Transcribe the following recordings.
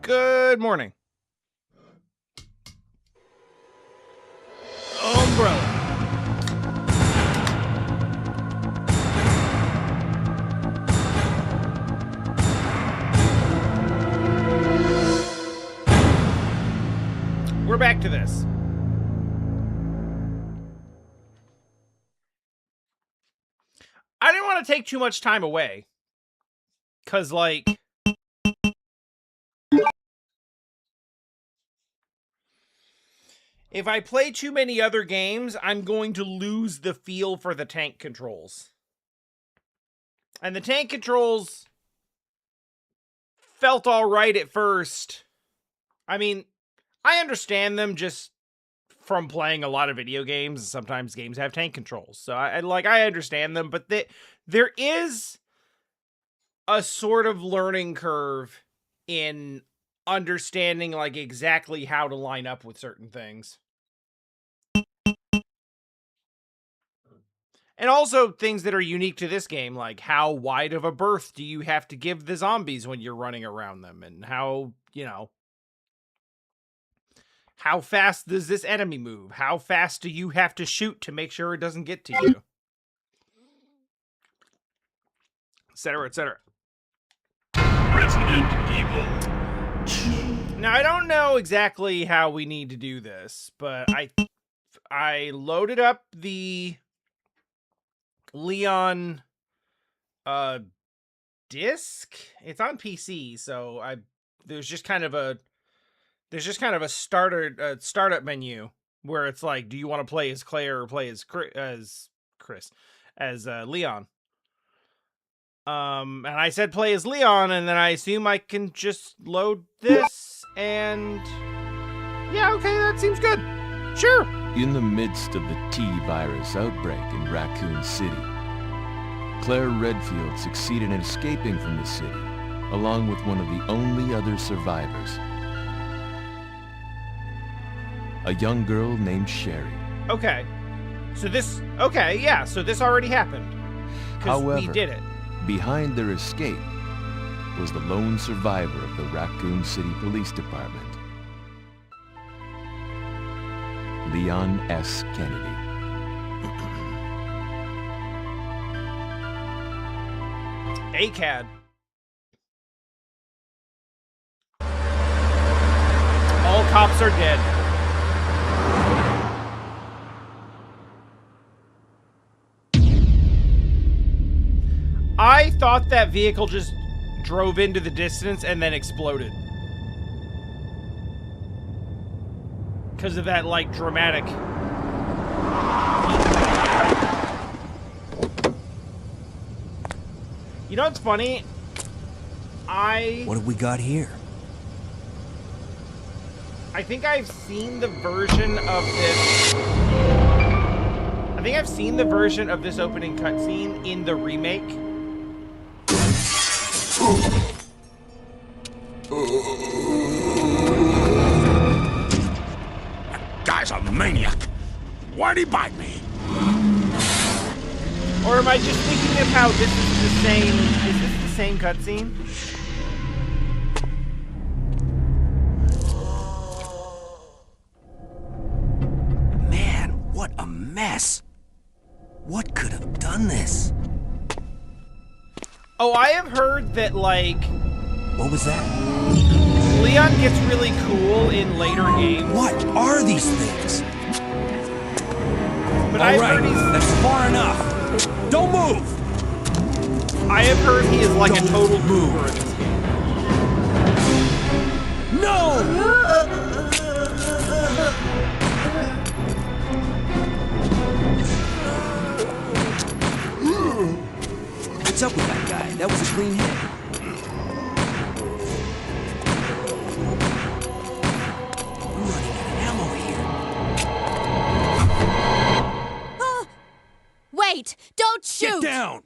Good morning. Umbrella. We're back to this. I didn't want to take too much time away. Because, like... if I play too many other games, I'm going to lose the feel for the tank controls. And the tank controls felt alright at first. I mean, I understand them just from playing a lot of video games. Sometimes games have tank controls. So I understand them, but there is a sort of learning curve in understanding like exactly how to line up with certain things. And also things that are unique to this game, like how wide of a berth do you have to give the zombies when you're running around them, and how, you know, how fast does this enemy move? How fast do you have to shoot to make sure it doesn't get to you? Etc., etc. Resident Evil 2. Now, I don't know exactly how we need to do this, but I loaded up the Leon disc. It's on PC, so there's just kind of a startup menu where it's like, do you want to play as Claire or play as Leon? And I said play as Leon, and then I assume I can just load this, and yeah, okay, that seems good. Sure. In the midst of the T-virus outbreak in Raccoon City, Claire Redfield succeeded in escaping from the city, along with one of the only other survivors, a young girl named Sherry. Okay. So this already happened. Because we did it. Behind their escape was the lone survivor of the Raccoon City Police Department, Leon S. Kennedy. ACAD. All cops are dead. I thought that vehicle just drove into the distance and then exploded. Because of that, like, dramatic... You know what's funny? What have we got here? I think I've seen the version of this... I think I've seen the version of this opening cutscene in the remake. That guy's a maniac. Why'd he bite me? Or am I just thinking of how this is the same... Is this the same cutscene? Man, what a mess. What could have done this? Oh, I have heard that, like... What was that? Leon gets really cool in later games. What are these things? But All right, that's far enough. Don't move! I have heard he is like a total mover in this game. No! What's up with that guy? That was a clean hit. I'm running out of ammo here. Wait! Don't shoot! Get down!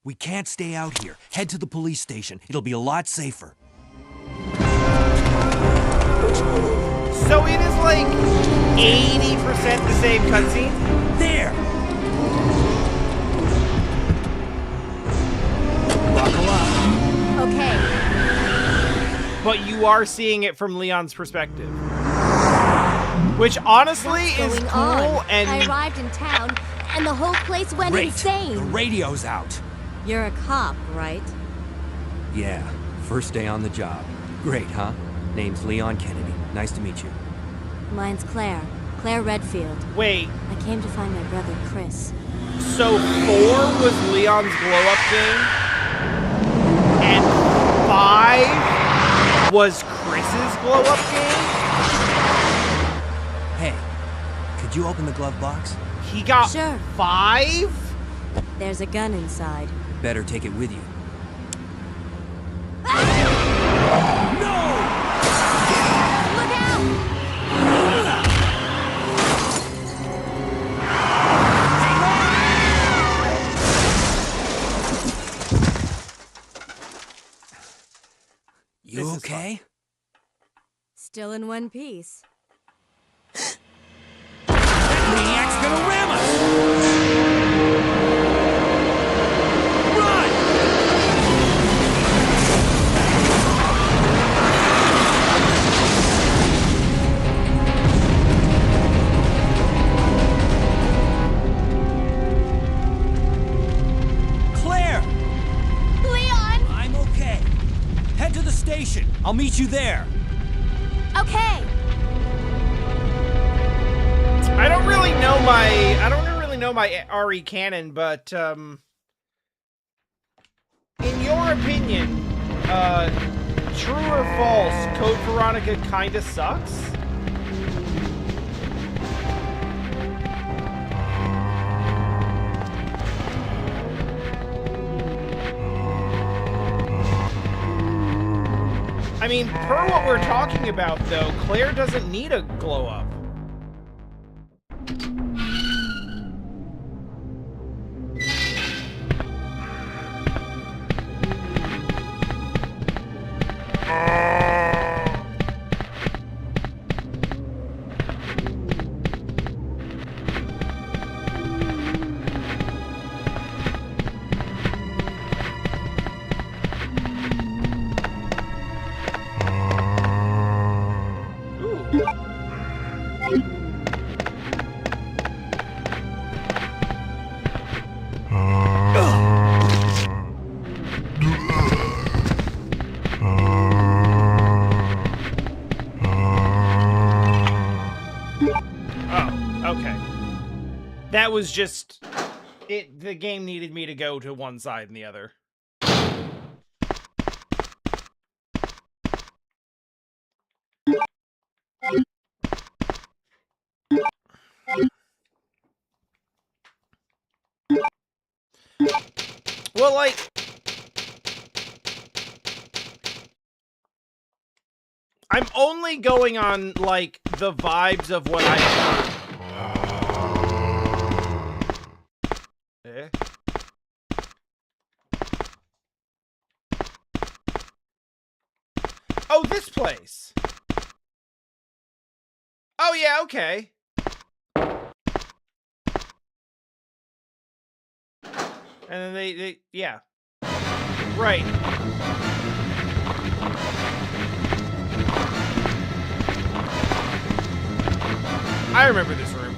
We can't stay out here. Head to the police station. It'll be a lot safer. So it is like 80% the same cutscene? There! Buckle up. but you are seeing it from Leon's perspective. Which honestly is What's cool going on? and I arrived in town, and the whole place went Great. insane. The radio's out. You're a cop, right? Yeah, first day on the job. Great, huh? Name's Leon Kennedy. Nice to meet you. Mine's Claire. Claire Redfield. wait, I came to find my brother, Chris. so 4 was Leon's glow-up game, and 5 was Chris's glow-up game? Hey, could you open the glove box? He got Sure. 5? There's a gun inside. Better take it with you. Look out! You okay? Still in one piece. Maniac's gonna ram us! Run! Claire! Leon! I'm okay. Head to the station. I'll meet you there. Okay! I don't really know my RE canon, but in your opinion, true or false, Code Veronica kinda sucks? I mean, per what we're talking about, though, Claire doesn't need a glow-up. That was just it. The game needed me to go to one side and the other. Well, like, I'm only going on, like, the vibes of what I heard. Oh, this place. Oh, yeah, okay. And then they yeah. Right. I remember this room.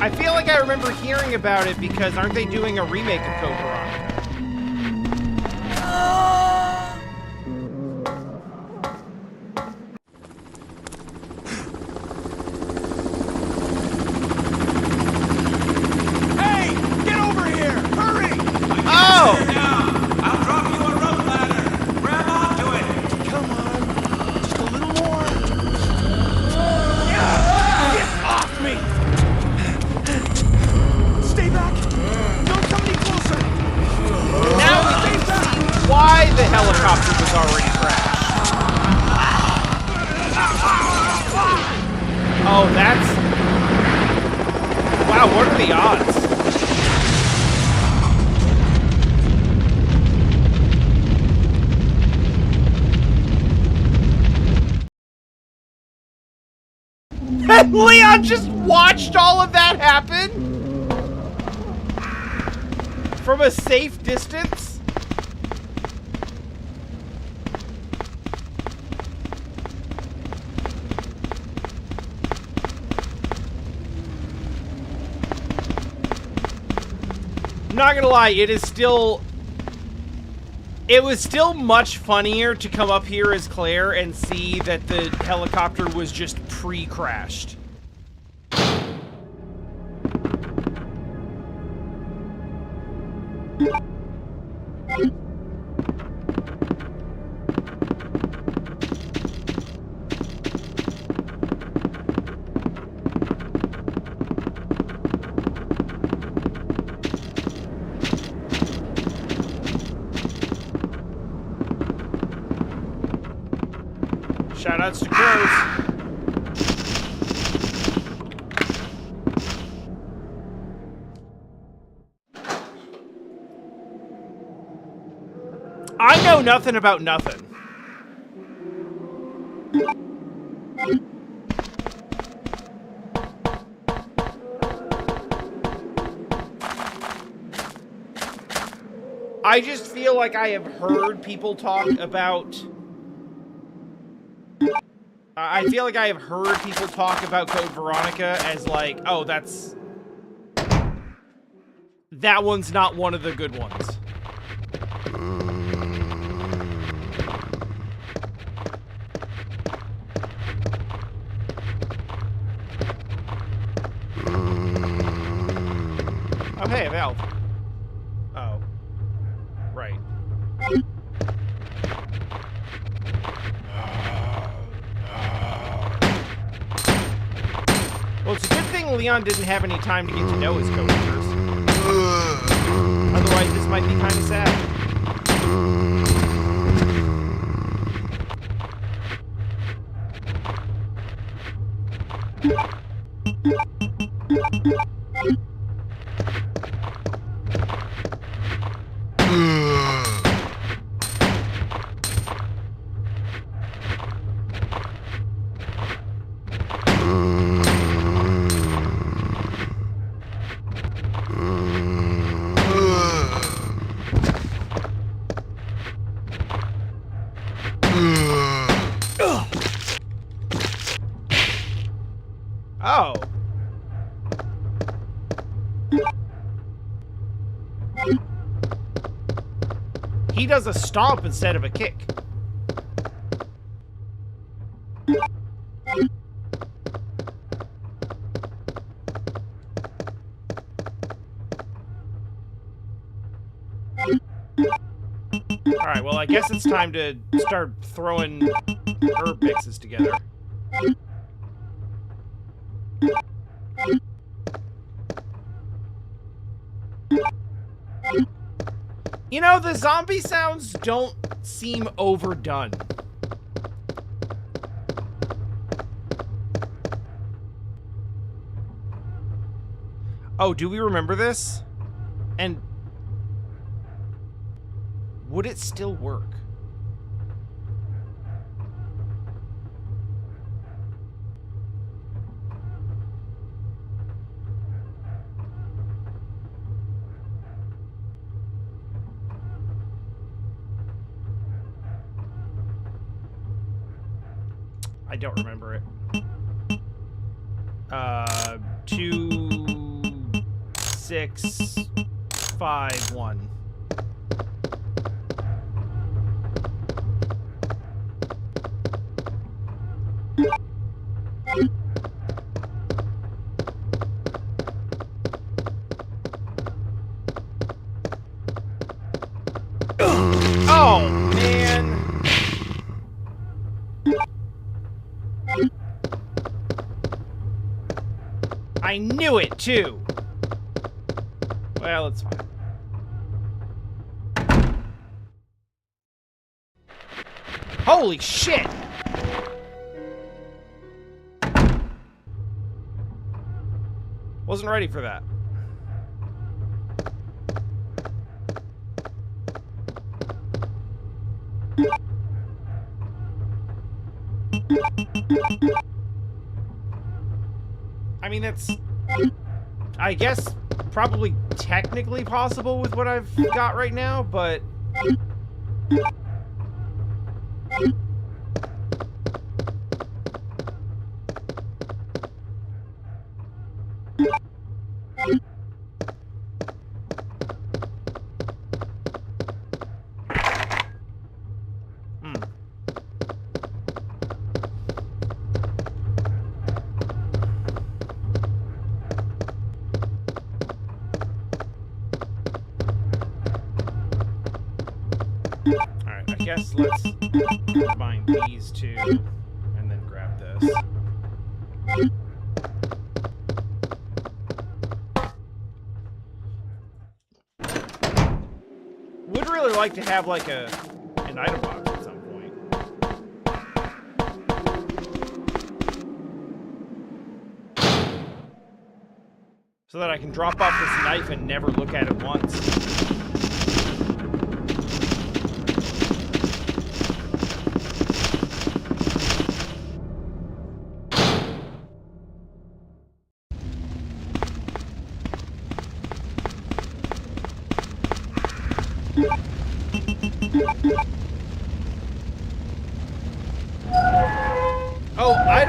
I feel like I remember hearing about it because aren't they doing a remake of Code Veronica? Hey! Get over here! Hurry! Oh! I'll drop you a rope ladder. Grab onto it. Come on, just a little more. Get off me! Stay back! Don't come any closer! Now we can see why the helicopter was already crashed. Oh, that's... Wow, what are the odds? Leon just watched all of that happen from a safe distance. I'm not gonna lie, it was still much funnier to come up here as Claire and see that the helicopter was just pre-crashed. Shoutouts to Crows. I know nothing about nothing. I just feel like I have heard people talk about... I feel like I have heard people talk about Code Veronica as like, oh, that's... that one's not one of the good ones. Oh, hey, a valve. Oh. Right. Well, it's a good thing Leon didn't have any time to get to know his coworkers. Otherwise, this might be kind of sad. Oh. He does a stomp instead of a kick. Alright, well, I guess it's time to start throwing herb mixes together. You know, the zombie sounds don't seem overdone. Oh, do we remember this? And would it still work? I don't remember it. 2, 6, 5, 1. Oh, man. I knew it, too. Well, it's fine. Holy shit! Wasn't ready for that. I mean, that's, I guess, probably technically possible with what I've got right now, but... Alright, I guess let's combine these two and then grab this. Would really like to have like an item box at some point. So that I can drop off this knife and never look at it once. Oh, I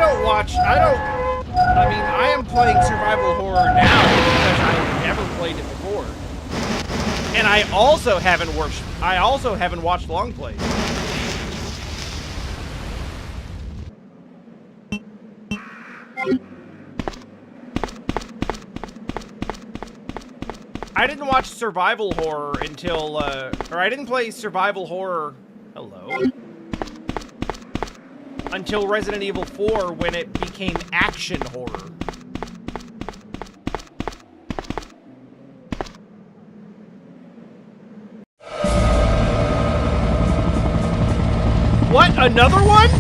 mean, I am playing survival horror now because I've never played it before. And I also haven't watched long plays. I didn't watch survival horror until, or I didn't play survival horror, until Resident Evil 4 when it became action horror. What? Another one?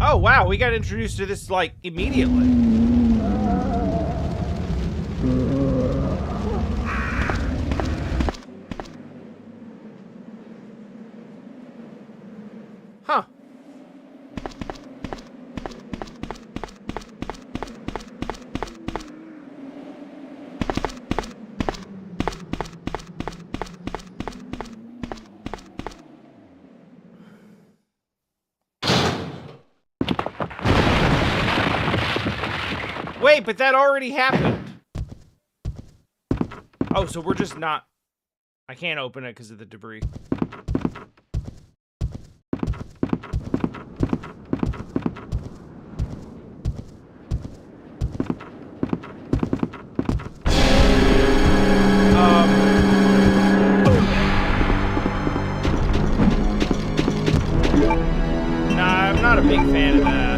Oh, wow, we got introduced to this, like, immediately. Huh. Wait, but that already happened. Oh, so we're just not... I can't open it because of the debris. Nah, I'm not a big fan of that.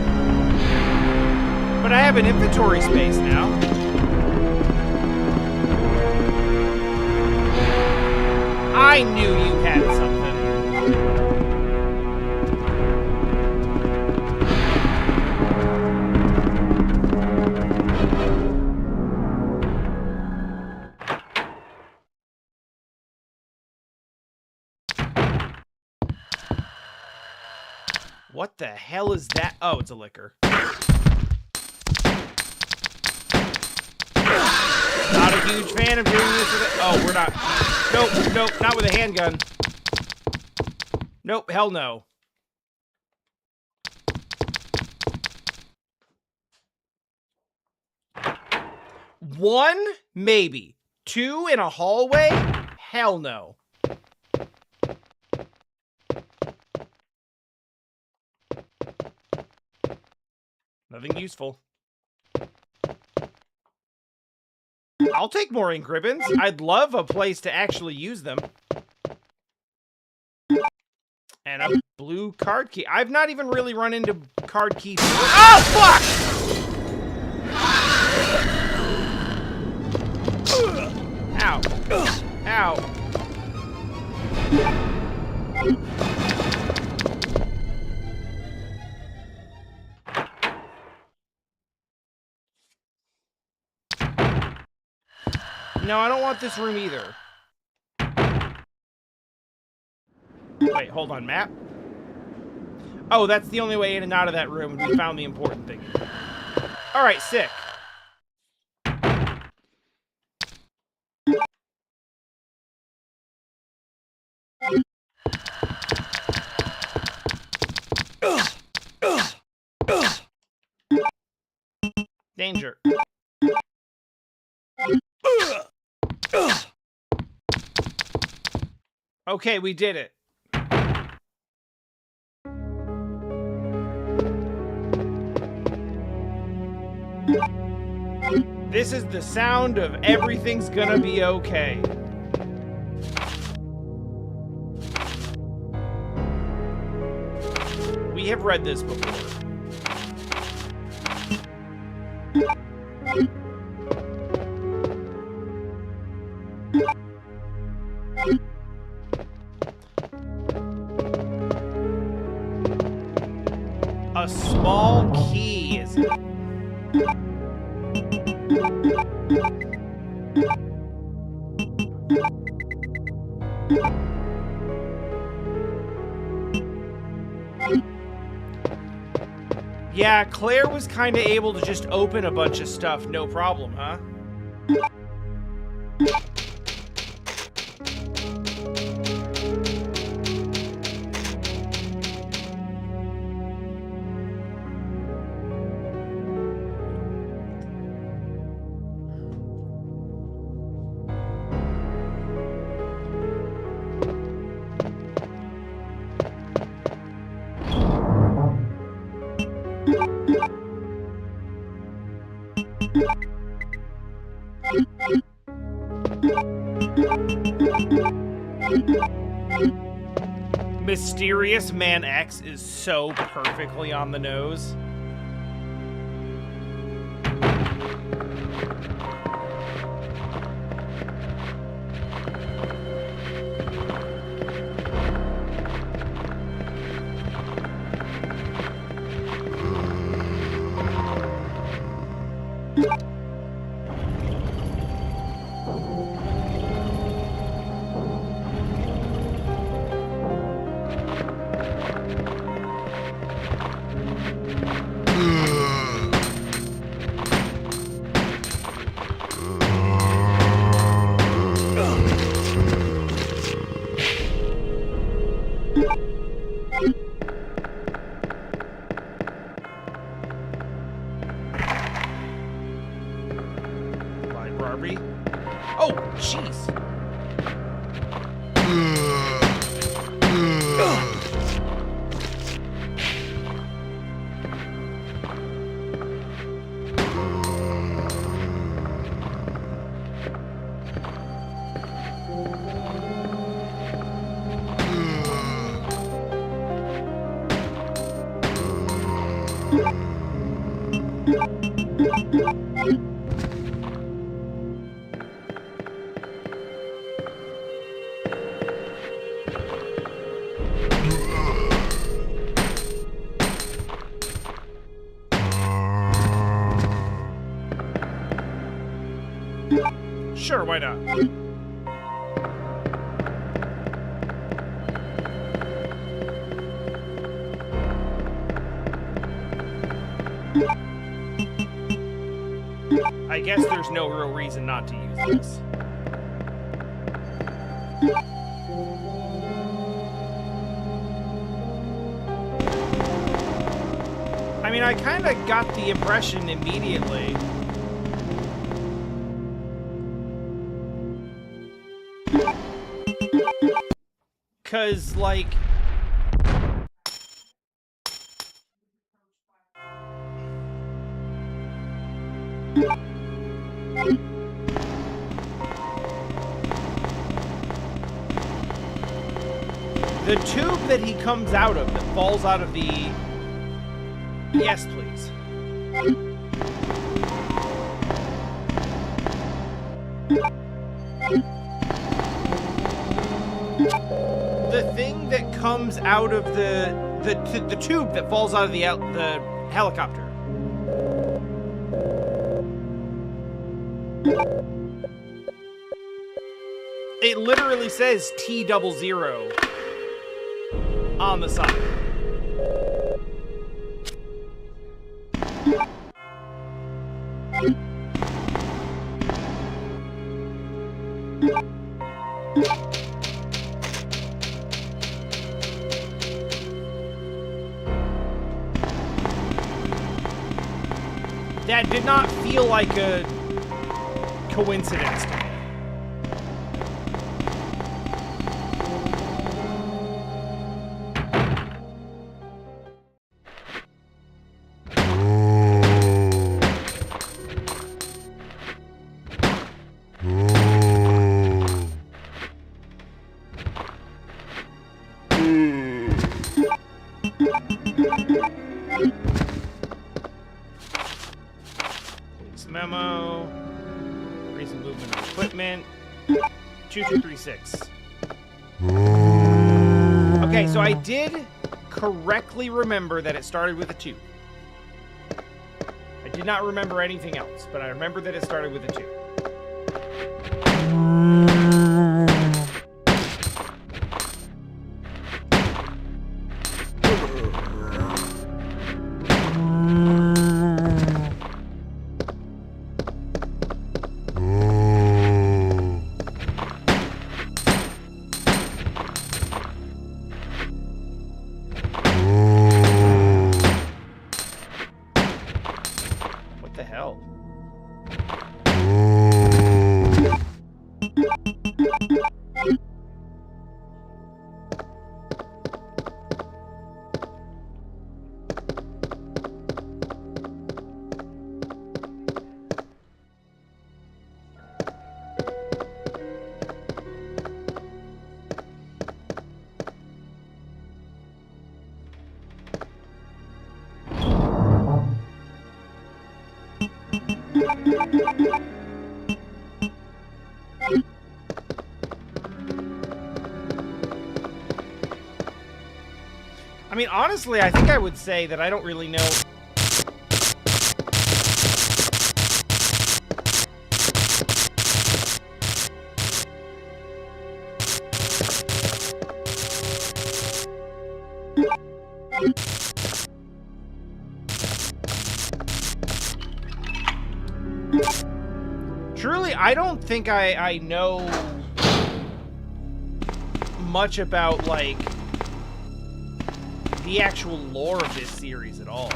But I have an inventory space now. I knew you had something. What the hell is that? Oh, it's a liquor. Not a huge fan of doing this with it. Oh, we're not. Nope, nope, not with a handgun. Nope, hell no. One, maybe. Two in a hallway? Hell no. Nothing useful. I'll take more ink ribbons. I'd love a place to actually use them. And a blue card key. I've not even really run into card keys. Oh, fuck! Ow. Ow. No, I don't want this room either. Wait, hold on, map? Oh, that's the only way in and out of that room, and we found the important thing. Alright, sick. Danger. Okay, we did it. This is the sound of everything's gonna be okay. We have read this before. A small key, is it? Yeah, Claire was kind of able to just open a bunch of stuff, no problem, huh? Mysterious Man X is so perfectly on the nose. Library. Oh, jeez. Sure, why not? I guess there's no real reason not to use this. I mean, I kind of got the impression immediately. Cause, like... the tube that he comes out of, that falls out of the... Yes, please. The thing that comes out of the tube that falls out of the helicopter. It literally says T00 on the side. That did not feel like a coincidence to me. Memo, recent movement of equipment, 2236. Okay, so I did correctly remember that it started with a 2. I did not remember anything else, but I remember that it started with a 2. The hell? I mean, honestly, I think I would say that I don't really know. Truly, I don't think I know much about, like, the actual lore of this series at all.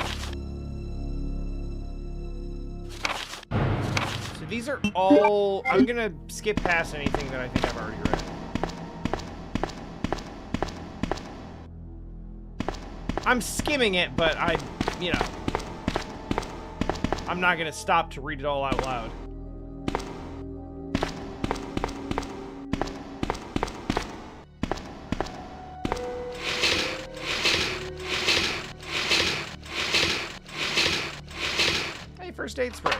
So these are all... I'm gonna skip past anything that I think I've already read. I'm skimming it, but you know, I'm not gonna stop to read it all out loud. First aid spray.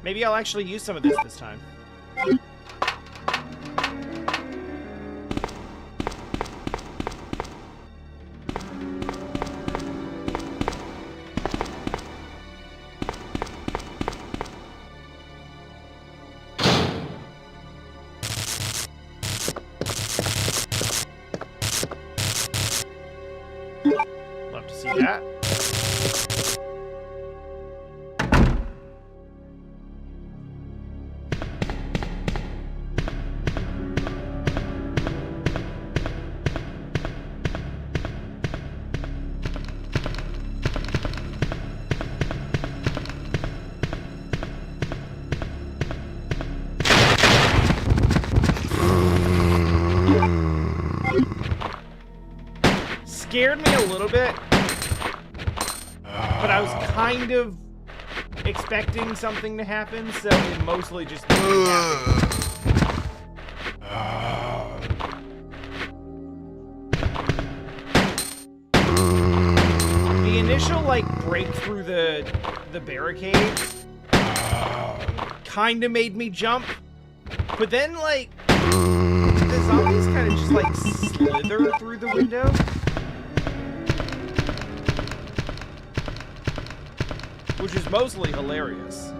Maybe I'll actually use some of this time. Love to see that. Scared me a little bit, but I was kind of expecting something to happen, so it mostly just didn't happen. The initial, like, break through the barricade kind of made me jump, but then, like, the zombies kind of just, like, slither through the window. Which is mostly hilarious.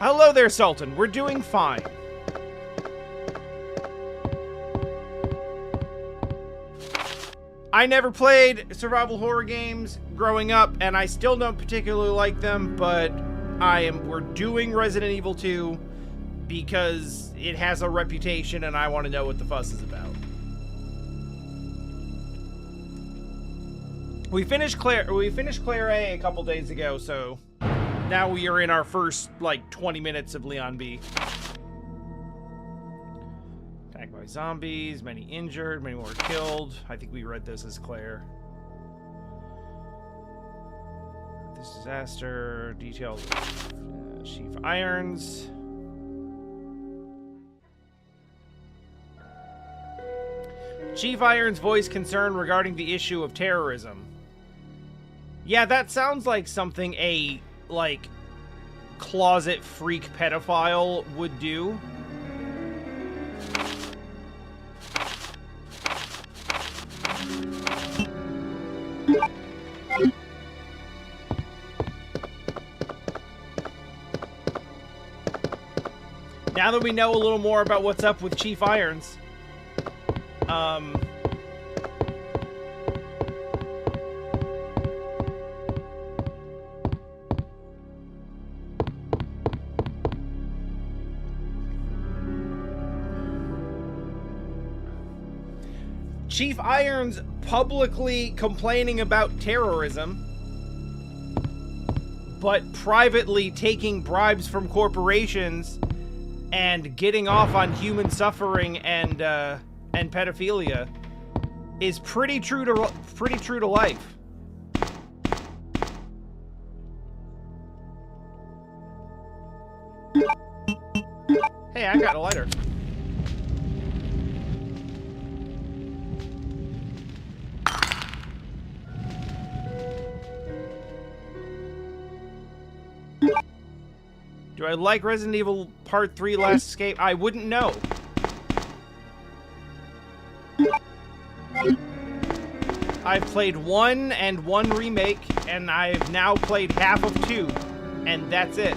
Hello there, Sultan. We're doing fine. I never played survival horror games growing up, and I still don't particularly like them, but we're doing Resident Evil 2 because it has a reputation and I want to know what the fuss is about. We finished Claire A couple days ago, so now we are in our first, like, 20 minutes of Leon B. Attacked by zombies, many injured, many more killed. I think we read this as Claire. This disaster, details of Chief Irons. Chief Irons voiced concern regarding the issue of terrorism. Yeah, that sounds like something a, like, closet freak pedophile would do. Now that we know a little more about what's up with Chief Irons, Chief Irons publicly complaining about terrorism, but privately taking bribes from corporations and getting off on human suffering and pedophilia is pretty true to life. Hey, I got a lighter. Do I like Resident Evil Part 3 Last Escape? I wouldn't know. I've played 1 and 1 remake, and I've now played half of 2, and that's it.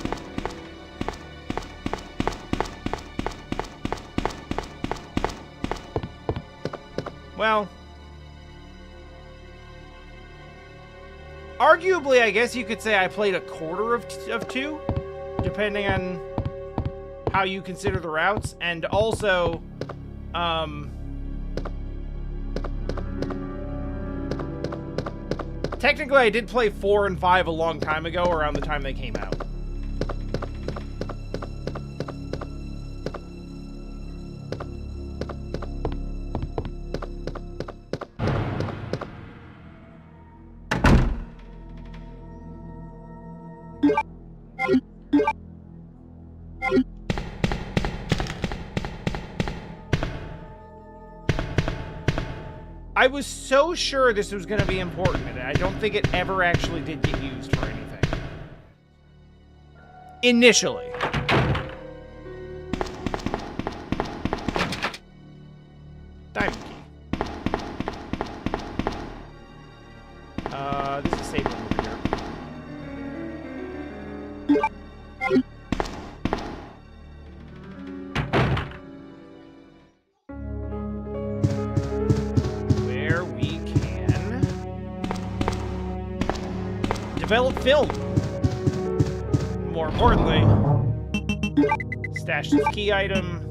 Well, arguably, I guess you could say I played a quarter of 2. Depending on how you consider the routes, and also, technically I did play 4 and 5 a long time ago, around the time they came out. I was so sure this was going to be important, and I don't think it ever actually did get used for anything. Initially. Diamond key. This is a safe room over here. Develop film. More importantly, stash this key item.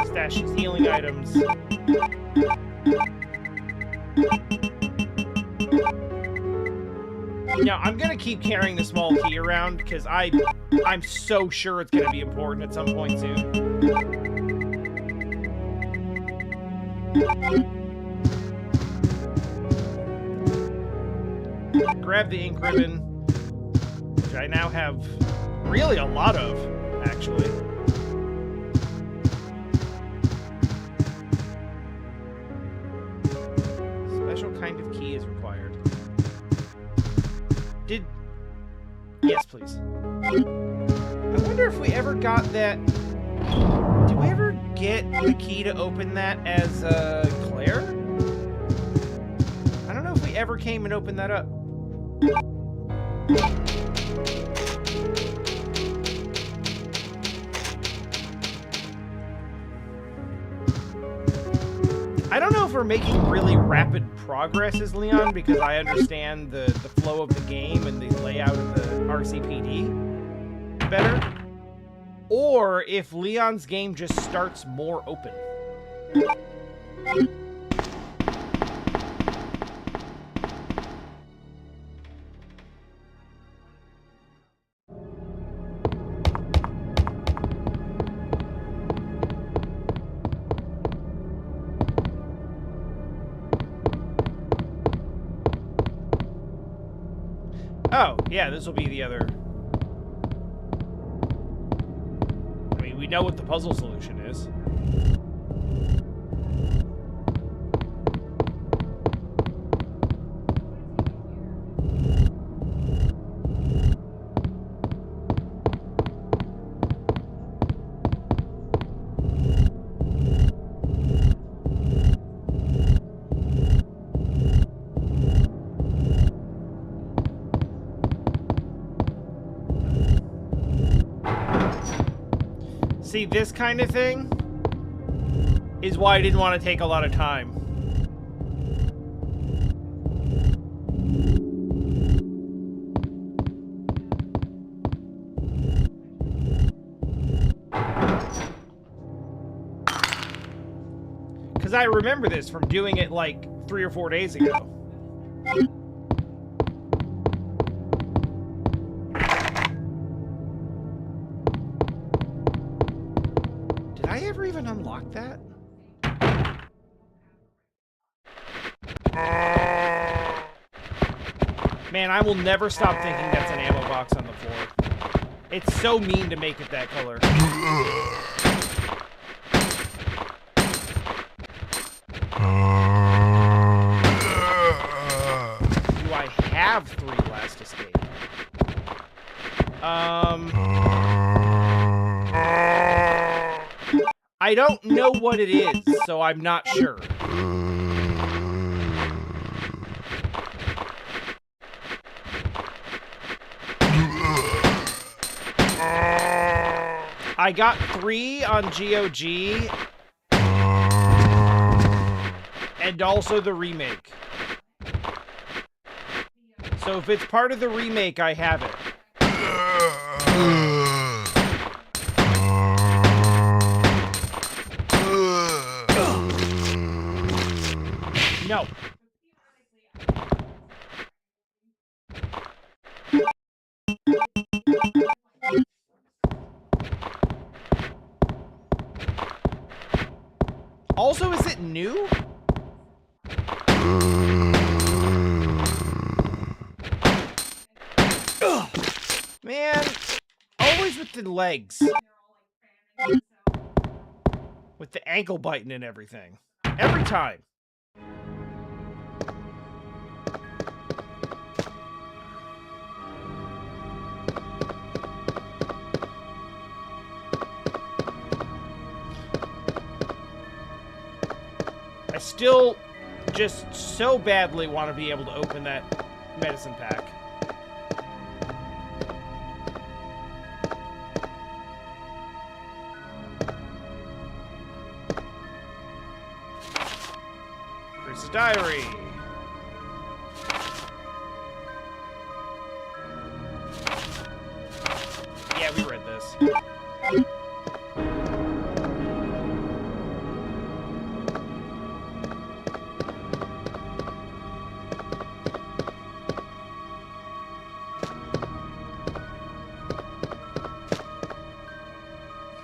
Stash these healing items. Now, I'm gonna keep carrying the small key around because I'm so sure it's gonna be important at some point soon. Grab the ink ribbon, which I now have really a lot of, actually. Special kind of key is required. Yes, please. I wonder if we ever got that... Did we ever get the key to open that as, Claire? I don't know if we ever came and opened that up. I don't know if we're making really rapid progress as Leon, because I understand the flow of the game and the layout of the RCPD better, or if Leon's game just starts more open. Oh, yeah, this will be the other... I mean, we know what the puzzle solution is. See, this kind of thing is why I didn't want to take a lot of time. Because I remember this from doing it like 3 or 4 days ago. Did I ever even unlock that? Man, I will never stop thinking that's an ammo box on the floor. It's so mean to make it that color. Do I have 3 last escape? I don't know what it is, so I'm not sure. I got 3 on GOG, and also the remake. So if it's part of the remake, I have it. No. Also, is it new? Ugh. Man, always with the legs. With the ankle biting and everything. Every time. I still just so badly want to be able to open that medicine pack. Chris's diary. Yeah, we read this.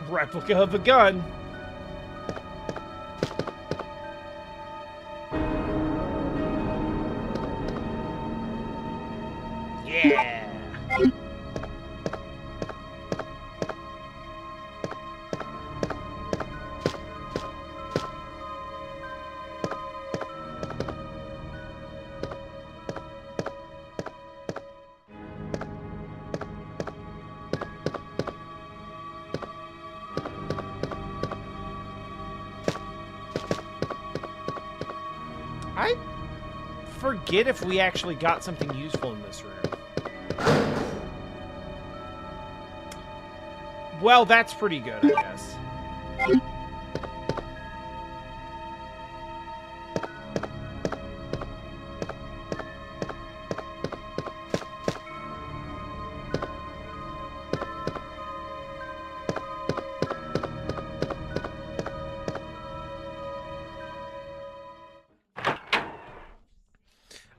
Replica of a gun. Yeah. I forget if we actually got something useful in this room. Well, that's pretty good, I guess.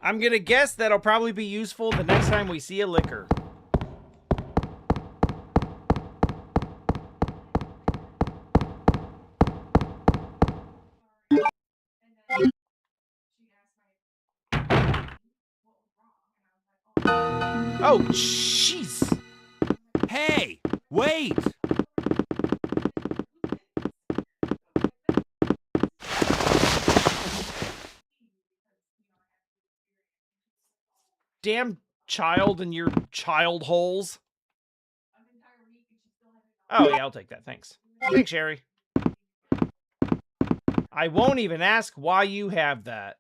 I'm gonna guess that'll probably be useful the next time we see a liquor. Oh, jeez. Hey, wait! Damn child and your child holes. Oh, yeah, I'll take that. Thanks. Thanks, Sherry. I won't even ask why you have that.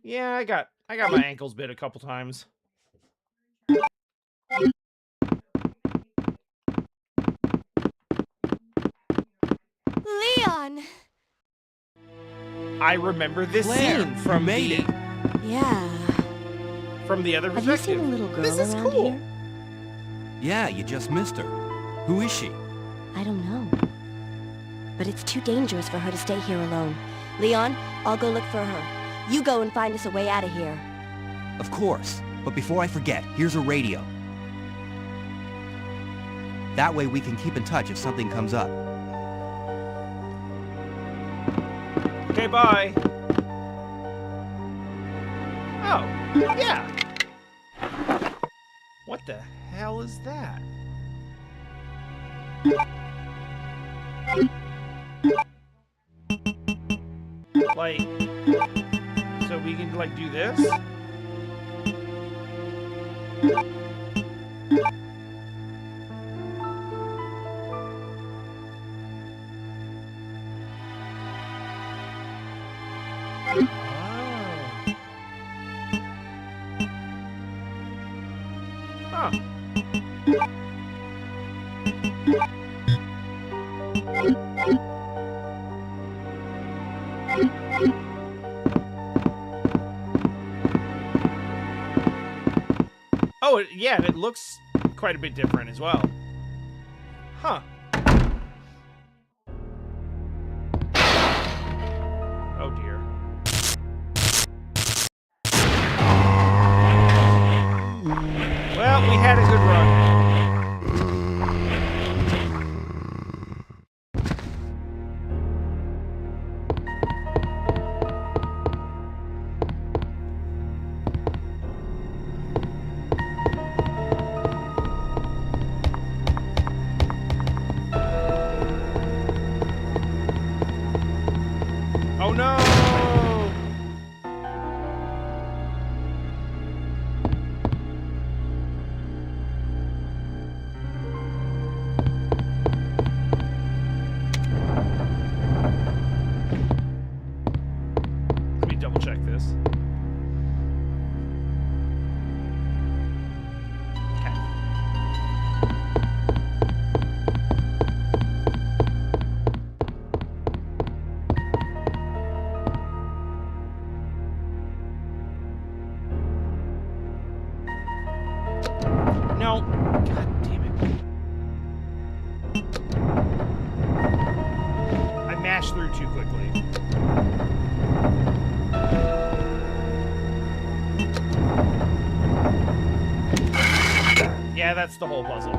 Yeah, I got my ankles bit a couple times. Leon! I remember this Claire, scene from you made it. Yeah. From the other Have you perspective. seen a little girl This is around cool. here? Yeah, you just missed her. Who is she? I don't know. But it's too dangerous for her to stay here alone. Leon, I'll go look for her. You go and find us a way out of here. Of course. But before I forget, here's a radio. That way we can keep in touch if something comes up. Okay, bye. Oh, yeah. What the hell is that? Like, so we can, like, do this? Oh. Huh. Oh, yeah, and it looks quite a bit different as well. Huh. Oh, dear. Well, we had a good run. Oh, no! Let me double check this. Okay. No. God damn it. I mashed through too quickly. Yeah, that's the whole puzzle.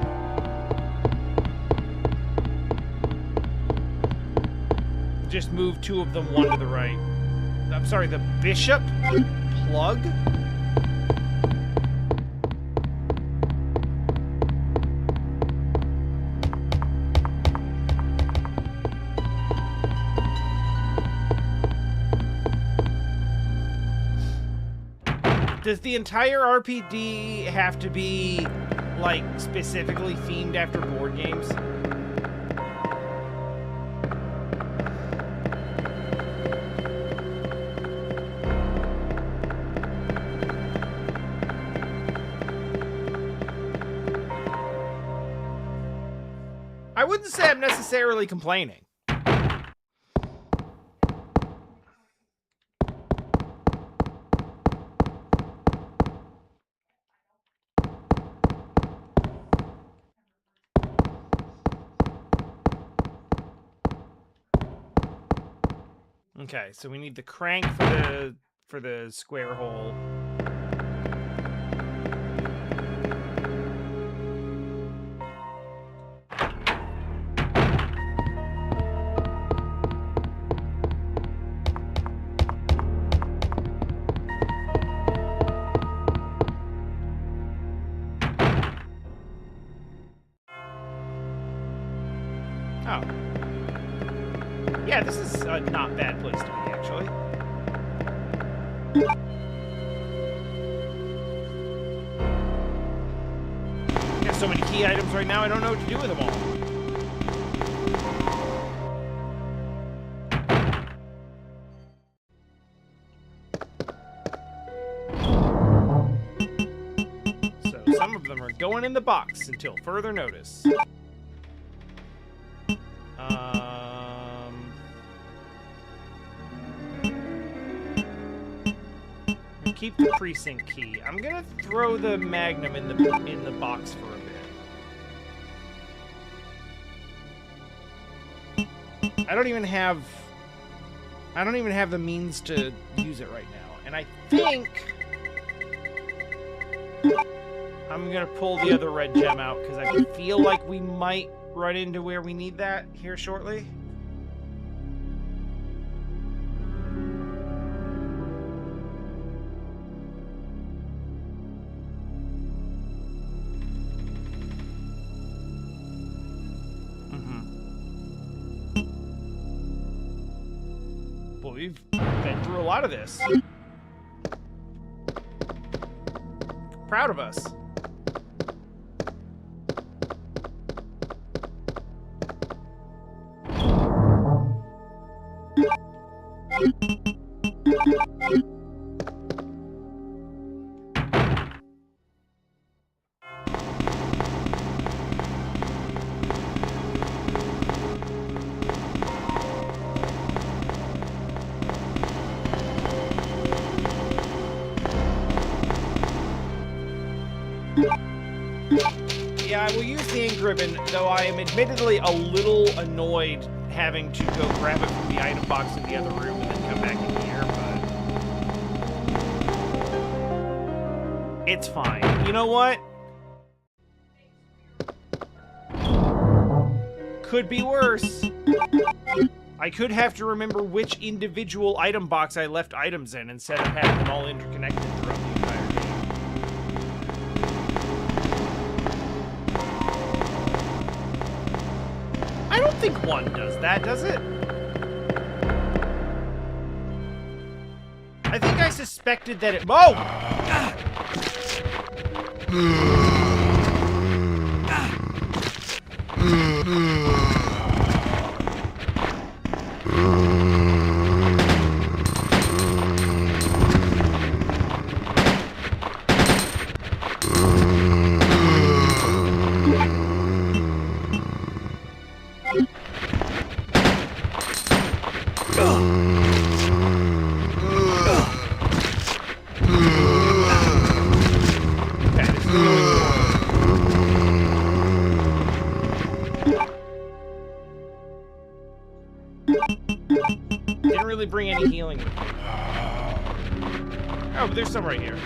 Just move two of them one to the right. I'm sorry, the bishop plug? Does the entire RPD have to be, like, specifically themed after board games? I wouldn't say I'm necessarily complaining. Okay, so we need the crank for the square hole. Oh. Yeah, this is a not bad place to be, actually. Got so many key items right now, I don't know what to do with them all. So some of them are going in the box until further notice. Keep the precinct key. I'm gonna throw the magnum in the box for a bit. I don't even have the means to use it right now, and I think I'm gonna pull the other red gem out because I feel like we might run into where we need that here shortly. We've been through a lot of this. Proud of us. Yeah, I will use the ink ribbon, though I am admittedly a little annoyed having to go grab it from the item box in the other room and then come back in here, but it's fine. You know what? Could be worse. I could have to remember which individual item box I left items in instead of having them all interconnected throughout the entire game. I don't think one does that, does it? I think I suspected that it... Oh! Didn't really bring any healing with me. Oh, but there's some right here.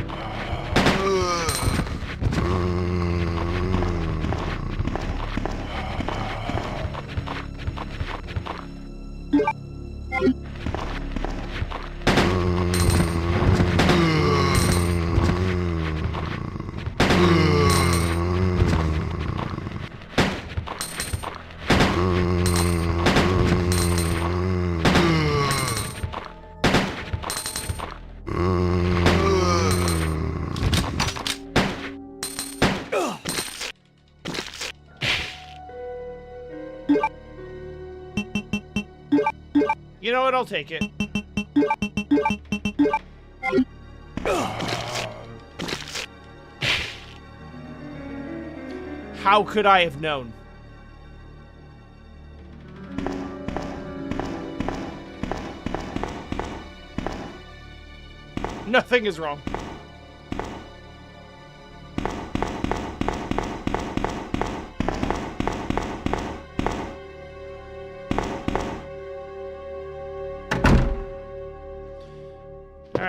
You know what? I'll take it. How could I have known? Nothing is wrong.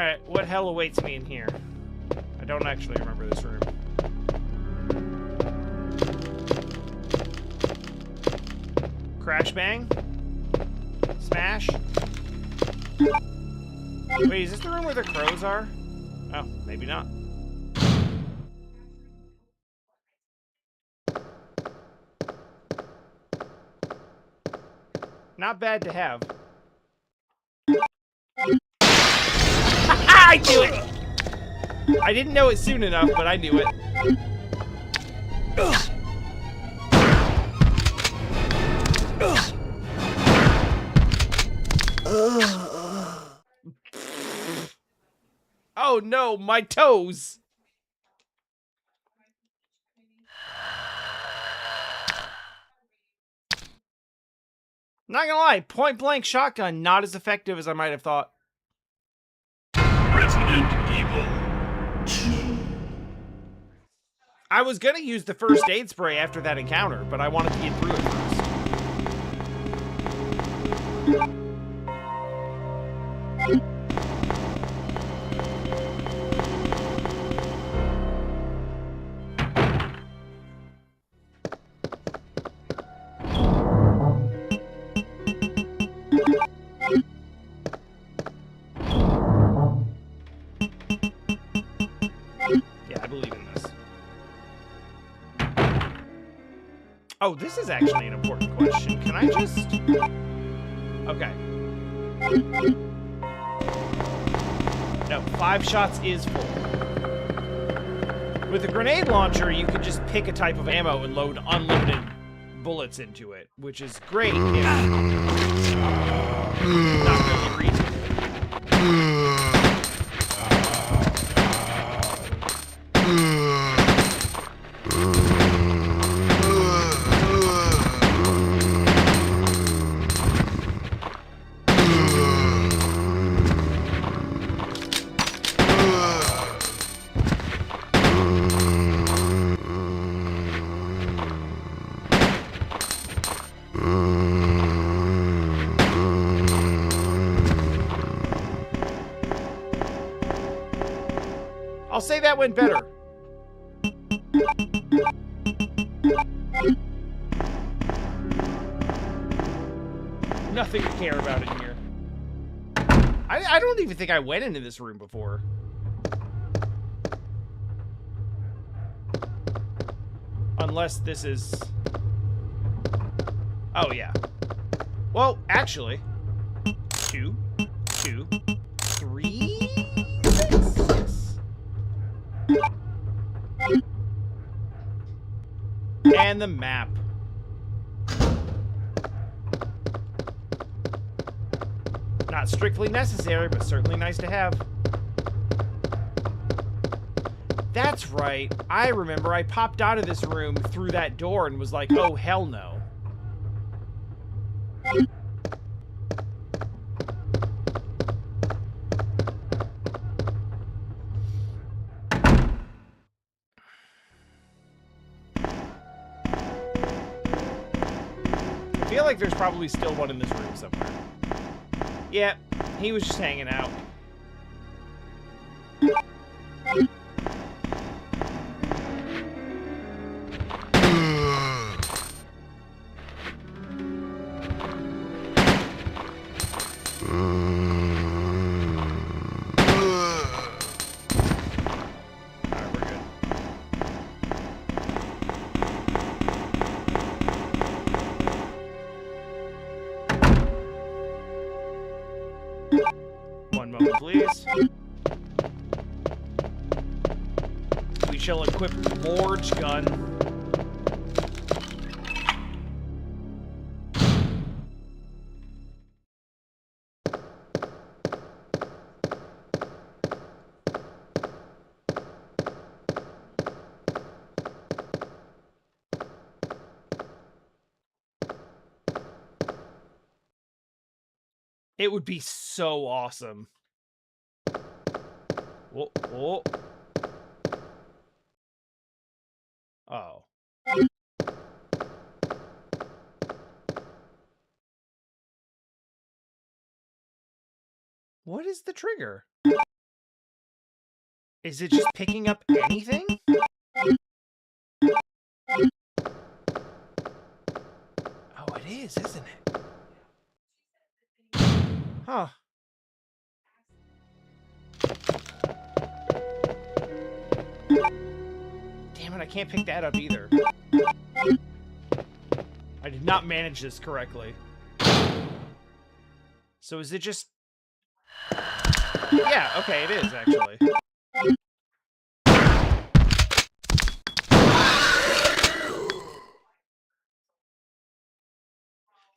Alright, what hell awaits me in here? I don't actually remember this room. Crash bang? Smash? Wait, is this the room where the crows are? Oh, maybe not. Not bad to have. I knew it! I didn't know it soon enough, but I knew it. Oh no, my toes! Not gonna lie, point blank shotgun, not as effective as I might have thought. Resident Evil 2. I was gonna use the first aid spray after that encounter, but I wanted to get through it first. Yeah, I believe in this. Oh, this is actually an important question. Can I just... Okay. No, 5 shots is full. With a grenade launcher, you can just pick a type of ammo and load unlimited bullets into it, which is great if not really reasonable. I'll say that went better. Nothing to care about in here. I don't even think I went into this room before. Unless this is... Oh, yeah. Well, actually... 2, 2, 3... 6. And the map. Not strictly necessary, but certainly nice to have. That's right. I remember I popped out of this room through that door and was like, oh, hell no. I feel like there's probably still one in this room somewhere. Yeah, he was just hanging out. Alright, we're good. One moment, please. We shall equip Forge Gun. It would be so awesome. Whoa, whoa. Oh. What is the trigger? Is it just picking up anything? Oh, it is, isn't it? Huh. Damn it, I can't pick that up either. I did not manage this correctly. So is it just... Yeah, okay, it is, actually.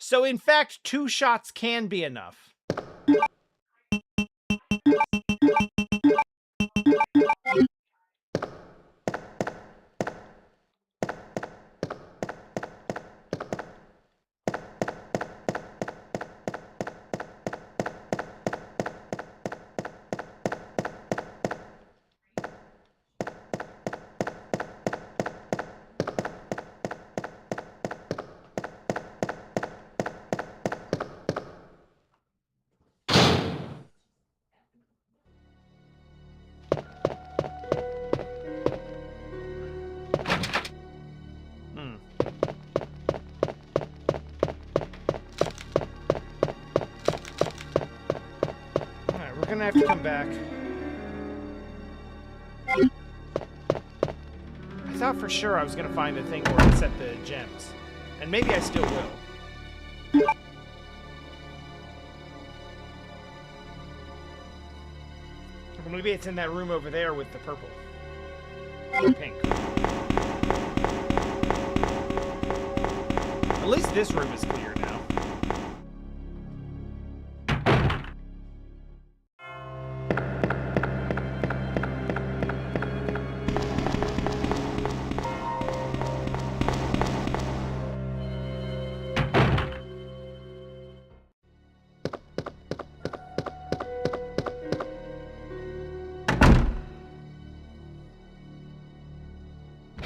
So, in fact, 2 shots can be enough. We're gonna have to come back. I thought for sure I was gonna find the thing where I set the gems. And maybe I still will. Or maybe it's in that room over there with the purple. Or pink. At least this room is clear now.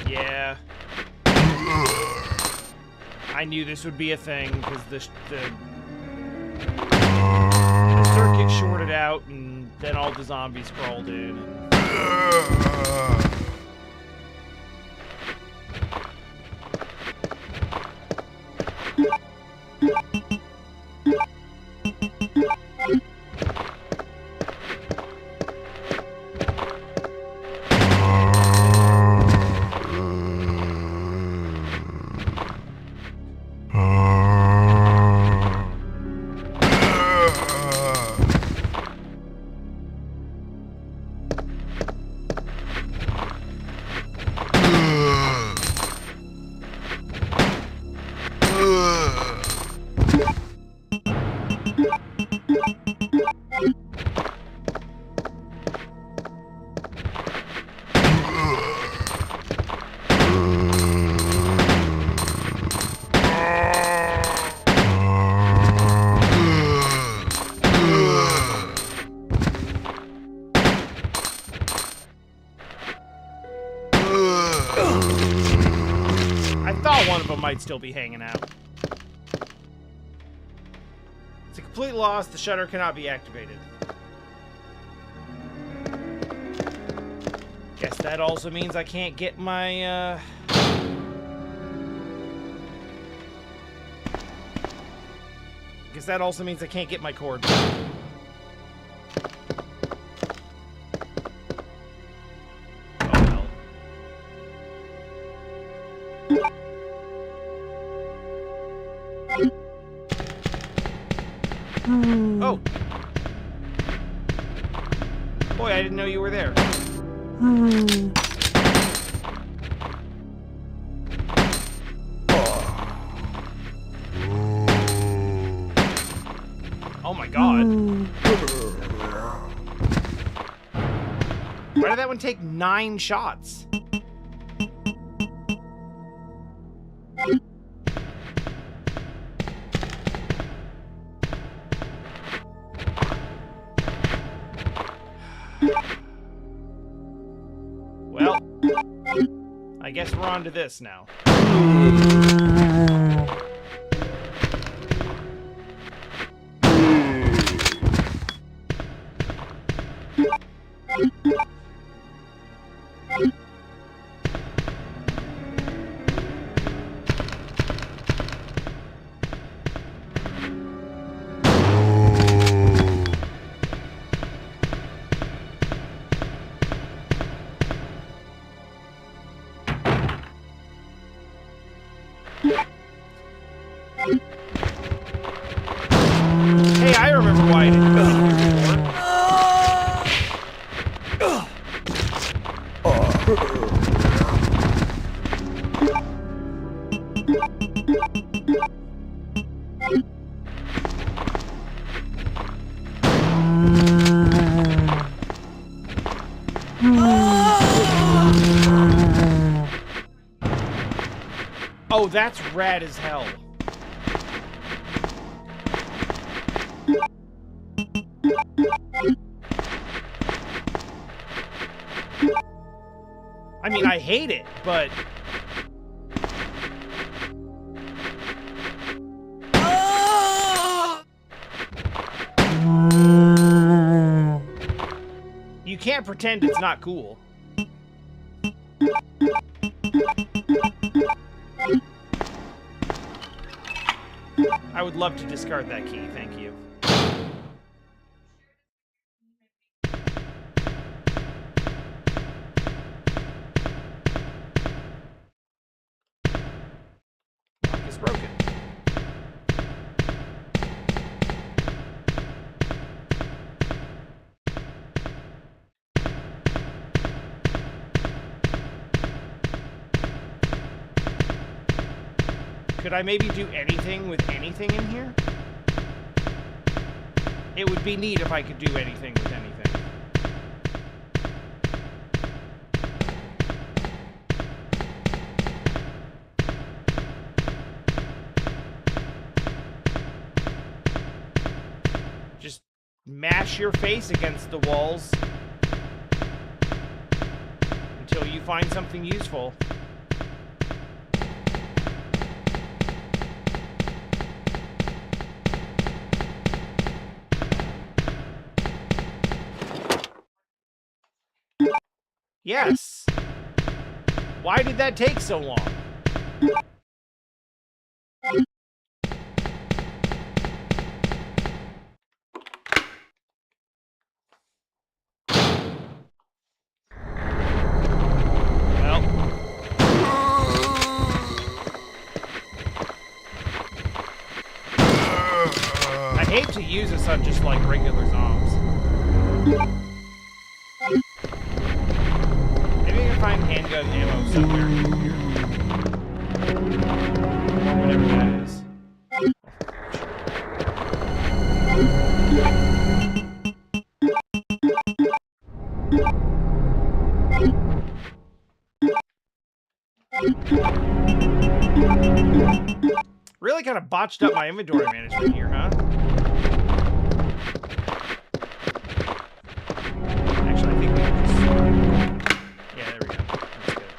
Yeah. I knew this would be a thing, because the circuit shorted out, and then all the zombies crawled in. One of them might still be hanging out. It's a complete loss. The shutter cannot be activated. Guess that also means I can't get my, Guess that also means I can't get my cord. Oh! Boy, I didn't know you were there. Oh my god. Why did that one take 9 shots? Well, I guess we're on to this now. Oh, that's rad as hell. I mean, I hate it, but... You can't pretend it's not cool. I would love to discard that key, thank you. Lock is broken. Could I maybe do anything with anything in here? It would be neat if I could do anything with anything. Just mash your face against the walls until you find something useful. Yes. Why did that take so long? Well. I hate to use this on just like regular zombs. Maybe I can find handgun ammo somewhere here. Whatever that is. Really kind of botched up my inventory management here, huh? Actually, I think we can just... Yeah, there we go. That's good.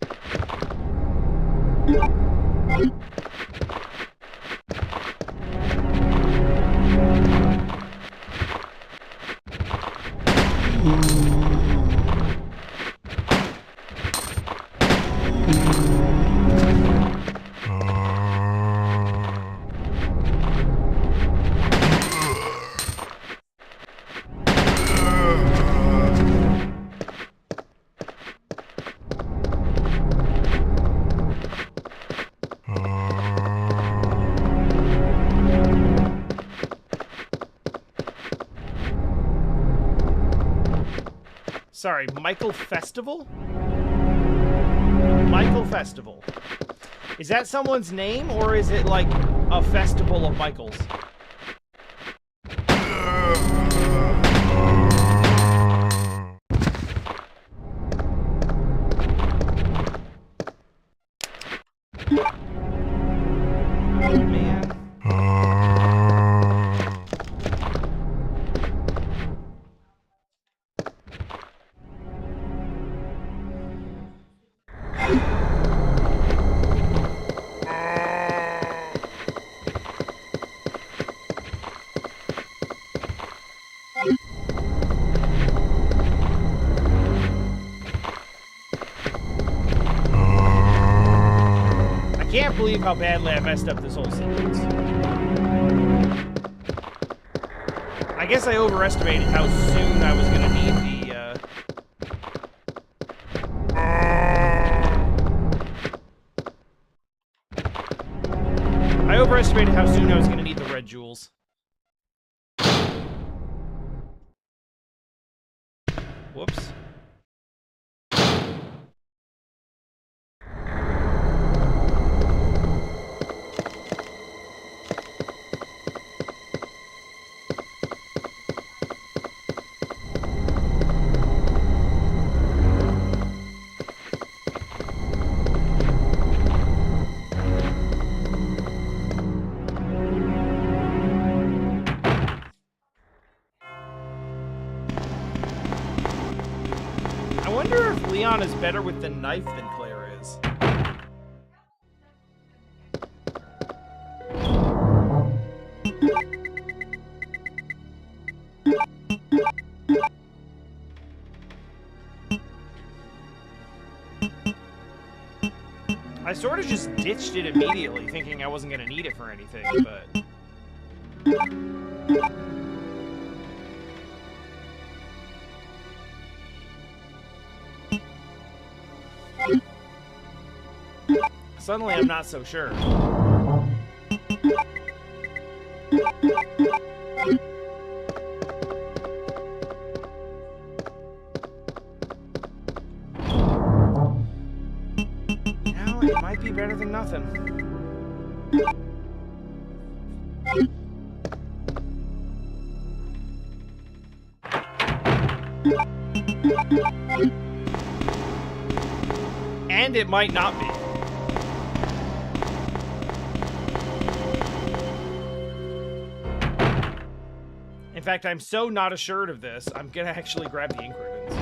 Sorry, Michael Festival? Michael Festival. Is that someone's name, or is it like a festival of Michaels? Oh, man. I can't believe how badly I messed up this whole sequence. I guess I overestimated how soon I was gonna need I overestimated how soon I was gonna need the red jewels. Whoops. I wonder if Leon is better with the knife than Claire is. I sort of just ditched it immediately, thinking I wasn't going to need it for anything, but... Suddenly, I'm not so sure. It might be better than nothing. And it might not be. In fact, I'm so not assured of this, I'm gonna actually grab the ink ribbons.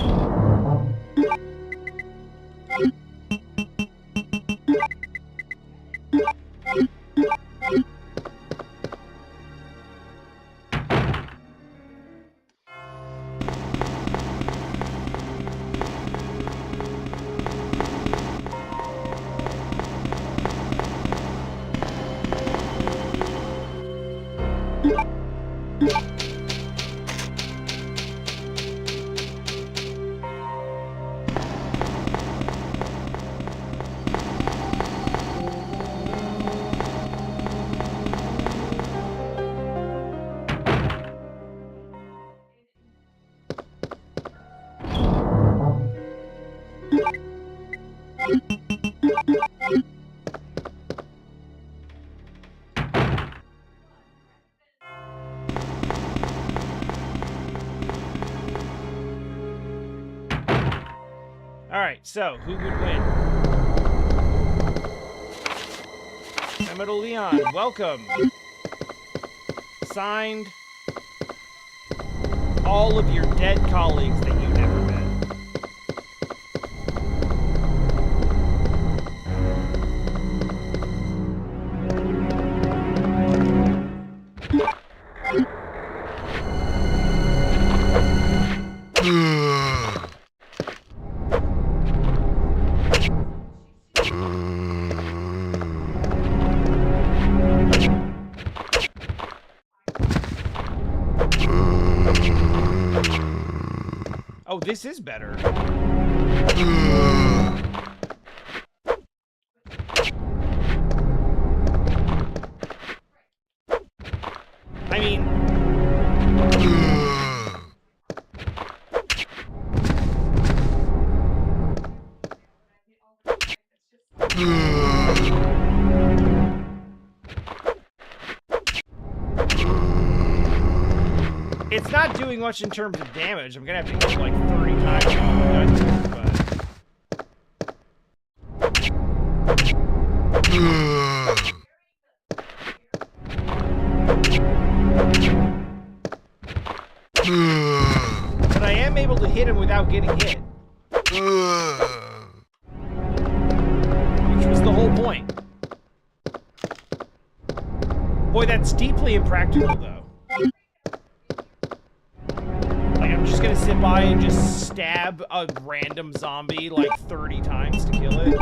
Alright, so, who would win? Emma Leon, welcome. Signed, all of your dead colleagues that you never met. Oh, this is better. I mean... It's not doing much in terms of damage. I'm gonna have to hit like 30 times. But I am able to hit him without getting hit. Which was the whole point. Boy, that's deeply impractical, though. Like, I'm just gonna sit by and just stab a random zombie like 30 times to kill it.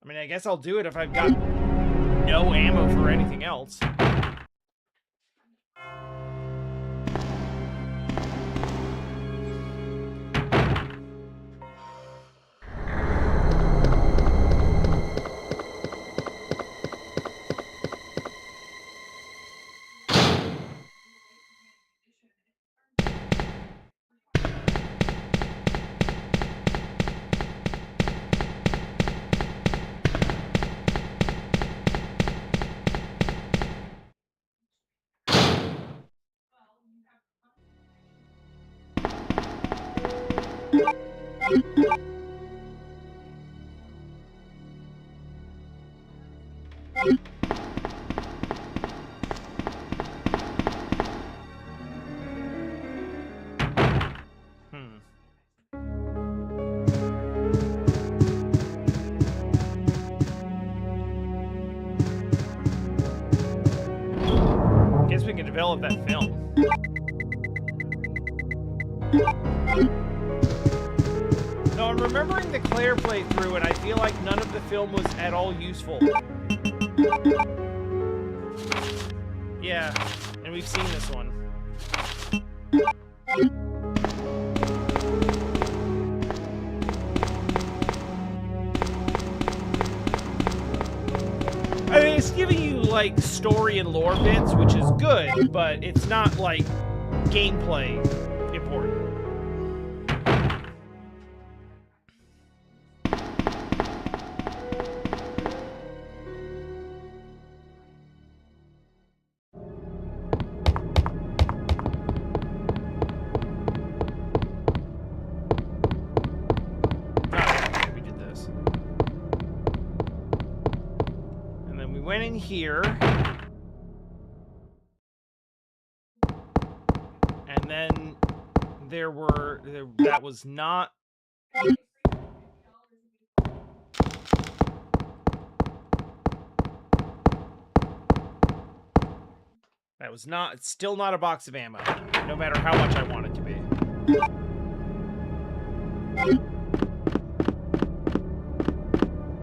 I mean, I guess I'll do it if I've got no ammo for anything else. tell of that film. No, I'm remembering the Claire playthrough, and I feel like none of the film was at all useful. Yeah, and we've seen this one. I mean, it's giving you, like, story and lore bits, which is good, but it's not, like, gameplay important. Went in here, and then that was not. That was not. It's still not a box of ammo, no matter how much I want it to be.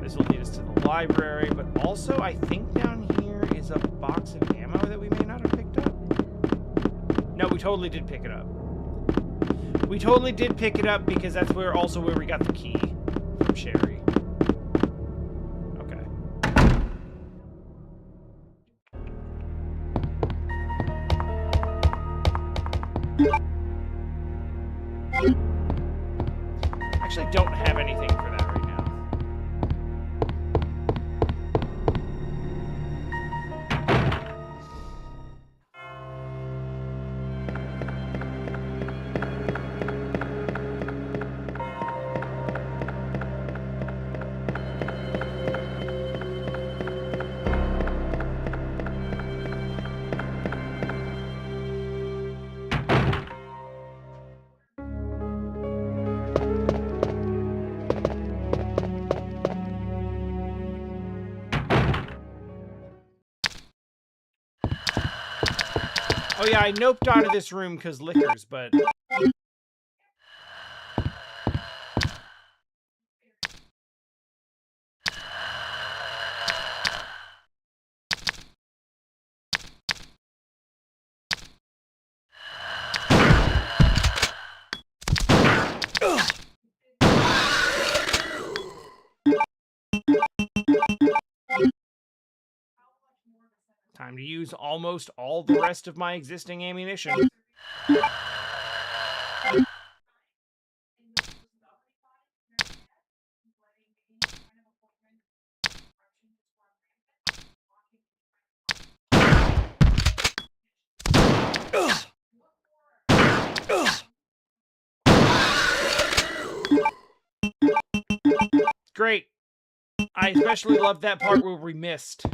This will lead us to the library, but also I think down here is a box of ammo that we may not have picked up. No, we totally did pick it up. We totally did pick it up because that's also where we got the key from Sherry. Okay. Actually, I don't have anything for that right now. Oh yeah, I noped out of this room because liquors, but... Time to use almost all the rest of my existing ammunition. Great. I especially love that part where we missed.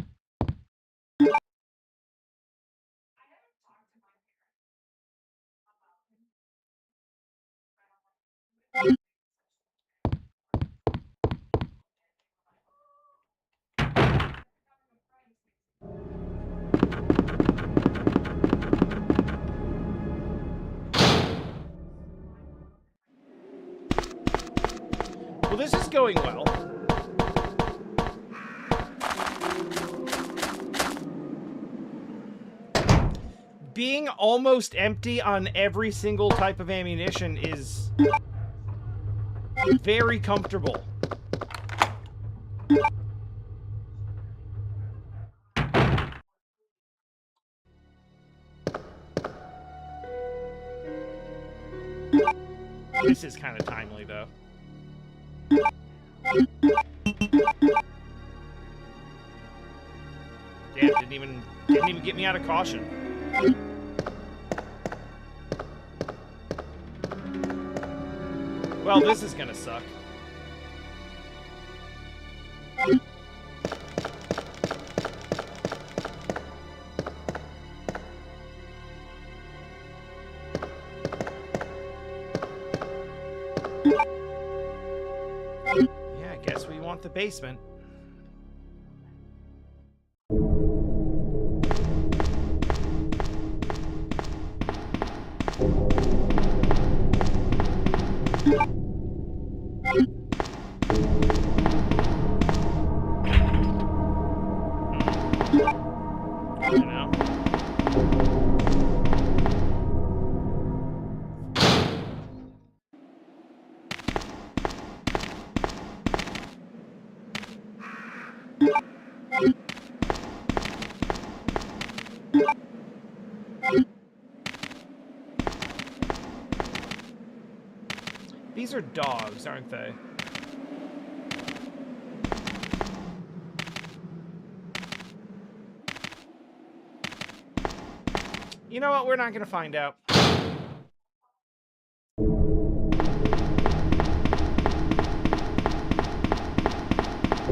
Well, this is going well. Being almost empty on every single type of ammunition is very comfortable. This is kind of timely, though. Damn, didn't even get me out of caution. Well, this is gonna suck. Yeah, I guess we want the basement. You know? These are dogs, aren't they? You know what? We're not gonna find out.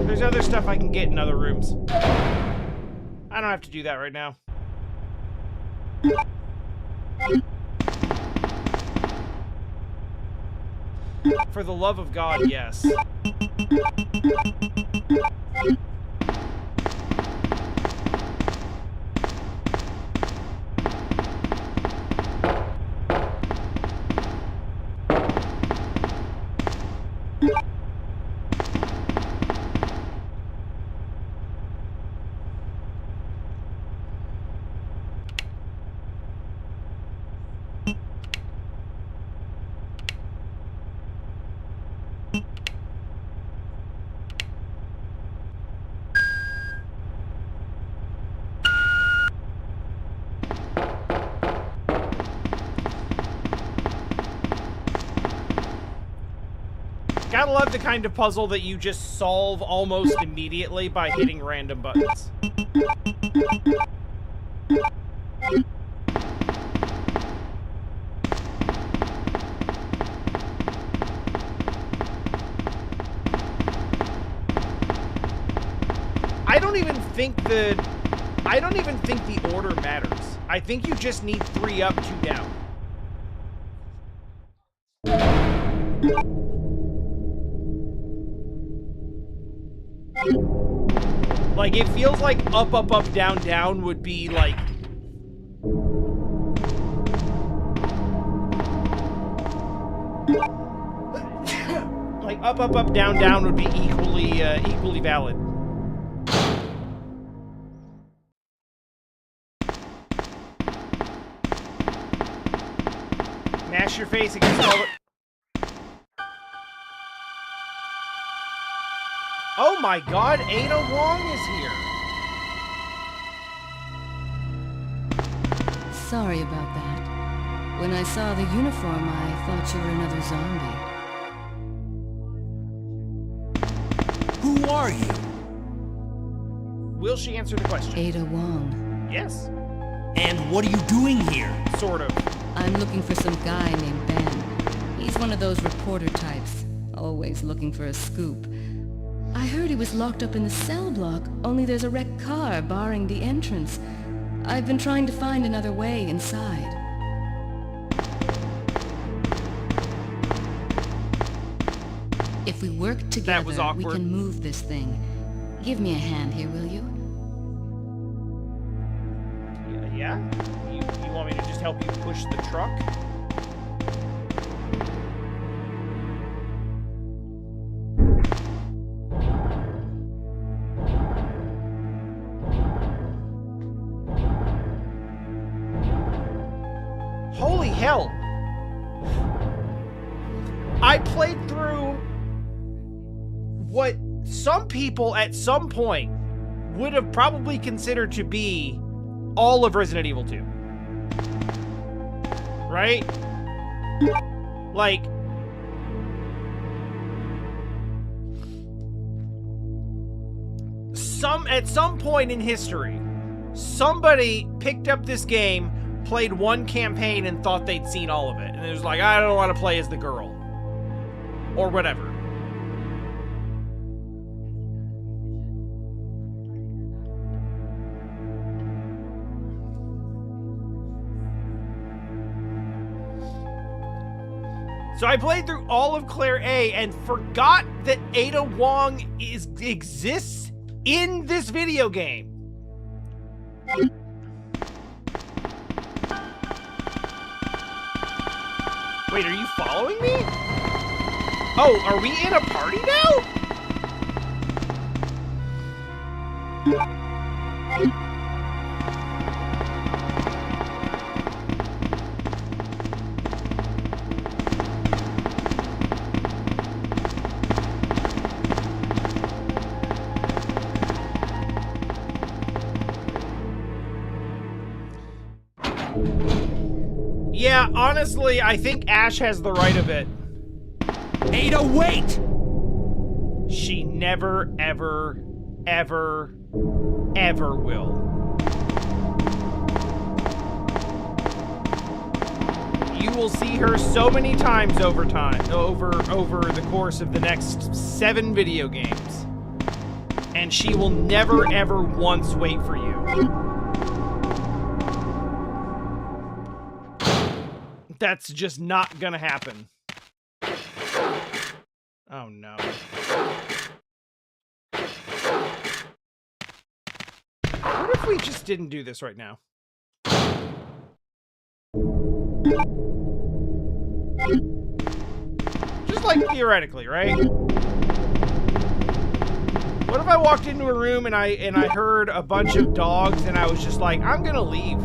There's other stuff I can get in other rooms. I don't have to do that right now. For the love of God, yes. Gotta love the kind of puzzle that you just solve almost immediately by hitting random buttons. I don't even think the order matters. I think you just need 3 up, 2 down. Like, it feels like up, up, up, down, down would be, like... like, up, up, up, down, down would be equally valid. Mash your face against all the... Oh my god, Ada Wong is here! Sorry about that. When I saw the uniform, I thought you were another zombie. Who are you? Will she answer the question? Ada Wong. Yes. And what are you doing here? Sort of. I'm looking for some guy named Ben. He's one of those reporter types, always looking for a scoop. I heard he was locked up in the cell block, only there's a wrecked car barring the entrance. I've been trying to find another way inside. If we work together, That was we awkward. can move this thing. Give me a hand here, will you? Yeah? You want me to just help you push the truck? Holy hell! I played through what some people at some point would have probably considered to be all of Resident Evil 2. Right? Like, at some point in history, somebody picked up this game, played one campaign, and thought they'd seen all of it. And it was like, I don't want to play as the girl. Or whatever. So I played through all of Claire A and forgot that Ada Wong exists in this video game. Wait, are you following me? Oh, are we in a party now? Yeah, honestly, I think Ash has the right of it. Ada, wait! She never, ever, ever, ever will. You will see her so many times over the course of the next 7 video games. And she will never, ever once wait for you. That's just not gonna happen. Oh no. What if we just didn't do this right now? Just like theoretically, right? What if I walked into a room and I heard a bunch of dogs and I was just like, I'm gonna leave.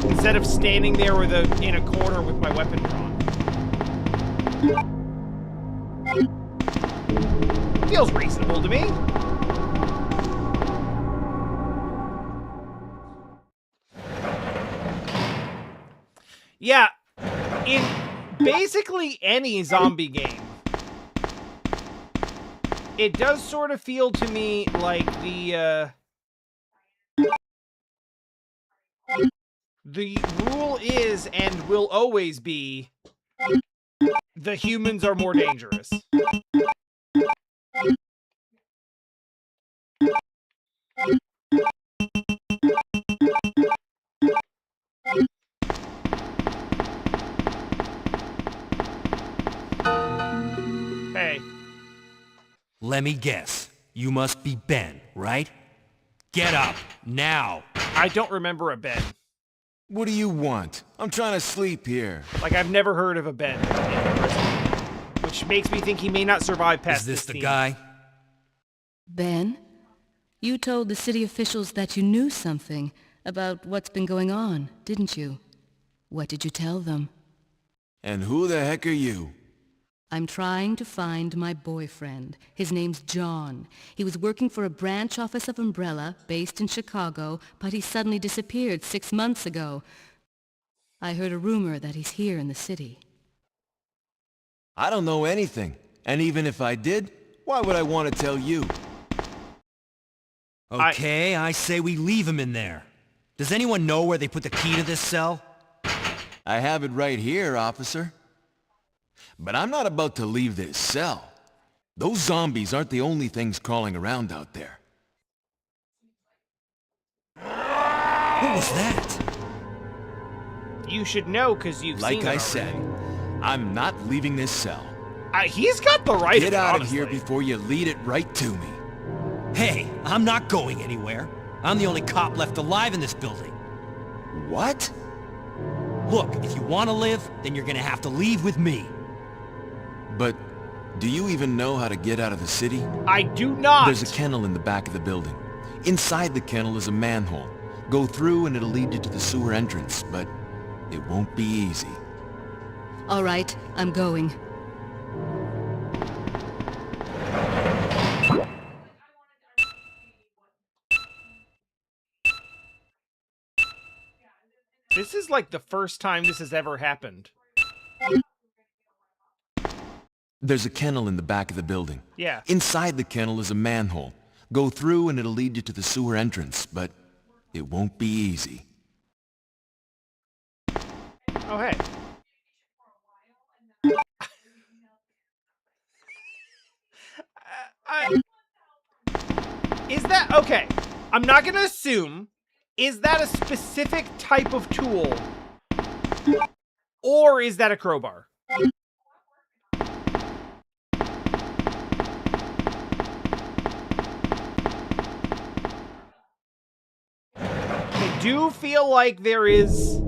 Instead of standing there in a corner with my weapon drawn. Feels reasonable to me. Yeah, in basically any zombie game, it does sort of feel to me like the rule is and will always be the humans are more dangerous. Hey. Let me guess. You must be Ben, right? Get up, now! I don't remember a Ben. What do you want? I'm trying to sleep here. Like, I've never heard of a Ben in prison. Which makes me think he may not survive past Is this the scene. guy? Ben, you told the city officials that you knew something about what's been going on, didn't you? What did you tell them? And who the heck are you? I'm trying to find my boyfriend. His name's John. He was working for a branch office of Umbrella based in Chicago, but he suddenly disappeared 6 months ago. I heard a rumor that he's here in the city. I don't know anything. And even if I did, why would I want to tell you? Okay, I say we leave him in there. Does anyone know where they put the key to this cell? I have it right here, officer. But I'm not about to leave this cell. Those zombies aren't the only things crawling around out there. What was that? You should know because you've seen Like it I already. said, I'm not leaving this cell. He's got the right Get of it, out of honestly. here before you lead it right to me. Hey, I'm not going anywhere. I'm the only cop left alive in this building. What? Look, if you want to live, then you're gonna have to leave with me. But do you even know how to get out of the city? I do not. There's a kennel in the back of the building. Inside the kennel is a manhole. Go through and it'll lead you to the sewer entrance, but it won't be easy. All right, I'm going. This is like the first time this has ever happened. There's a kennel in the back of the building. Yeah. Inside the kennel is a manhole. Go through and it'll lead you to the sewer entrance, but it won't be easy. Oh, hey. Is that... Okay. I'm not going to assume. Is that a specific type of tool? Or is that a crowbar? I do feel like there is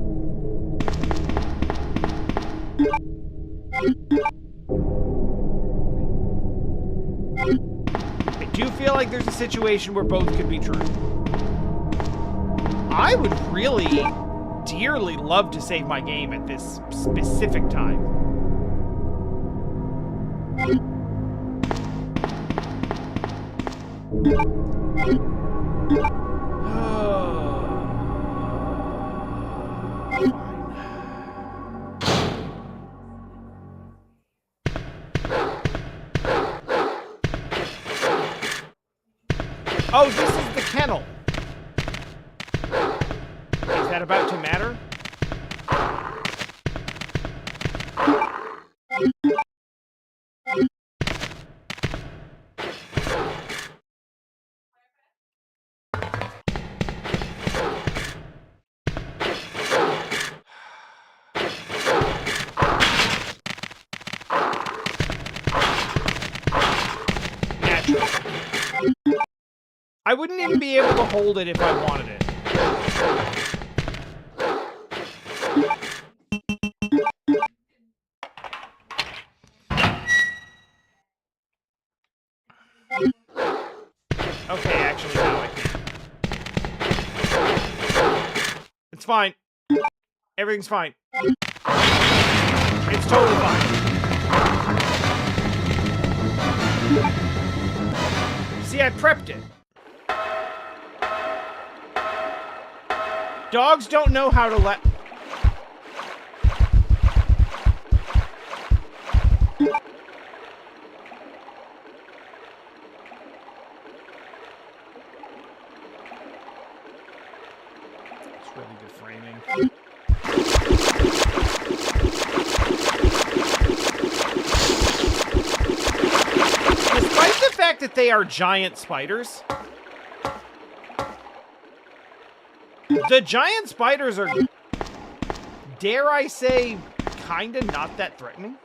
I do feel like there's a situation where both could be true. I would really dearly love to save my game at this specific time. Oh, this is the kennel. Is that about to matter? Naturally. I wouldn't even be able to hold it if I wanted it. Okay, actually, no, I can't. It's fine. Everything's fine. It's totally fine. See, I prepped it. Dogs don't know how to let... It's really good framing. Despite the fact that they are giant spiders, the giant spiders are, dare I say, kinda not that threatening.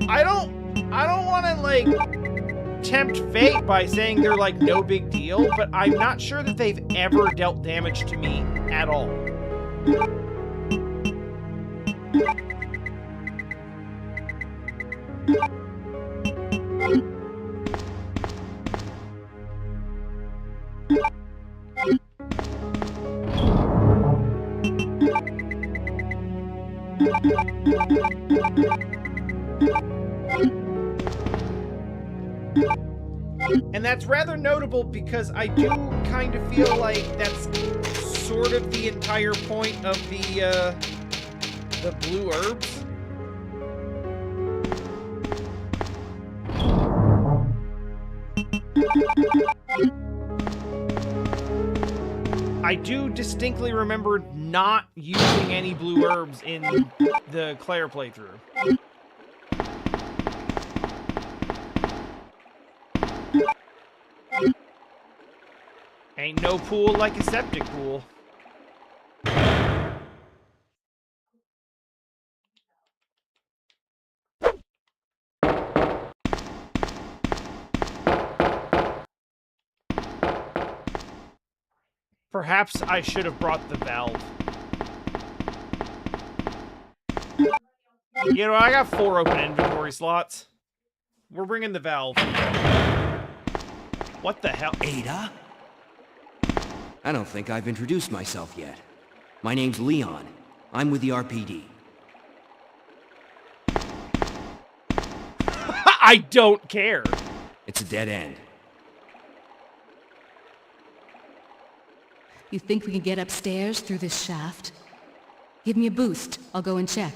I don't want to, like, tempt fate by saying they're, like, no big deal, but I'm not sure that they've ever dealt damage to me at all. And that's rather notable because I do kind of feel like that's sort of the entire point of the blue herbs. I do distinctly remember not using any blue herbs in the Claire playthrough. Ain't no pool like a septic pool. Perhaps I should have brought the valve. You know, I got 4 open inventory slots. We're bringing the valve. What the hell? Ada? I don't think I've introduced myself yet. My name's Leon. I'm with the RPD. I don't care. It's a dead end. You think we can get upstairs through this shaft? Give me a boost. I'll go and check.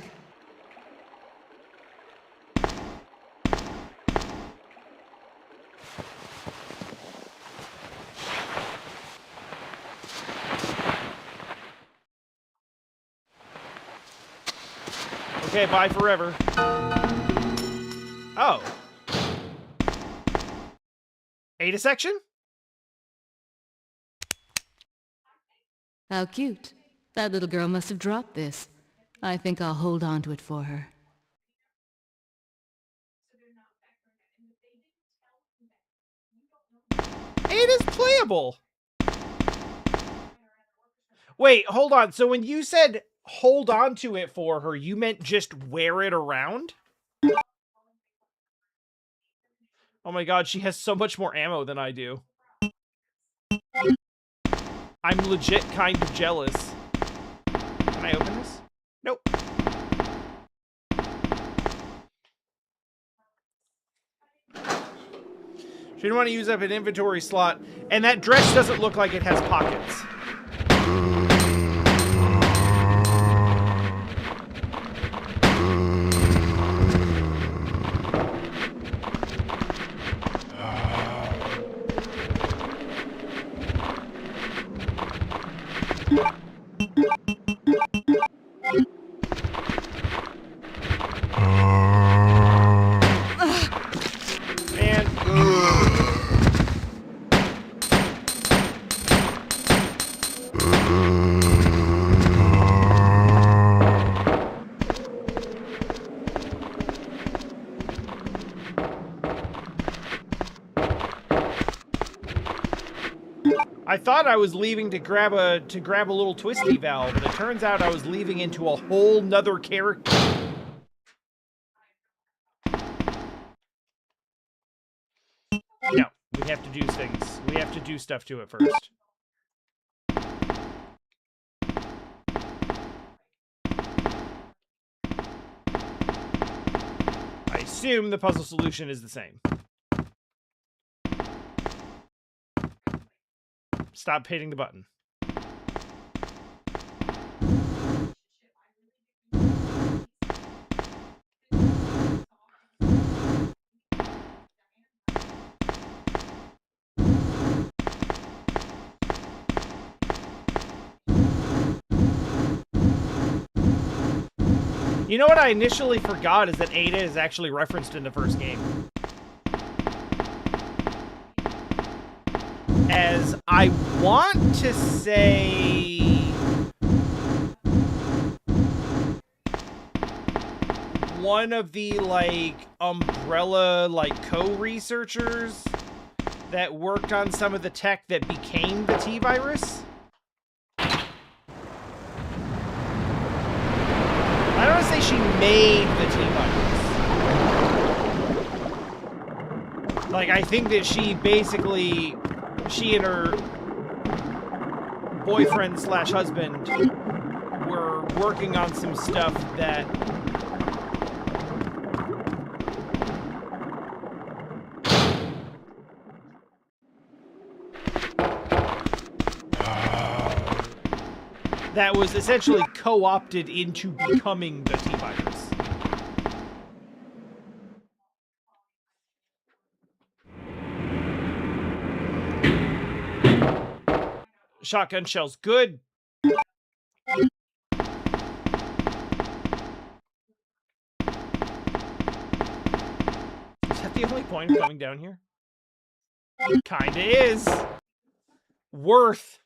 Okay, bye forever. Oh. Ada section? How cute. That little girl must have dropped this. I think I'll hold on to it for her. Ada's playable. Wait, hold on. So when you said hold on to it for her, you meant just wear it around? Oh my god, she has so much more ammo than I do. I'm legit kind of jealous. Can I open this? Nope. She didn't want to use up an inventory slot, and that dress doesn't look like it has pockets. I thought I was leaving to grab a little twisty valve, but it turns out I was leaving into a whole nother character. No, we have to do things. We have to do stuff to it first. I assume the puzzle solution is the same. Stop hitting the button. You know what I initially forgot is that Ada is actually referenced in the first game. As I want to say... one of the, like, Umbrella, like, co-researchers that worked on some of the tech that became the T-Virus. I don't want to say she made the T-Virus. Like, I think that she basically... she and her boyfriend/husband were working on some stuff that... that was essentially co-opted into becoming the T-Virus. Shotgun shells, good. Is that the only point of coming down here? Kinda is. Worth.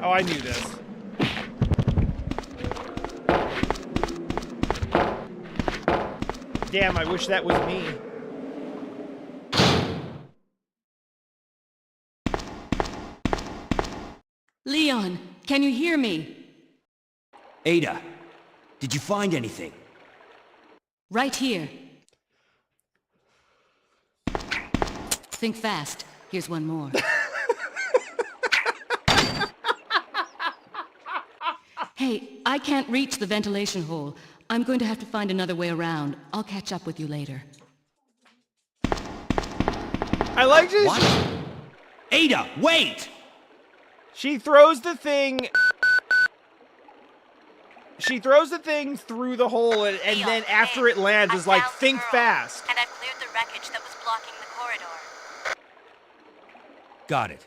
Oh, I knew this. Damn, I wish that was me. Leon, can you hear me? Ada, did you find anything? Right here. Think fast. Here's one more. Hey, I can't reach the ventilation hole. I'm going to have to find another way around. I'll catch up with you later. I like this. What? Ada, wait! She throws the thing... she throws the thing through the hole, and then after it lands is like, think fast. And I've cleared the wreckage that was blocking the corridor. Got it.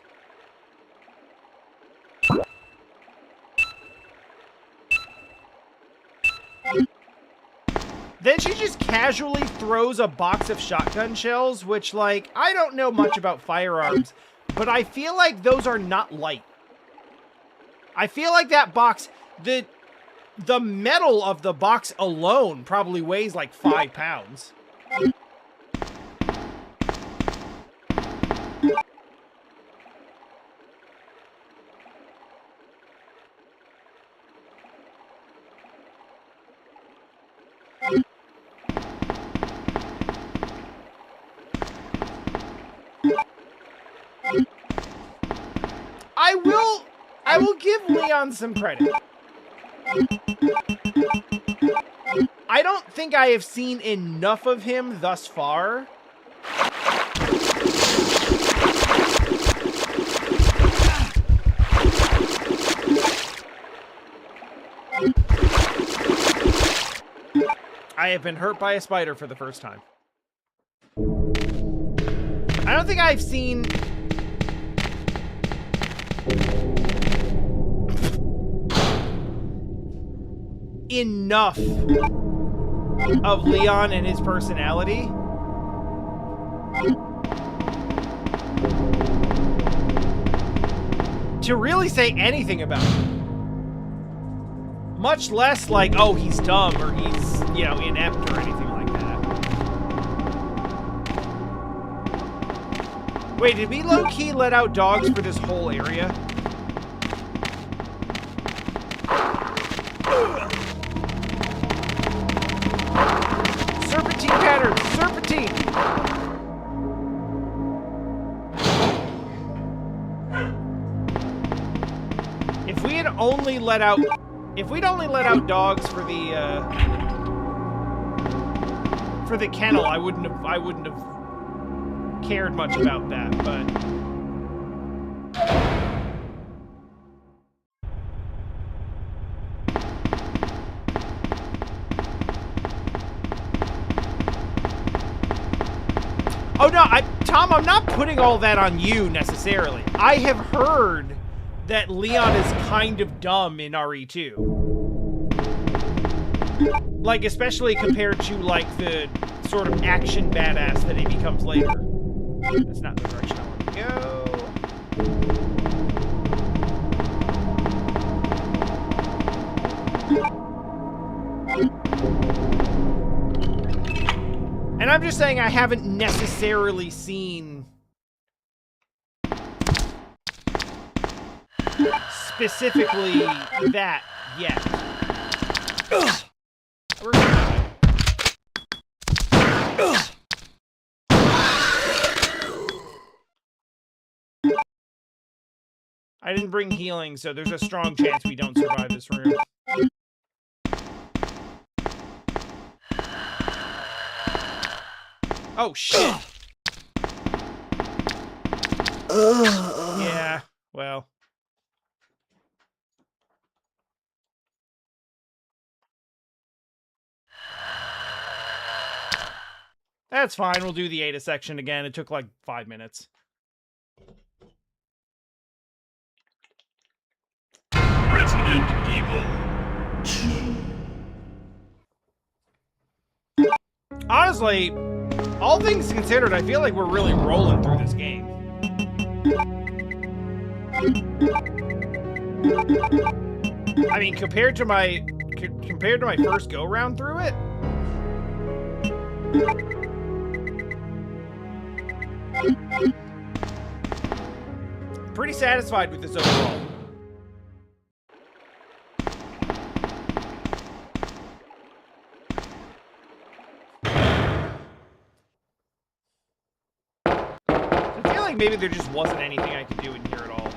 Then she just casually throws a box of shotgun shells, which, like, I don't know much about firearms, but I feel like those are not light. I feel like that box, The metal of the box alone probably weighs like 5 pounds. I will give Leon some credit. I don't think I have seen enough of him thus far. I have been hurt by a spider for the first time. I don't think I've seen enough of Leon and his personality to really say anything about him. Much less like, oh, he's dumb or he's, you know, inept or anything like that. Wait, did we low-key let out dogs for this whole area? Serpentine pattern! Serpentine! If we had only let out... If we'd only let out dogs for the kennel, I wouldn't have cared much about that, but... Oh no, Tom, I'm not putting all that on you necessarily. I have heard that Leon is kind of dumb in RE2. Like, especially compared to, like, the sort of action badass that he becomes later. That's not the direction I want to go. And I'm just saying I haven't necessarily seen specifically that yet. Ugh. We're gonna... Ugh. I didn't bring healing, so there's a strong chance we don't survive this room. Oh, shit. Yeah, well. That's fine. We'll do the Ada section again. It took like 5 minutes. Resident Evil 2. Honestly, all things considered, I feel like we're really rolling through this game. I mean, compared to my first go-round through it, pretty satisfied with this overall. I feel like maybe there just wasn't anything I could do in here at all.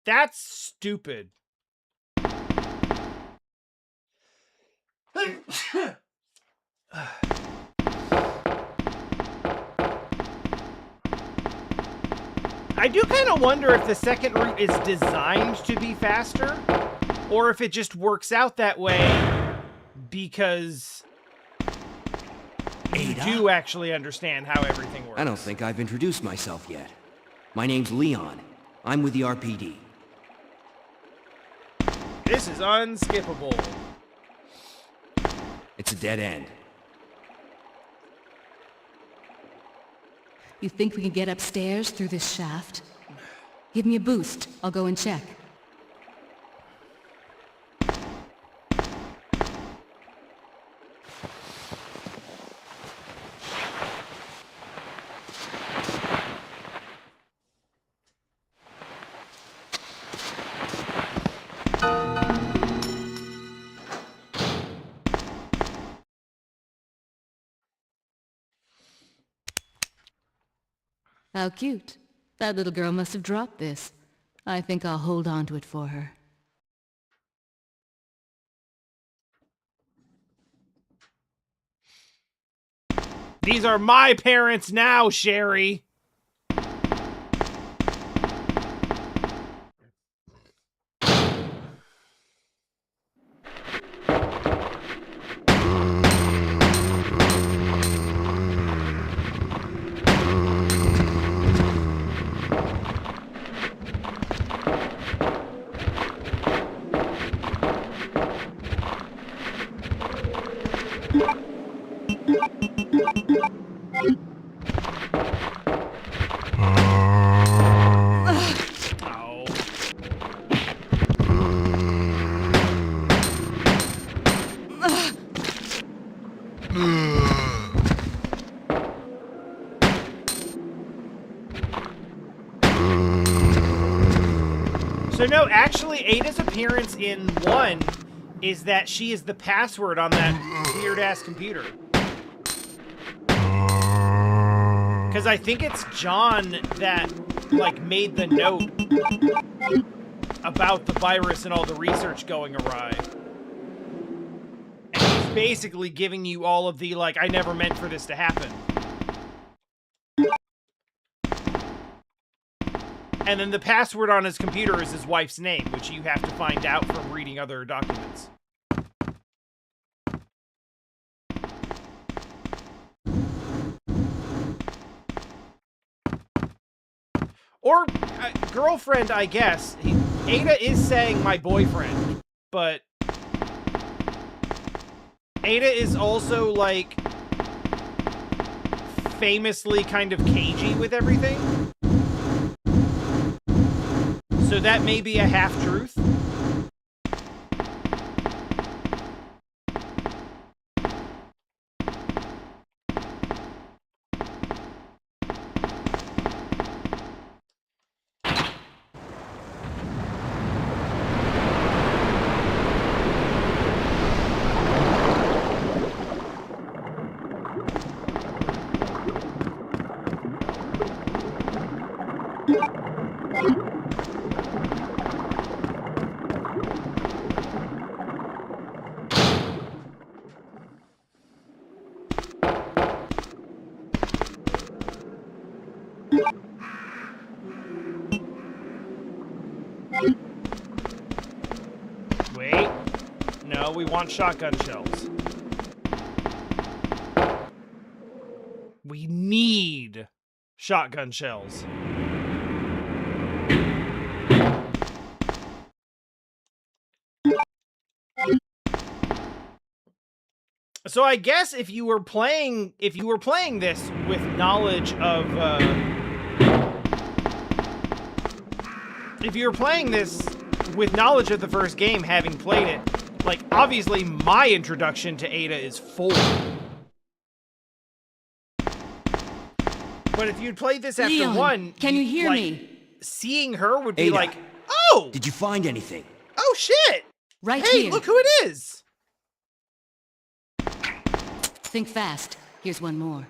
That's stupid. I do kind of wonder if the second route is designed to be faster, or if it just works out that way because you do actually understand how everything works. I don't think I've introduced myself yet. My name's Leon. I'm with the RPD. This is unskippable. It's a dead end. You think we can get upstairs through this shaft? Give me a boost. I'll go and check. How cute. That little girl must have dropped this. I think I'll hold on to it for her. These are my parents now, Sherry. So no, actually, Ada's appearance in 1 is that she is the password on that weird-ass computer. Because I think it's John that, like, made the note about the virus and all the research going awry. And he's basically giving you all of the, like, I never meant for this to happen. And then the password on his computer is his wife's name, which you have to find out from reading other documents. Or, girlfriend, I guess. Ada is saying my boyfriend, but Ada is also, like, famously kind of cagey with everything. So that may be a half-truth. Wait. No, we want shotgun shells. We need shotgun shells. So I guess if you were playing this with knowledge of if you were playing this with knowledge of the first game, having played it, like, obviously my introduction to Ada is 4. But if you'd played this after Leon, 1, can you hear like, me? seeing her would be Ada, like, oh! Did you find anything? Oh, shit! Right Hey, here. look who it is! Think fast. Here's one more.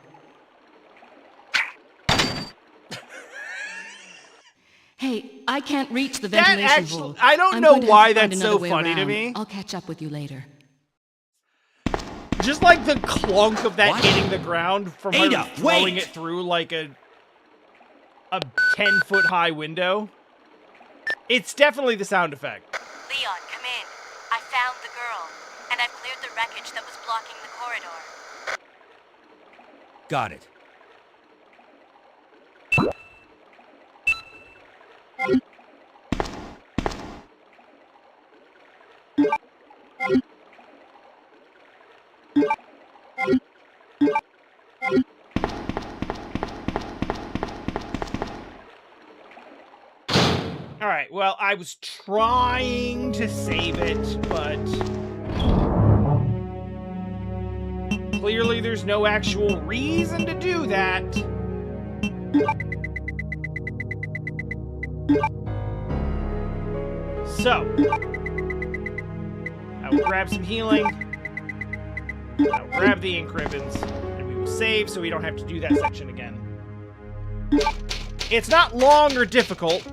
Hey, I can't reach the That ventilation actually- hole. I don't I'm know going to have why to find that's another so way funny to around. me. I'll catch up with you later. Just like the clunk of that What? hitting the ground from Ada, her throwing wait! it through like a 10-foot high window. It's definitely the sound effect. Leon, come in. I found the girl, and I've cleared the wreckage that was blocking the corridor. Got it. Alright, well, I was trying to save it, but... clearly there's no actual reason to do that. So, I will grab some healing. I'll grab the ink ribbons, and we will save so we don't have to do that section again. It's not long or difficult,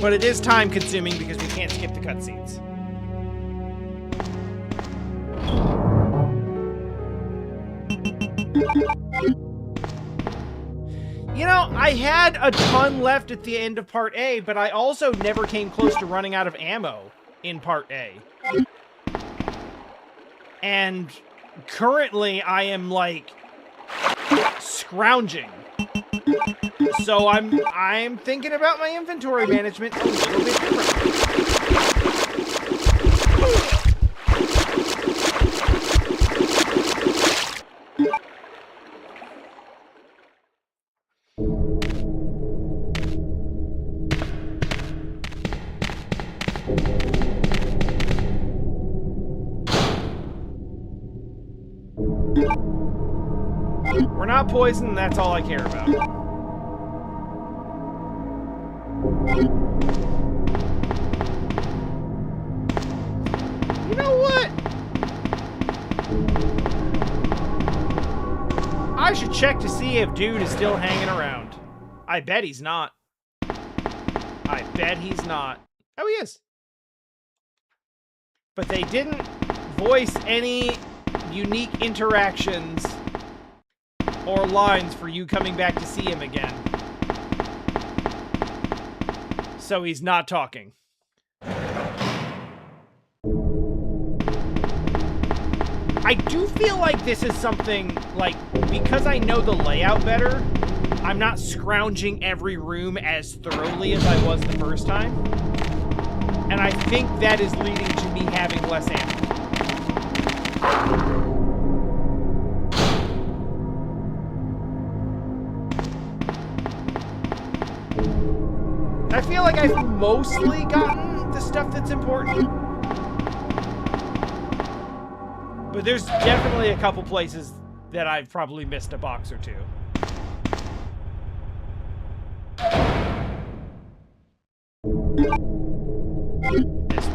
but it is time consuming because we can't skip the cutscenes. You know, I had a ton left at the end of Part A, but I also never came close to running out of ammo in Part A. And currently I am, like, scrounging. So I'm thinking about my inventory management a little bit different. We're not poisoned, that's all I care about. You know what? I should check to see if dude is still hanging around. I bet he's not. I bet he's not. Oh, he is. But they didn't voice any unique interactions or lines for you coming back to see him again. So he's not talking. I do feel like this is something, like, because I know the layout better, I'm not scrounging every room as thoroughly as I was the first time. And I think that is leading to me having less ammo. I feel like I've mostly gotten the stuff that's important. But there's definitely a couple places that I've probably missed a box or two. This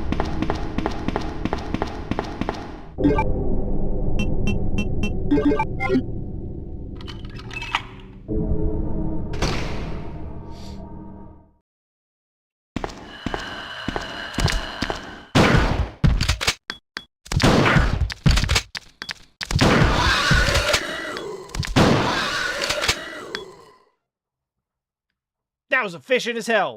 That was efficient as hell.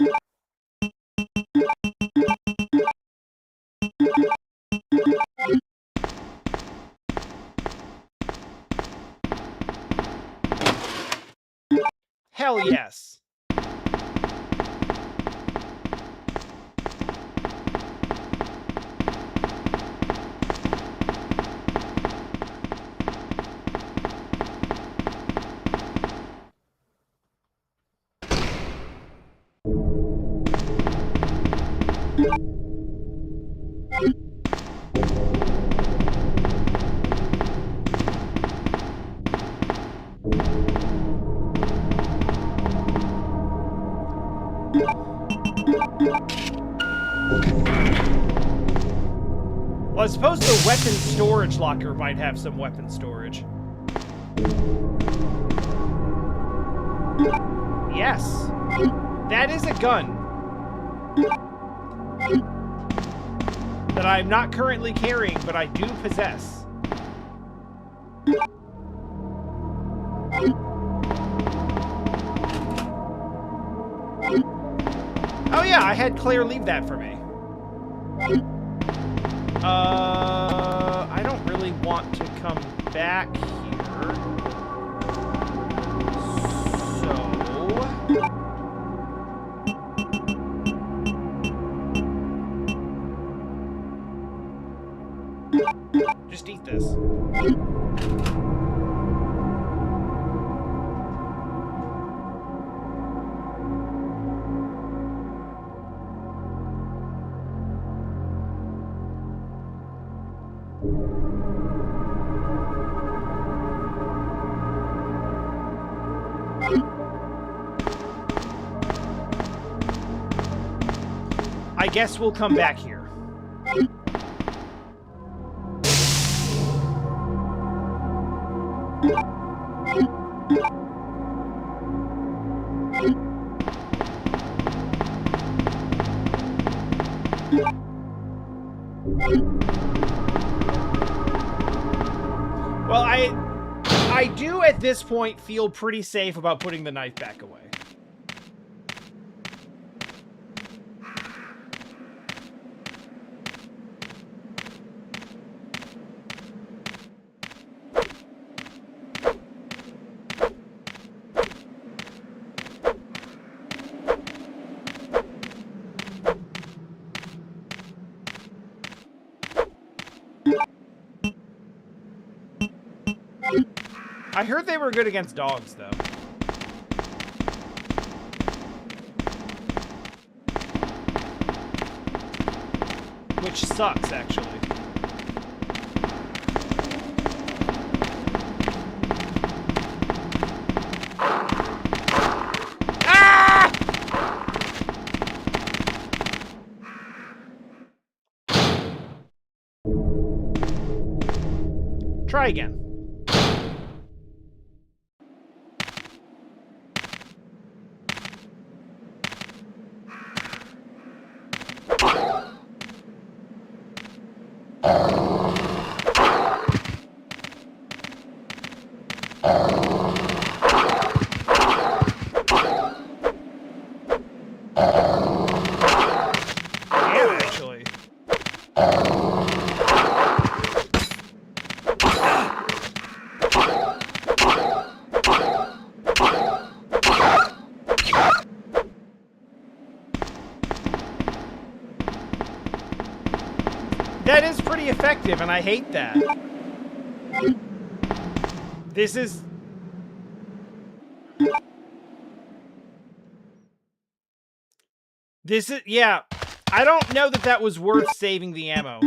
Hell yes. Well, I suppose the weapon storage locker might have some weapon storage. Yes. That is a gun. That I'm not currently carrying, but I do possess. Oh yeah, I had Claire leave that for me. I don't really want to come back here. So... just eat this. I guess we'll come back here. Well, I do at this point feel pretty safe about putting the knife back away. I heard they were good against dogs, though. Which sucks, actually. Ah! Try again. That is pretty effective, and I hate that. This is... yeah. I don't know that that was worth saving the ammo.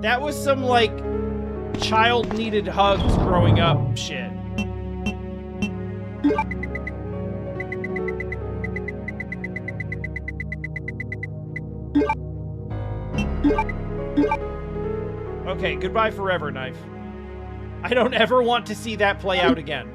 That was some, like, child needed hugs growing up shit. Okay, goodbye forever, knife. I don't ever want to see that play out again.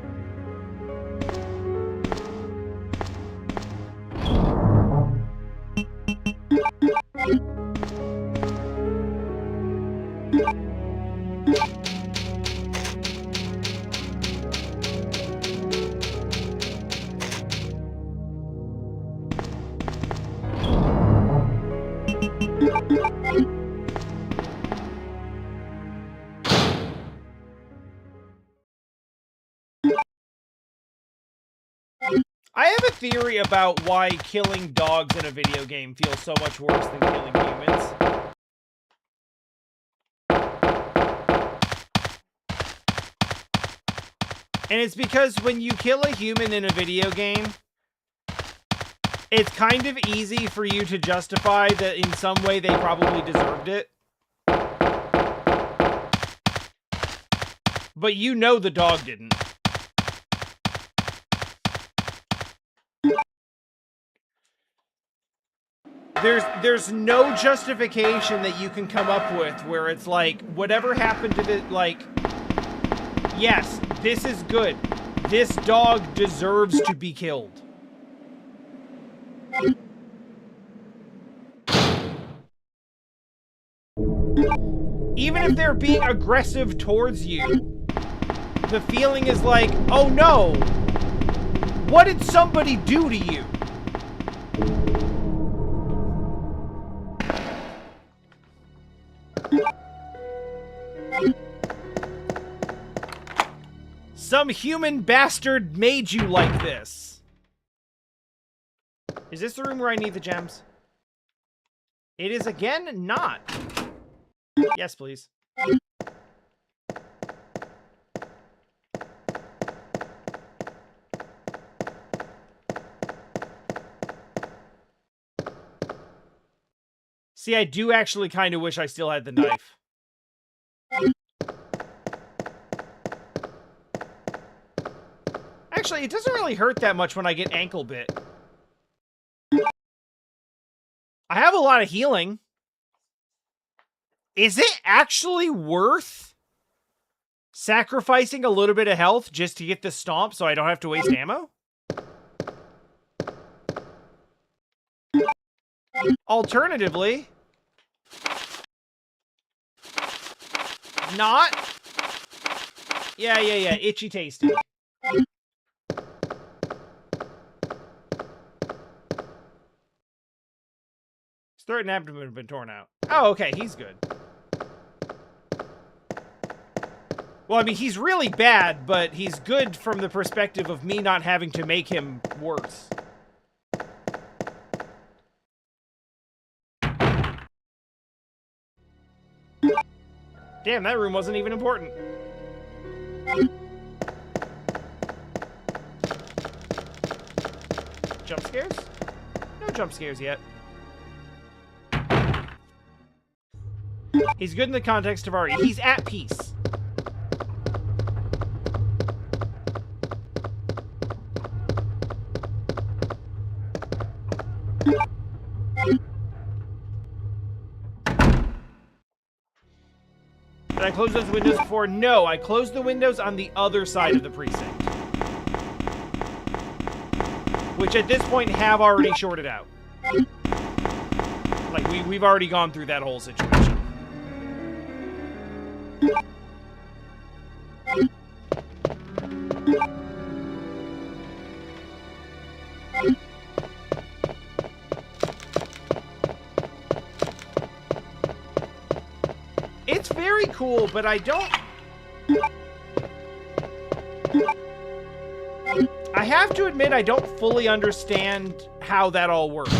I have a theory about why killing dogs in a video game feels so much worse than killing humans. And it's because when you kill a human in a video game, it's kind of easy for you to justify that in some way they probably deserved it. But you know the dog didn't. There's no justification that you can come up with where it's like, whatever happened to the, like, yes, this is good. This dog deserves to be killed. Even if they're being aggressive towards you, the feeling is like, oh no, what did somebody do to you? Some human bastard made you like this. Is this the room where I need the gems? It is again not. Yes, please. See, I do actually kind of wish I still had the knife. Actually, it doesn't really hurt that much when I get ankle bit. I have a lot of healing. Is it actually worth sacrificing a little bit of health just to get the stomp so I don't have to waste ammo? Alternatively, not. Yeah, itchy tasty. His throat and abdomen have been torn out. Oh, okay, he's good. Well, I mean, he's really bad, but he's good from the perspective of me not having to make him worse. Damn, that room wasn't even important. Jump scares? No jump scares yet. He's good in the context of RE. He's at peace. Did I close those windows before? No, I closed the windows on the other side of the precinct. Which at this point have already shorted out. Like, we've already gone through that whole situation. It's very cool, but I don't... I have to admit I don't fully understand how that all works.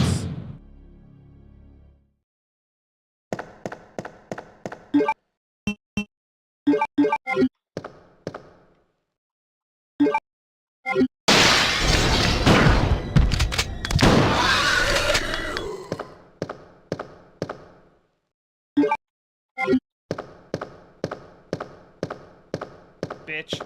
Bitch.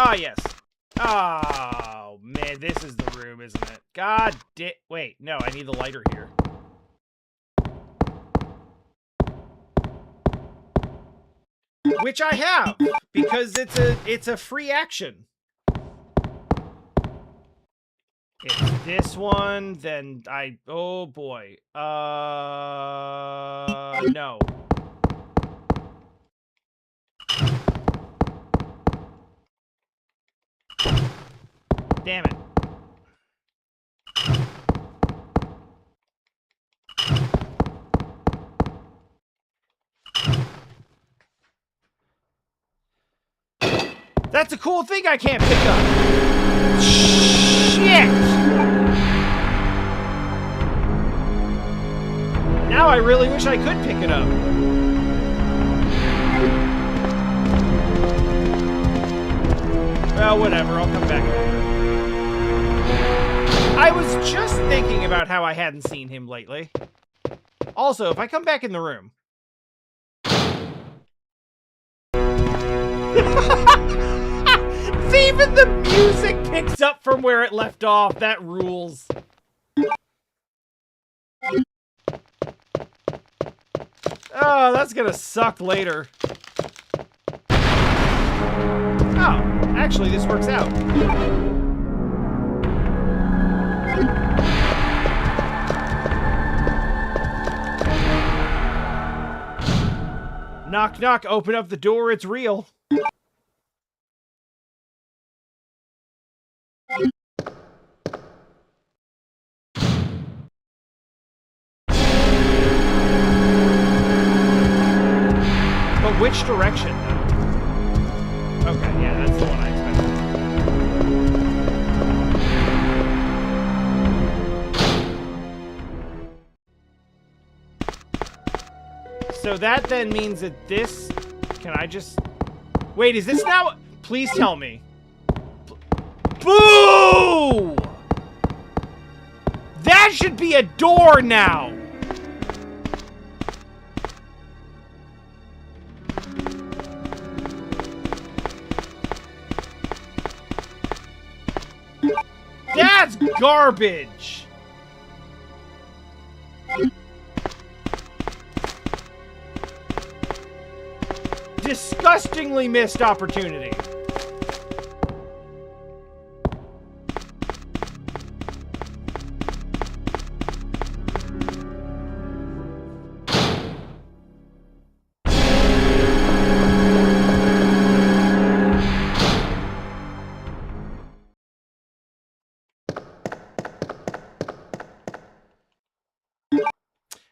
Ah, yes. Oh, man, this is the room, isn't it? God damn. Wait, no, I need the lighter here. Which I have, because it's a free action. It's this one, then oh boy. No. Damn it. That's a cool thing I can't pick up. Shit! Now I really wish I could pick it up. Well, whatever, I'll come back later. I was just thinking about how I hadn't seen him lately. Also, if I come back in the room... Even the music picks up from where it left off. That rules. Oh, that's gonna suck later. Oh, actually, this works out. Knock, knock, open up the door, it's real. But which direction, though? Okay, yeah, that's the one I expected. So that then means that this... Can I just... Wait, is this now... Please tell me. Boo! That should be a door now! That's garbage! Disgustingly missed opportunity.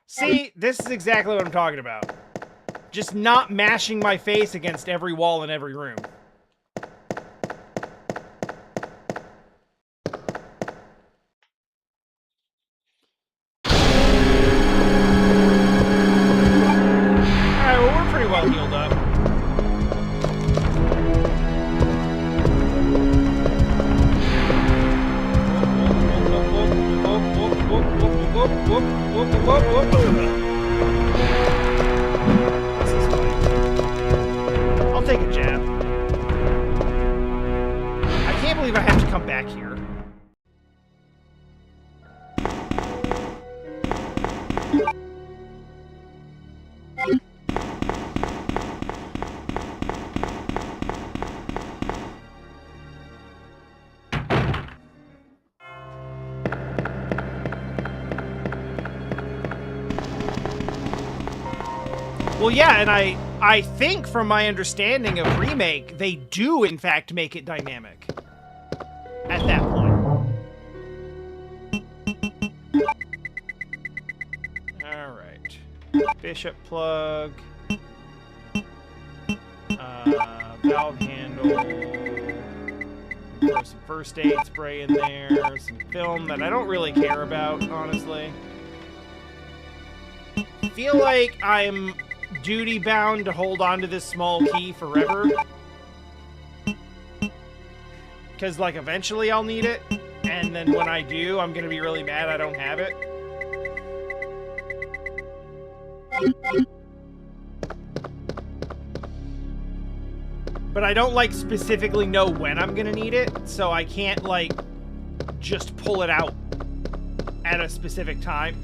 See, this is exactly what I'm talking about. Just not mashing my face against every wall in every room. Alright, well, we're pretty well healed up. This is fine. I'll take a jab. I can't believe I have to come back here. Well, yeah, and I think from my understanding of Remake, they do, in fact, make it dynamic. At that point. Alright. Bishop plug. Valve handle. Throw some first aid spray in there. Some film that I don't really care about, honestly. Feel like I'm duty bound to hold on to this small key forever. Because, like, eventually I'll need it. And then when I do, I'm going to be really mad I don't have it. But I don't, like, specifically know when I'm going to need it. So I can't, like, just pull it out at a specific time.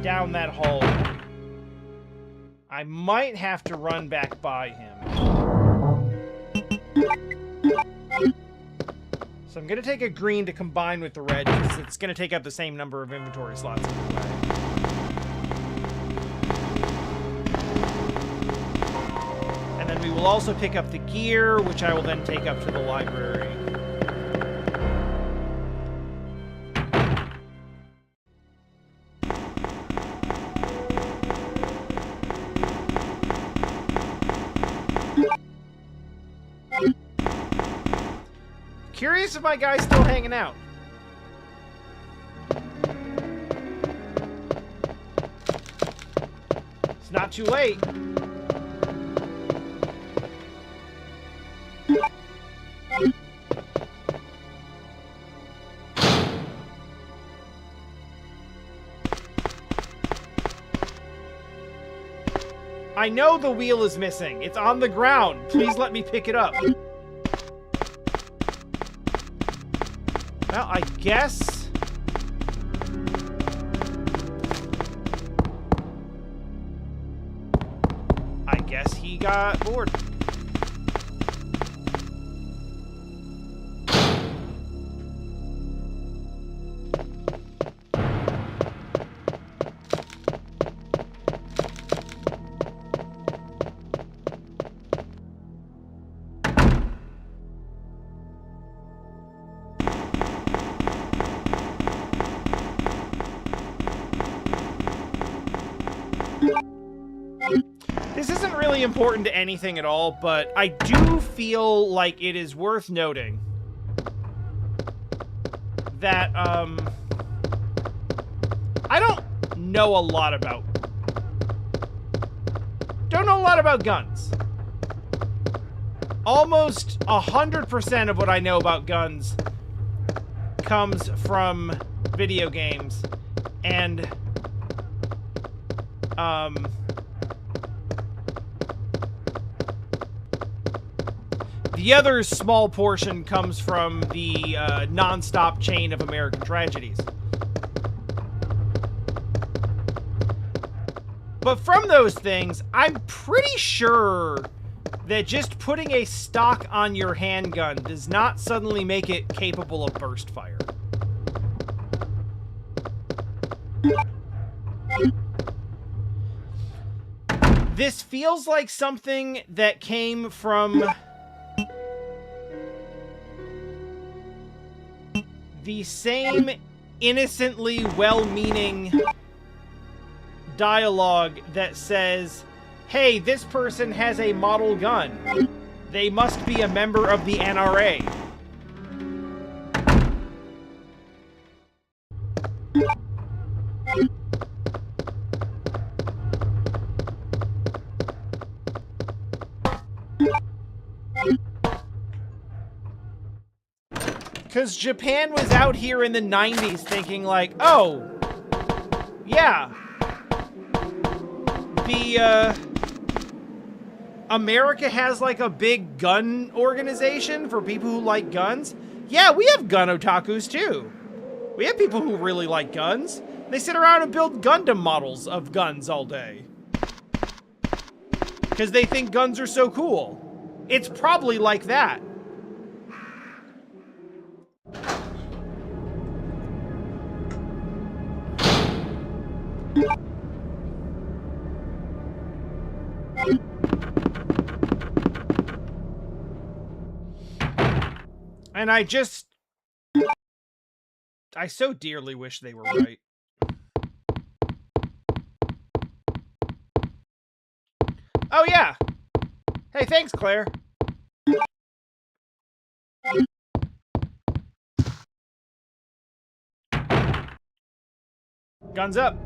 Down that hallway. I might have to run back by him. So I'm going to take a green to combine with the red because it's going to take up the same number of inventory slots either way. And then we will also pick up the gear, which I will then take up to the library. Curious if my guy's still hanging out. It's not too late. I know the wheel is missing. It's on the ground. Please let me pick it up. Well, I guess... he got bored. This isn't really important to anything at all, but I do feel like it is worth noting that, I don't know a lot about guns. Almost 100% of what I know about guns comes from video games, and, the other small portion comes from the non-stop chain of American tragedies. But from those things, I'm pretty sure that just putting a stock on your handgun does not suddenly make it capable of burst fire. This feels like something that came from the same innocently well-meaning dialogue that says, hey, this person has a model gun. They must be a member of the NRA. Because Japan was out here in the 90s thinking like, oh, yeah, America has like a big gun organization for people who like guns. Yeah, we have gun otakus too. We have people who really like guns. They sit around and build Gundam models of guns all day. Because they think guns are so cool. It's probably like that. And I so dearly wish they were right. Oh, yeah. Hey, thanks, Claire. Guns up.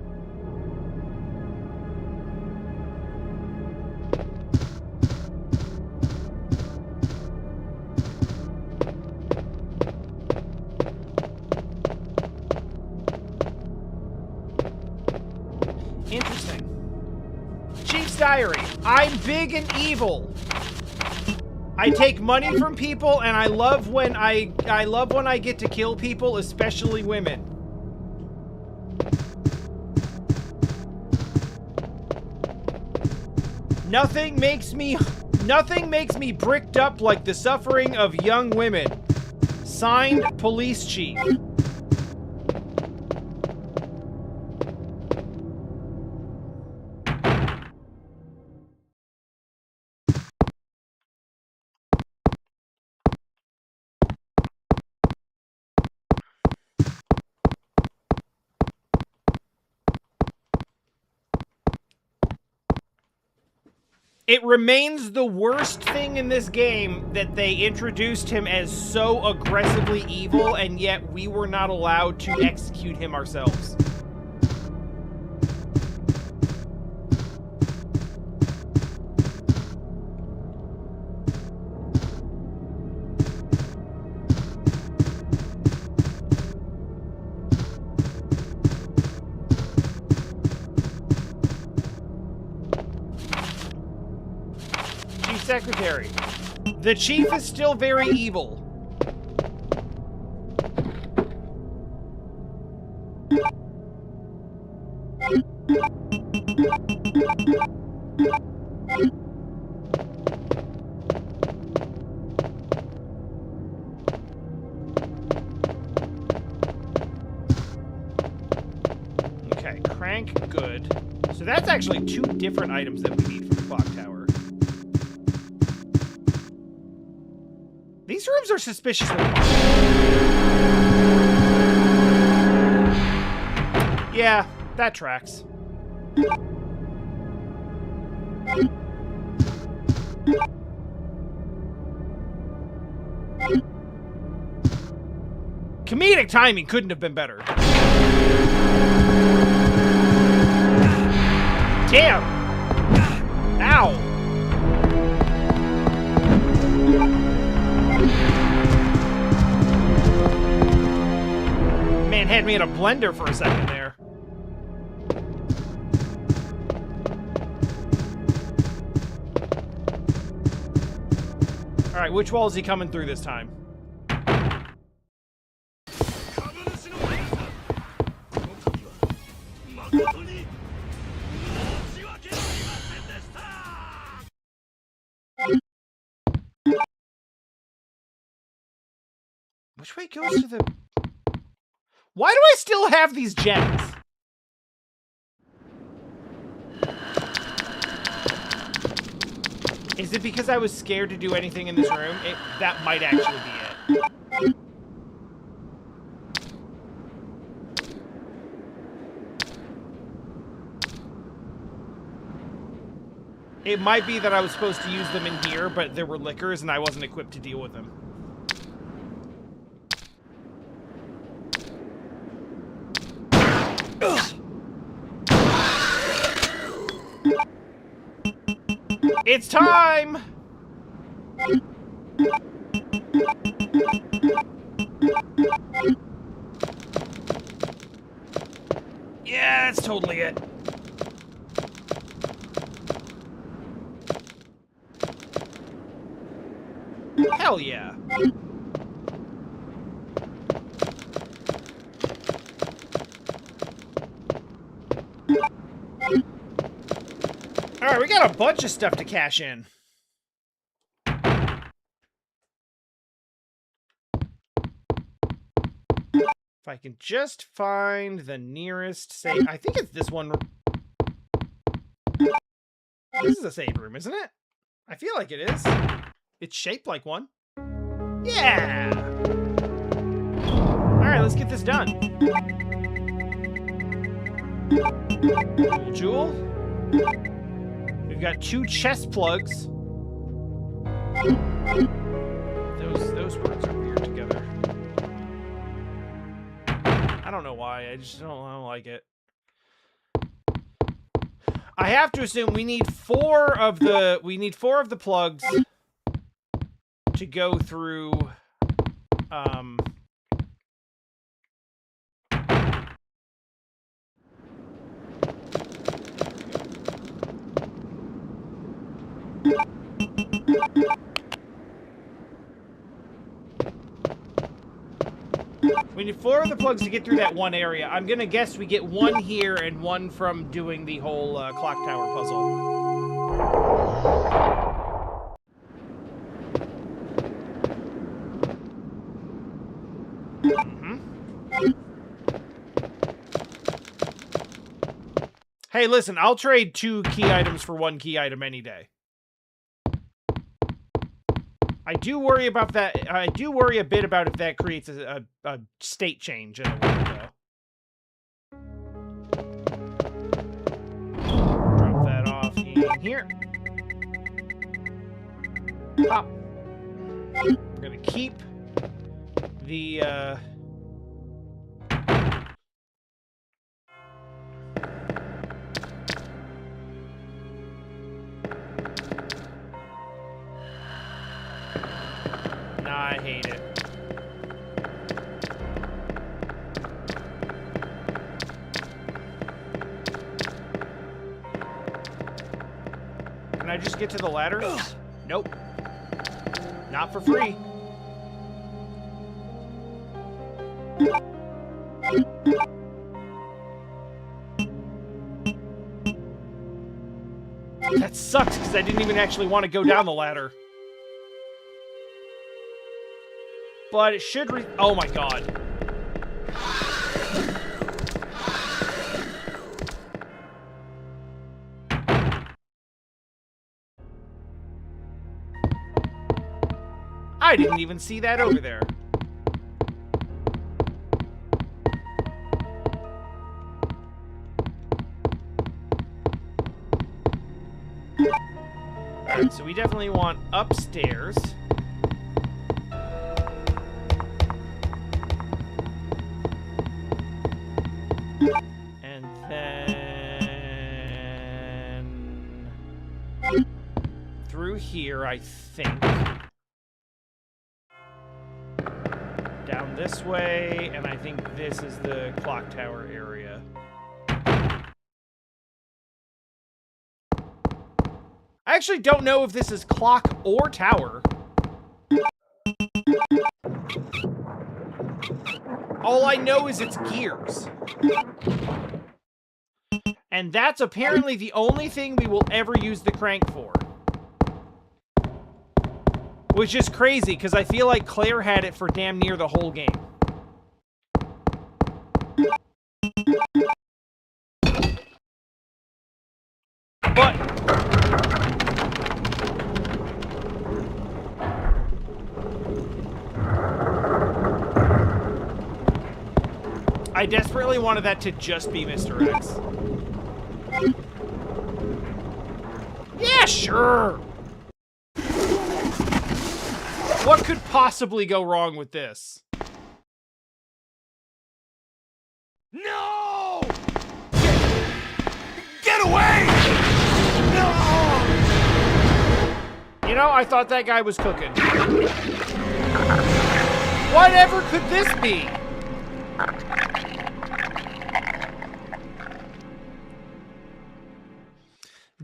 Interesting. Chief's Diary. I'm big and evil. I take money from people, and I love when I get to kill people, especially women. Nothing makes me bricked up like the suffering of young women. Signed, Police Chief. It remains the worst thing in this game that they introduced him as so aggressively evil, and yet we were not allowed to execute him ourselves. Secretary. The chief is still very evil. Okay, crank, good. So that's actually 2 different items that we need for the clock tower. These rooms are suspiciously quiet. Yeah, that tracks. Comedic timing couldn't have been better. Damn! Ow! Man had me in a blender for a second there. Alright, which wall is he coming through this time? Which way goes to the... Why do I still have these gems? Is it because I was scared to do anything in this room? That might actually be it. It might be that I was supposed to use them in here, but there were liquors and I wasn't equipped to deal with them. It's time! Yeah, that's totally it. Hell yeah. Alright, we got a bunch of stuff to cash in. If I can just find the nearest save... I think it's this one. This is a save room, isn't it? I feel like it is. It's shaped like one. Yeah! Alright, let's get this done. Jewel. We've got 2 chest plugs. Those words are weird together. I don't know why. I don't like it. I have to assume we need 4 of the plugs to go through we need 4 of the plugs to get through that one area. I'm gonna guess we get 1 here and 1 from doing the whole clock tower puzzle. Hey, listen, I'll trade 2 key items for 1 key item any day. I do worry about that. I do worry a bit about if that creates a state change in a way, though. Drop that off in here. Pop. We're gonna keep the, Nah, I hate it. Can I just get to the ladder? Nope. Not for free. That sucks, because I didn't even actually want to go down the ladder. But it should oh my god. I didn't even see that over there. Alright, so we definitely want upstairs. And then through here, I think. Down this way, and I think this is the clock tower area. I actually don't know if this is clock or tower. All I know is it's gears. And that's apparently the only thing we will ever use the crank for. Which is crazy, because I feel like Claire had it for damn near the whole game. But I desperately wanted that to just be Mr. X. Yeah, sure! What could possibly go wrong with this? No! Get away! No! You know, I thought that guy was cooking. Whatever could this be?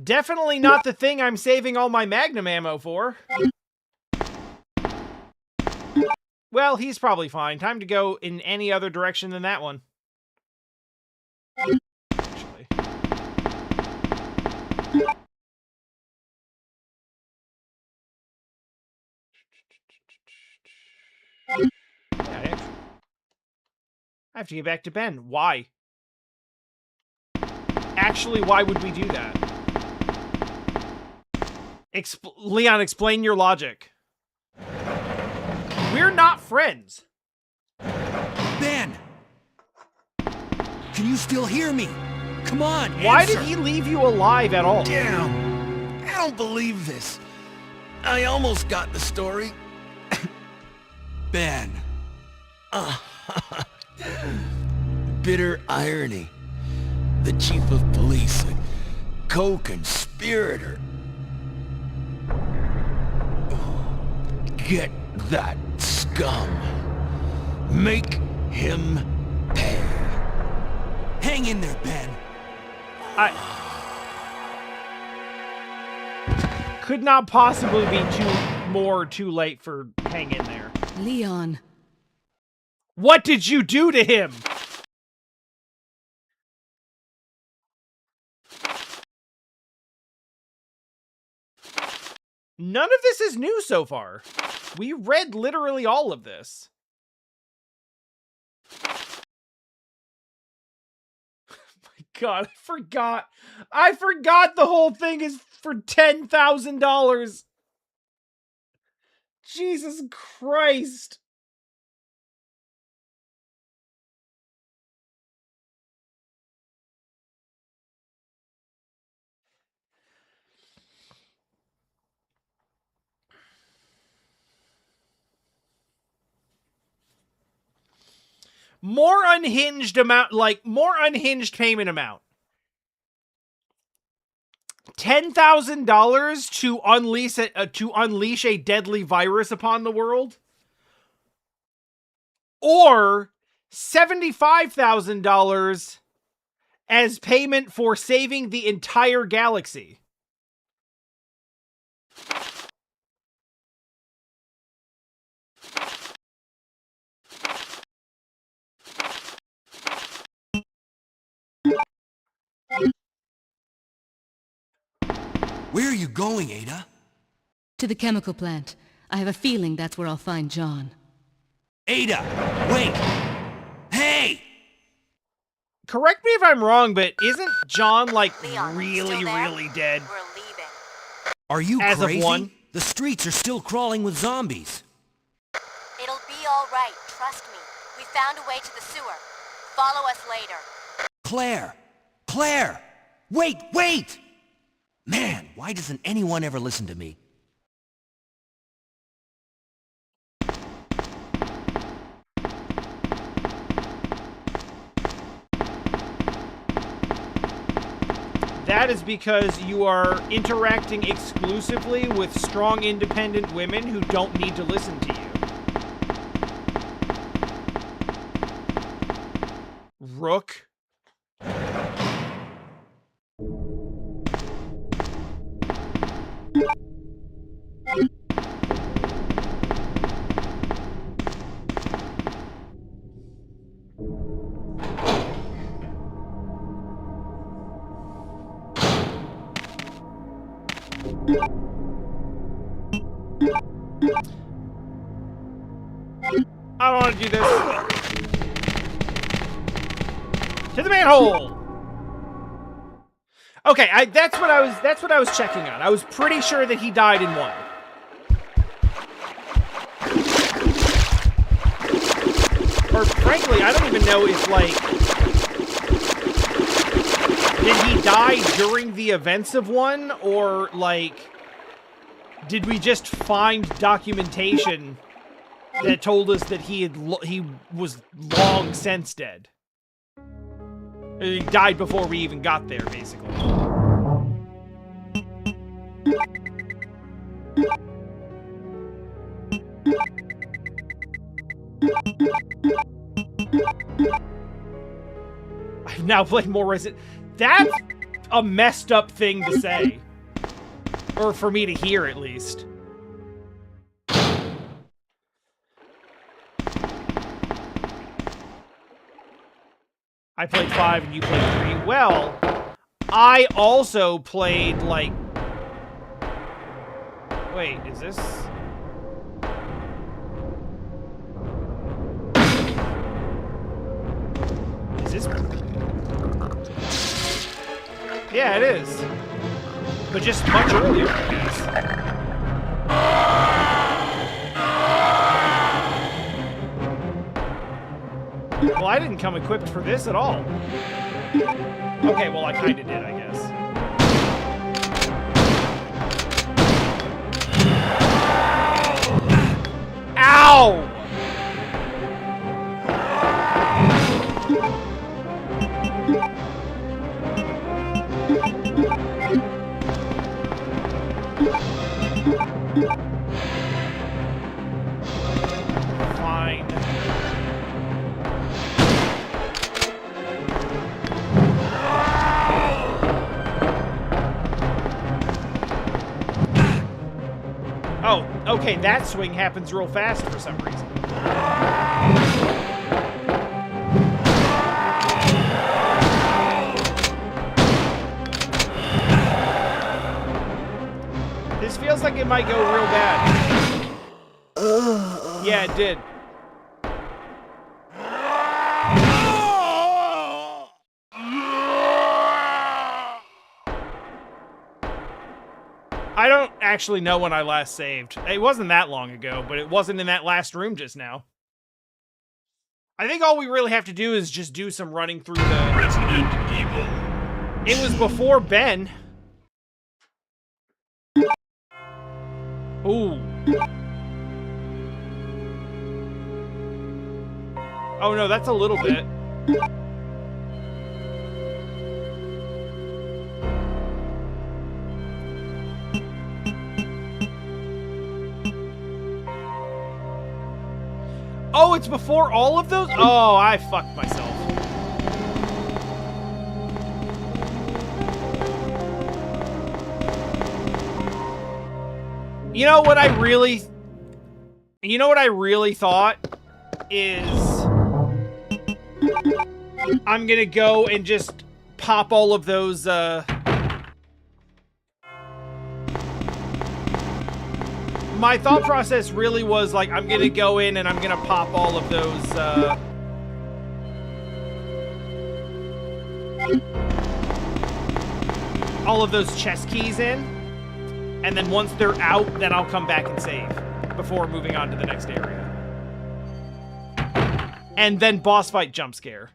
Definitely not the thing I'm saving all my Magnum ammo for. Well, he's probably fine. Time to go in any other direction than that one. Actually. Yeah, I have to get back to Ben. Why? Actually, why would we do that? Leon, explain your logic. We're not friends. Ben! Can you still hear me? Come on, Why answer. did he leave you alive at all? Damn! I don't believe this. I almost got the story. Ben. Bitter irony. The chief of police, a co-conspirator. Get that scum. Make him pay. Hang in there, Ben. I could not possibly be too late for hang in there. Leon. What did you do to him? None of this is new so far. We read literally all of this. My God, I forgot the whole thing is for $10,000. Jesus Christ. more unhinged amount, like more unhinged payment amount. $10,000 to unleash a deadly virus upon the world, or $75,000 as payment for saving the entire galaxy. Where are you going, Ada? To the chemical plant. I have a feeling that's where I'll find John. Ada! Wait! Hey! Correct me if I'm wrong, but isn't John, like, Leon, really, still there? really dead? We're leaving. Are you As of crazy? one. The streets are still crawling with zombies. It'll be all right, trust me. We found a way to the sewer. Follow us later. Claire! Claire! Wait, wait! Man, why doesn't anyone ever listen to me? That is because you are interacting exclusively with strong, independent women who don't need to listen to you. Rook. I don't want to do this. To the manhole. Okay, that's what I was checking on. I was pretty sure that he died in one. Or frankly, I don't even know if, like, did he die during the events of one, or, like, did we just find documentation that told us that he was long since dead? He died before we even got there, basically. I've now played more Resident... That's a messed up thing to say. Or for me to hear, at least. I played 5 and you played 3. Well, I also played, like... Wait, is this... Is this... Yeah, it is. But just much earlier, I guess. Well, I didn't come equipped for this at all. Okay, well, I kinda did, I guess. Ow! Fine. Oh, okay, that swing happens real fast for some reason. This feels like it might go real bad. Yeah, it did. I don't actually know when I last saved. It wasn't that long ago, but it wasn't in that last room just now. I think all we really have to do is just do some running through the... Resident Evil. It was before Ben. Ooh. Oh no, that's a little bit. Oh, it's before all of those? Oh, I fucked myself. You know what I really thought is I'm gonna go and just pop all of those, my thought process really was like, I'm gonna go in and I'm gonna pop all of those, chess keys in. And then once they're out, then I'll come back and save before moving on to the next area. And then boss fight jump scare.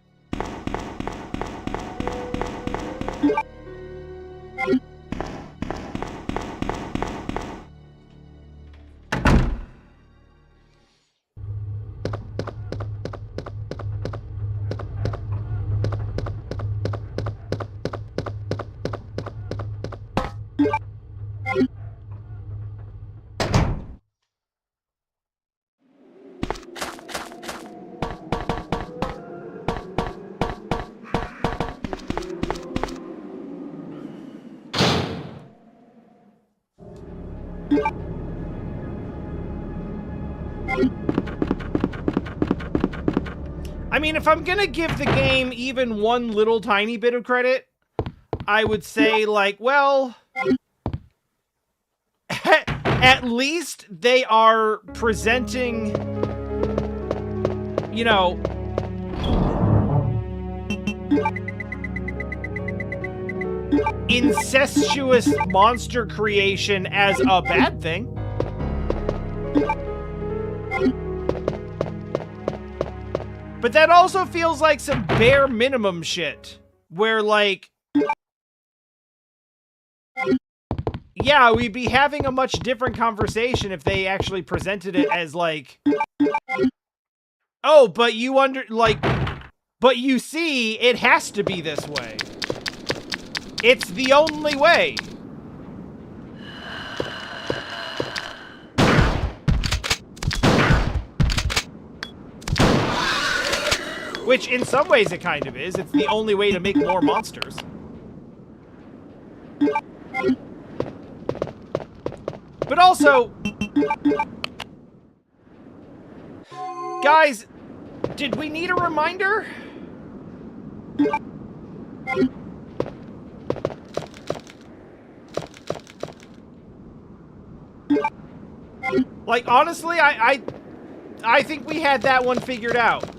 I mean, if I'm gonna give the game even one little tiny bit of credit, I would say, like, well, at least they are presenting, you know, incestuous monster creation as a bad thing. But that also feels like some bare minimum shit. Where, like, yeah, we'd be having a much different conversation if they actually presented it as, like, oh, but but you see, it has to be this way. It's the only way. Which, in some ways, it kind of is. It's the only way to make more monsters. But also, guys, did we need a reminder? Like, honestly, I think we had that one figured out.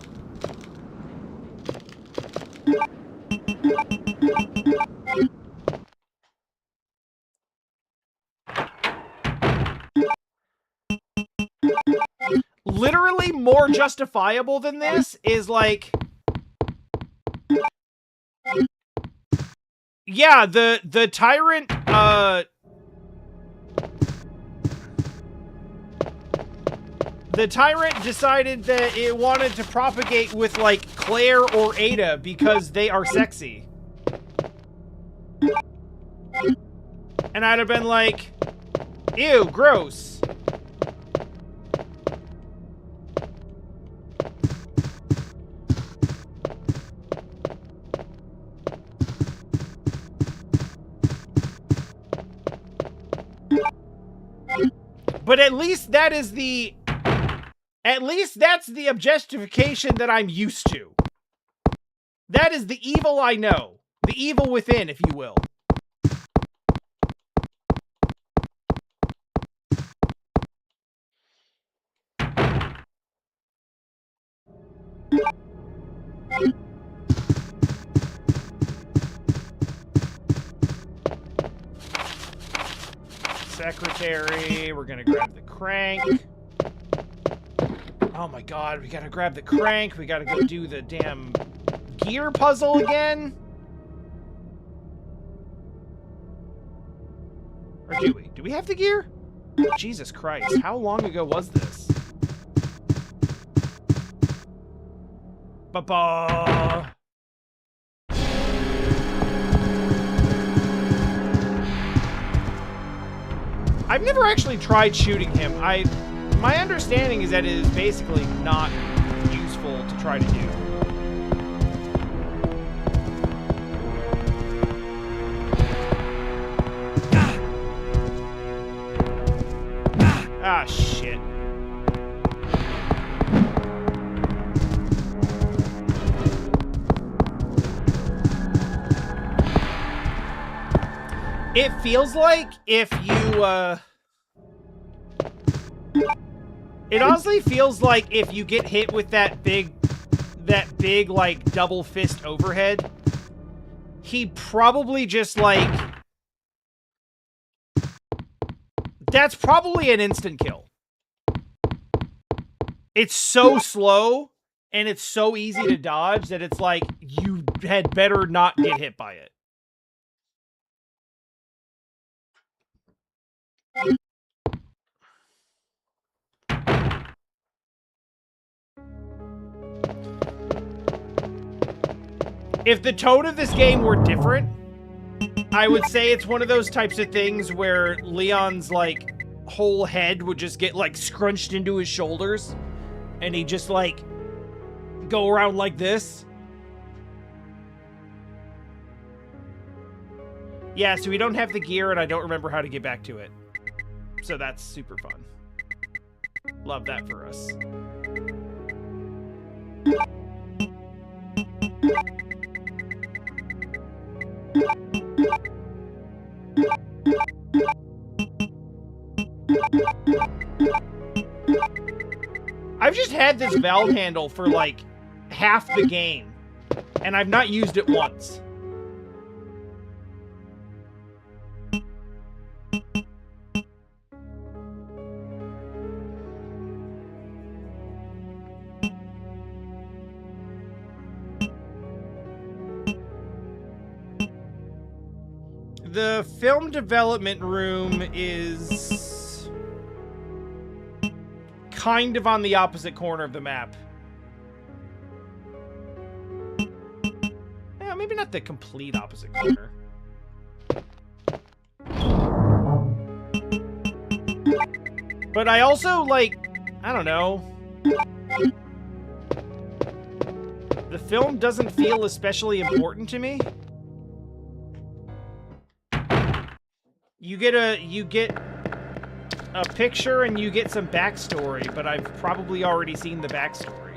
Literally more justifiable than this is, like, yeah, the tyrant, the tyrant decided that it wanted to propagate with, like, Claire or Ada because they are sexy. And I'd have been like, ew, gross. But at least that is the... At least that's the objectification that I'm used to. That is the evil I know. The evil within, if you will. Secretary, we're gonna grab the crank. Oh my god, we gotta grab the crank, we gotta go do the damn gear puzzle again? Or do we? Do we have the gear? Jesus Christ, how long ago was this? Ba-ba. I've never actually tried shooting him. My understanding is that it is basically not useful to try to do. Ah, shit. It feels like if you, it honestly feels like if you get hit with that big, like, double fist overhead, he'd probably just, like, that's probably an instant kill. It's so slow, and it's so easy to dodge that it's like, you had better not get hit by it. If the tone of this game were different, I would say it's one of those types of things where Leon's, like, whole head would just get, like, scrunched into his shoulders, and he'd just, like, go around like this. Yeah, so we don't have the gear, and I don't remember how to get back to it. So that's super fun. Love that for us. I've just had this valve handle for, like, half the game, and I've not used it once. The film development room is kind of on the opposite corner of the map. Yeah, maybe not the complete opposite corner. But I also, like, I don't know. The film doesn't feel especially important to me. You get a picture and you get some backstory, but I've probably already seen the backstory.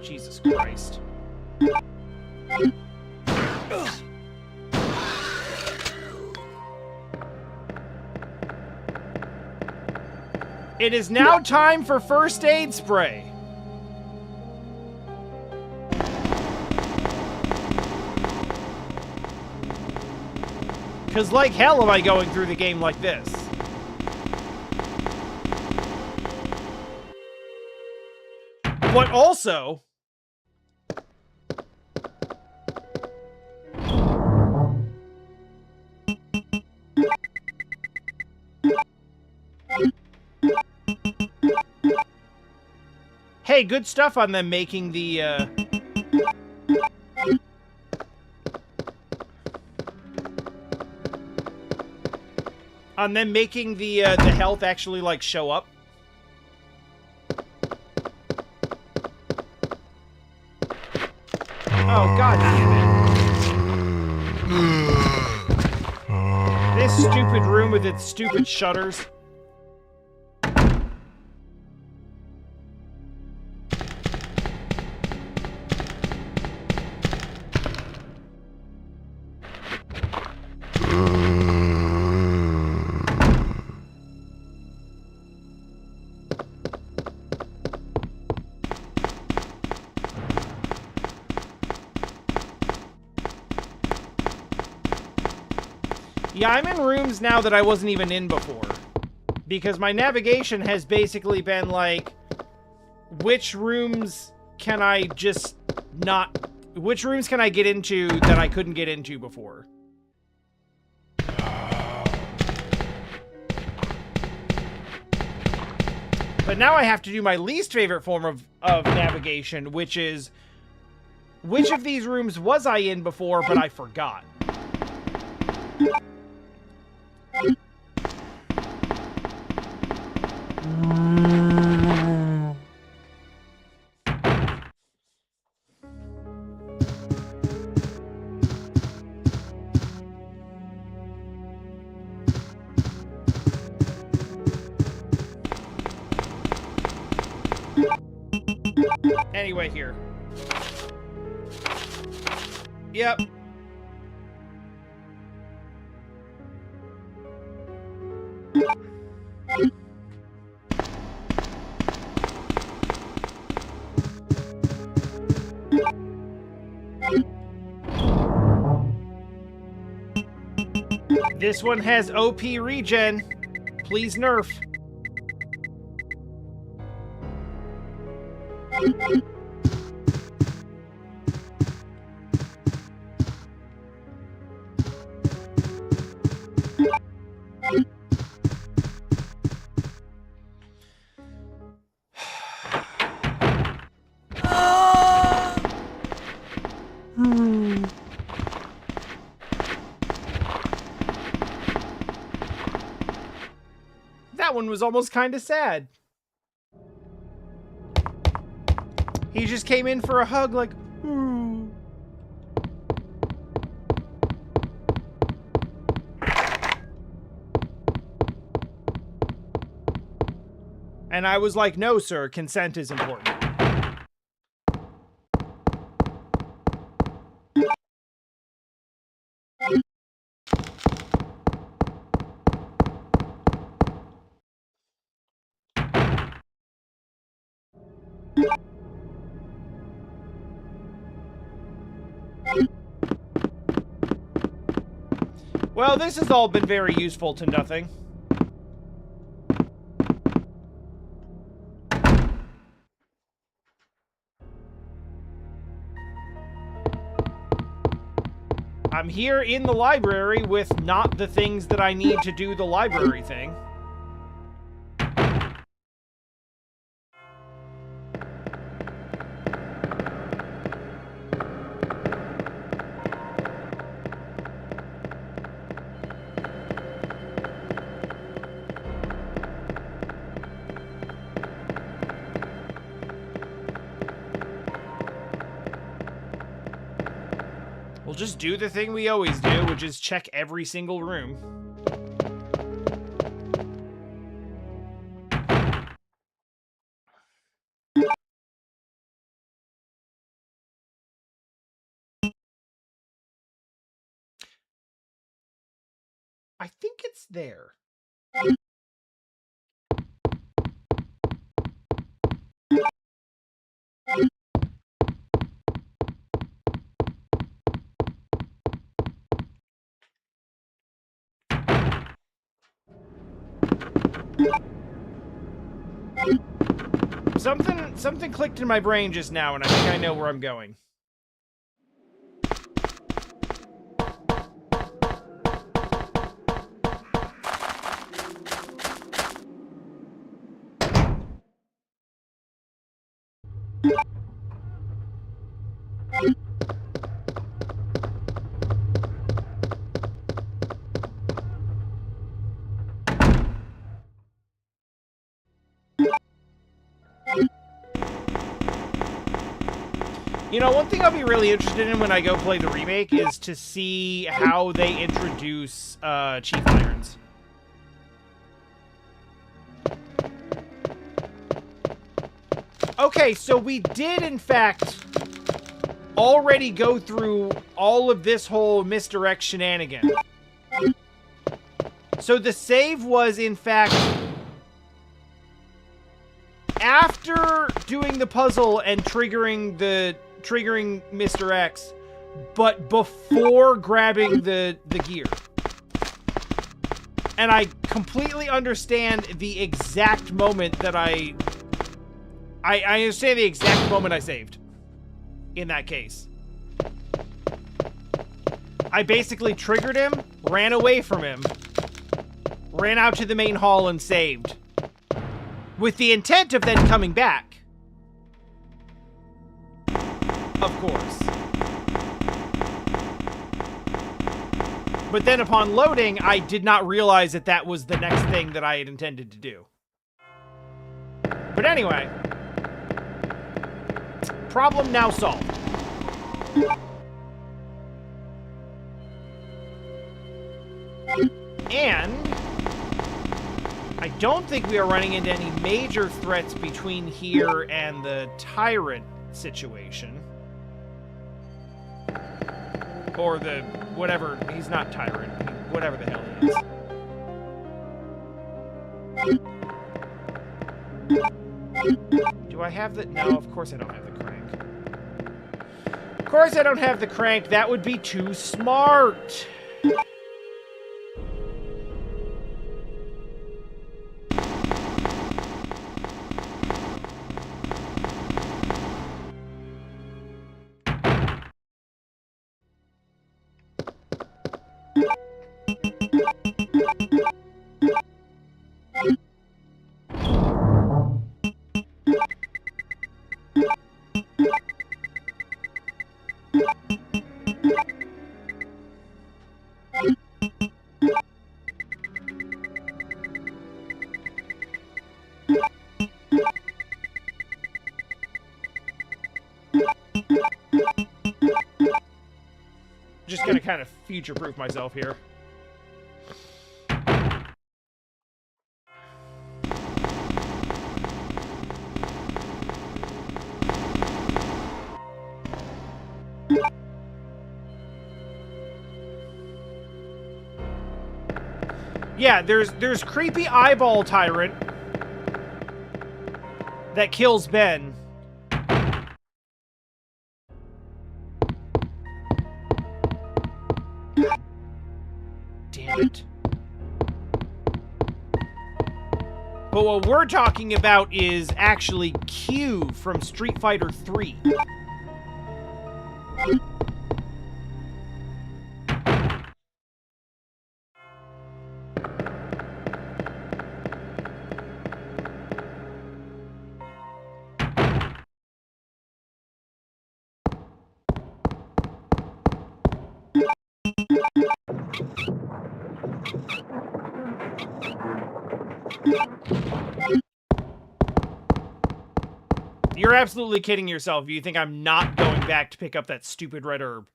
Jesus Christ. It is now time for first aid spray. Because like hell am I going through the game like this. But also... Hey, good stuff on them making the, on them making the health actually, like, show up. Oh, god damn it. This stupid room with its stupid shutters. Yeah, I'm in rooms now that I wasn't even in before. Because my navigation has basically been like, which rooms can I just not... Which rooms can I get into that I couldn't get into before? But now I have to do my least favorite form of navigation, which is, which of these rooms was I in before, but I forgot? Anyway, here. Yep. This one has OP regen. Please nerf. That one was almost kind of sad. He just came in for a hug like, "Ooh." And I was like, no, sir, consent is important. Well, this has all been very useful to nothing. I'm here in the library with not the things that I need to do the library thing. We'll just do the thing we always do, which is check every single room. I think it's there. Something clicked in my brain just now, and I think I know where I'm going. You know, one thing I'll be really interested in when I go play the remake is to see how they introduce Chief Irons. Okay, so we did, in fact, already go through all of this whole misdirect shenanigan. So the save was, in fact, after doing the puzzle and triggering Mr. X, but before grabbing the gear. And I completely understand the exact moment that I understand the exact moment I saved. In that case. I basically triggered him, ran away from him, ran out to the main hall and saved. with the intent of then coming back. Of course. But then upon loading, I did not realize that that was the next thing that I had intended to do. But anyway, problem now solved. And I don't think we are running into any major threats between here and the tyrant situation. Or the whatever, he's not tyrant, whatever the hell he is. Do I have the... No, of course I don't have the crank. Of course I don't have the crank, that would be too smart. Just gonna kind of future-proof myself here. Yeah, there's creepy eyeball tyrant that kills Ben. Damn it. But what we're talking about is actually Q from Street Fighter 3. You're absolutely kidding yourself if you think I'm not going back to pick up that stupid red herb.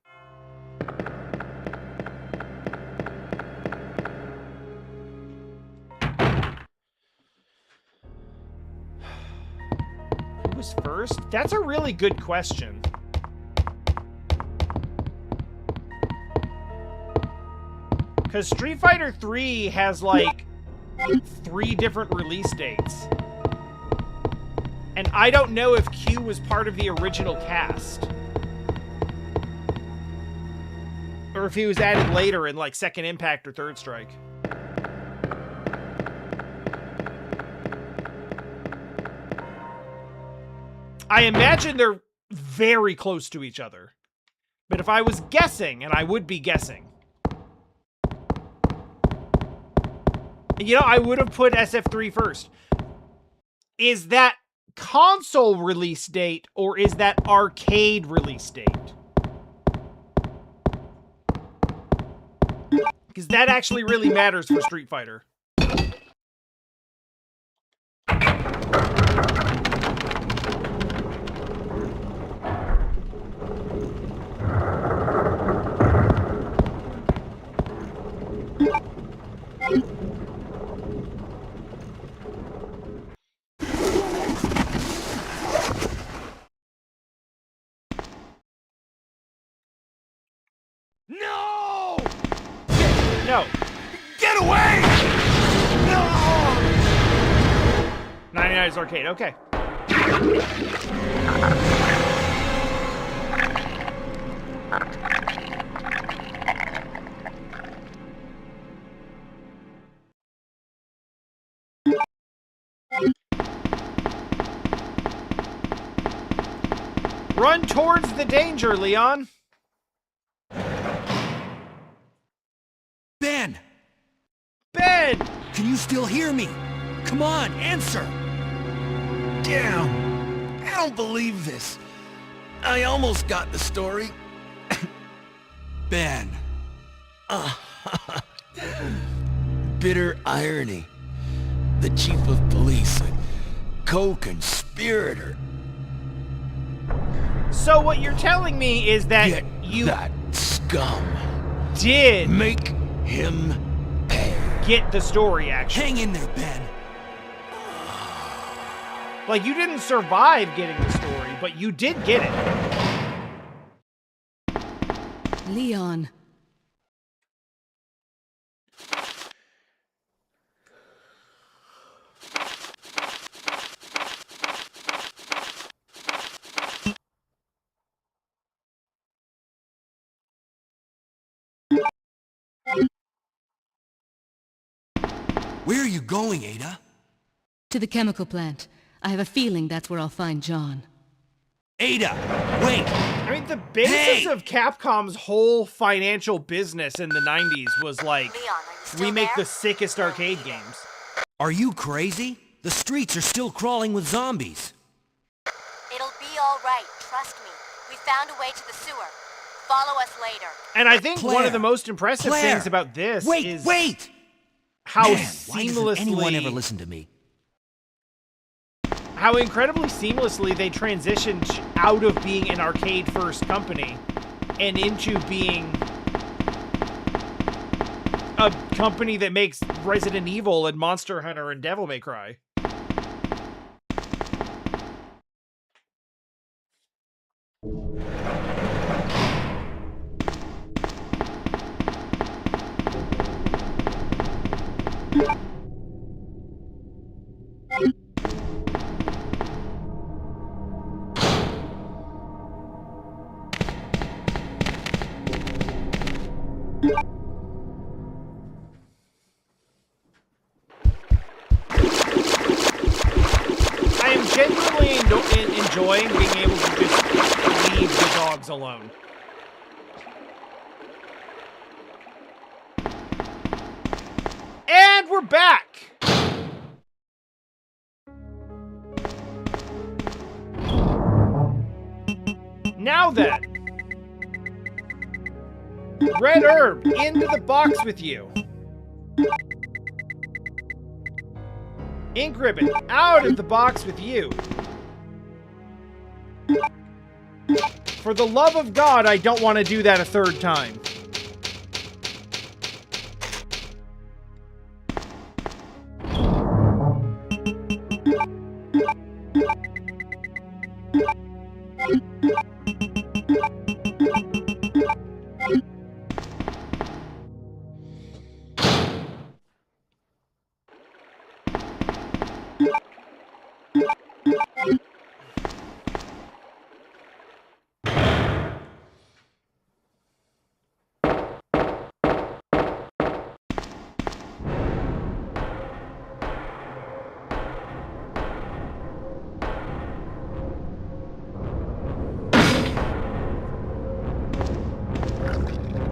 Who was first? That's a really good question. Because Street Fighter 3 has, like, 3 different release dates. And I don't know if Q was part of the original cast. Or if he was added later in, like, Second Impact or Third Strike. I imagine they're very close to each other. But if I was guessing, and I would be guessing, you know, I would have put SF3 first. Is that console release date or is that arcade release date? Because that actually really matters for Street Fighter. No! No. Get away! No! 99 is arcade, okay. Run towards the danger, Leon. Ben! Ben! Can you still hear me? Come on, answer! Damn! I don't believe this. I almost got the story. Ben. Bitter irony. The chief of police, a co-conspirator. So what you're telling me is that Get you that scum. did Make him pay. get the story, actually. Hang in there, Ben. Like, you didn't survive getting the story, but you did get it. Leon. Where are you going, Ada? To the chemical plant. I have a feeling that's where I'll find John. Ada! Wait! I mean, the basis Hey! of Capcom's whole financial business in the 90s was like, Leon, are you still we make there? the sickest arcade games. Are you crazy? The streets are still crawling with zombies. It'll be all right, trust me. We found a way to the sewer. Follow us later. And I think one Claire! of the most impressive Claire! things about this Wait, is wait! how Man, why doesn't anyone ever seamlessly, listen to me? how incredibly seamlessly they transitioned out of being an arcade-first company and into being a company that makes Resident Evil and Monster Hunter and Devil May Cry. I am genuinely enjoying being able to just leave the dogs alone. And we're back! Now then. Red Herb, into the box with you. Ink Ribbon, out of the box with you. For the love of God, I don't want to do that a third time.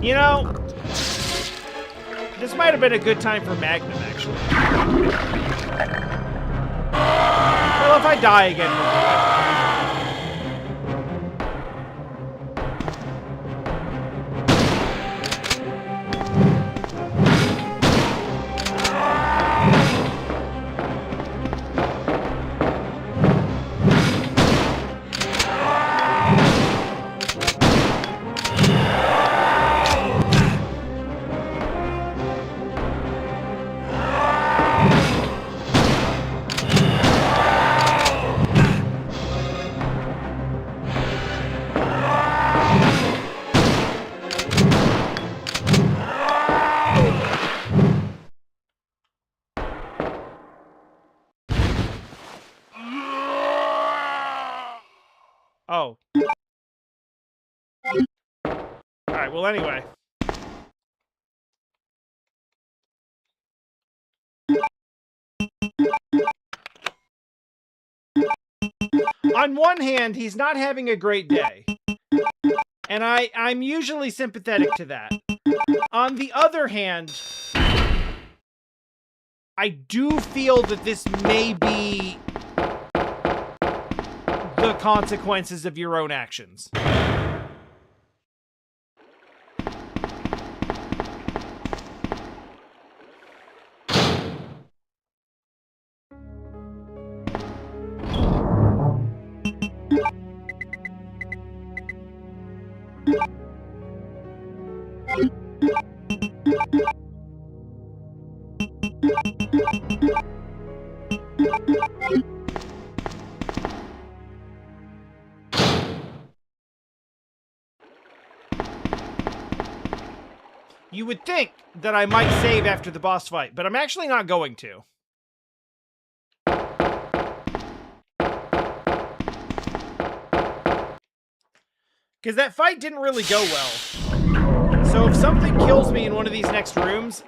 You know, this might have been a good time for Magnum, actually. Well, if I die again, we'll do it. Oh. Alright, well, anyway. On one hand, he's not having a great day. And I'm usually sympathetic to that. On the other hand, I do feel that this may be the consequences of your own actions. You would think that I might save after the boss fight, but I'm actually not going to. Because that fight didn't really go well. So if something kills me in one of these next rooms,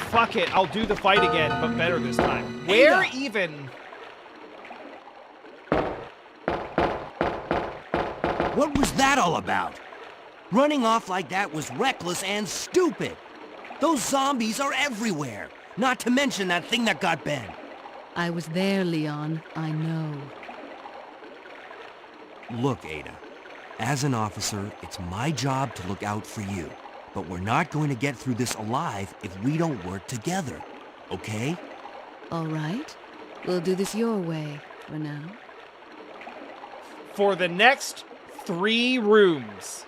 fuck it, I'll do the fight again, but better this time. Where even... What was that all about? Running off like that was reckless and stupid. Those zombies are everywhere. Not to mention that thing that got Ben. I was there, Leon. I know. Look, Ada. As an officer, it's my job to look out for you. But we're not going to get through this alive if we don't work together. Okay? All right. We'll do this your way for now. For the next 3 rooms.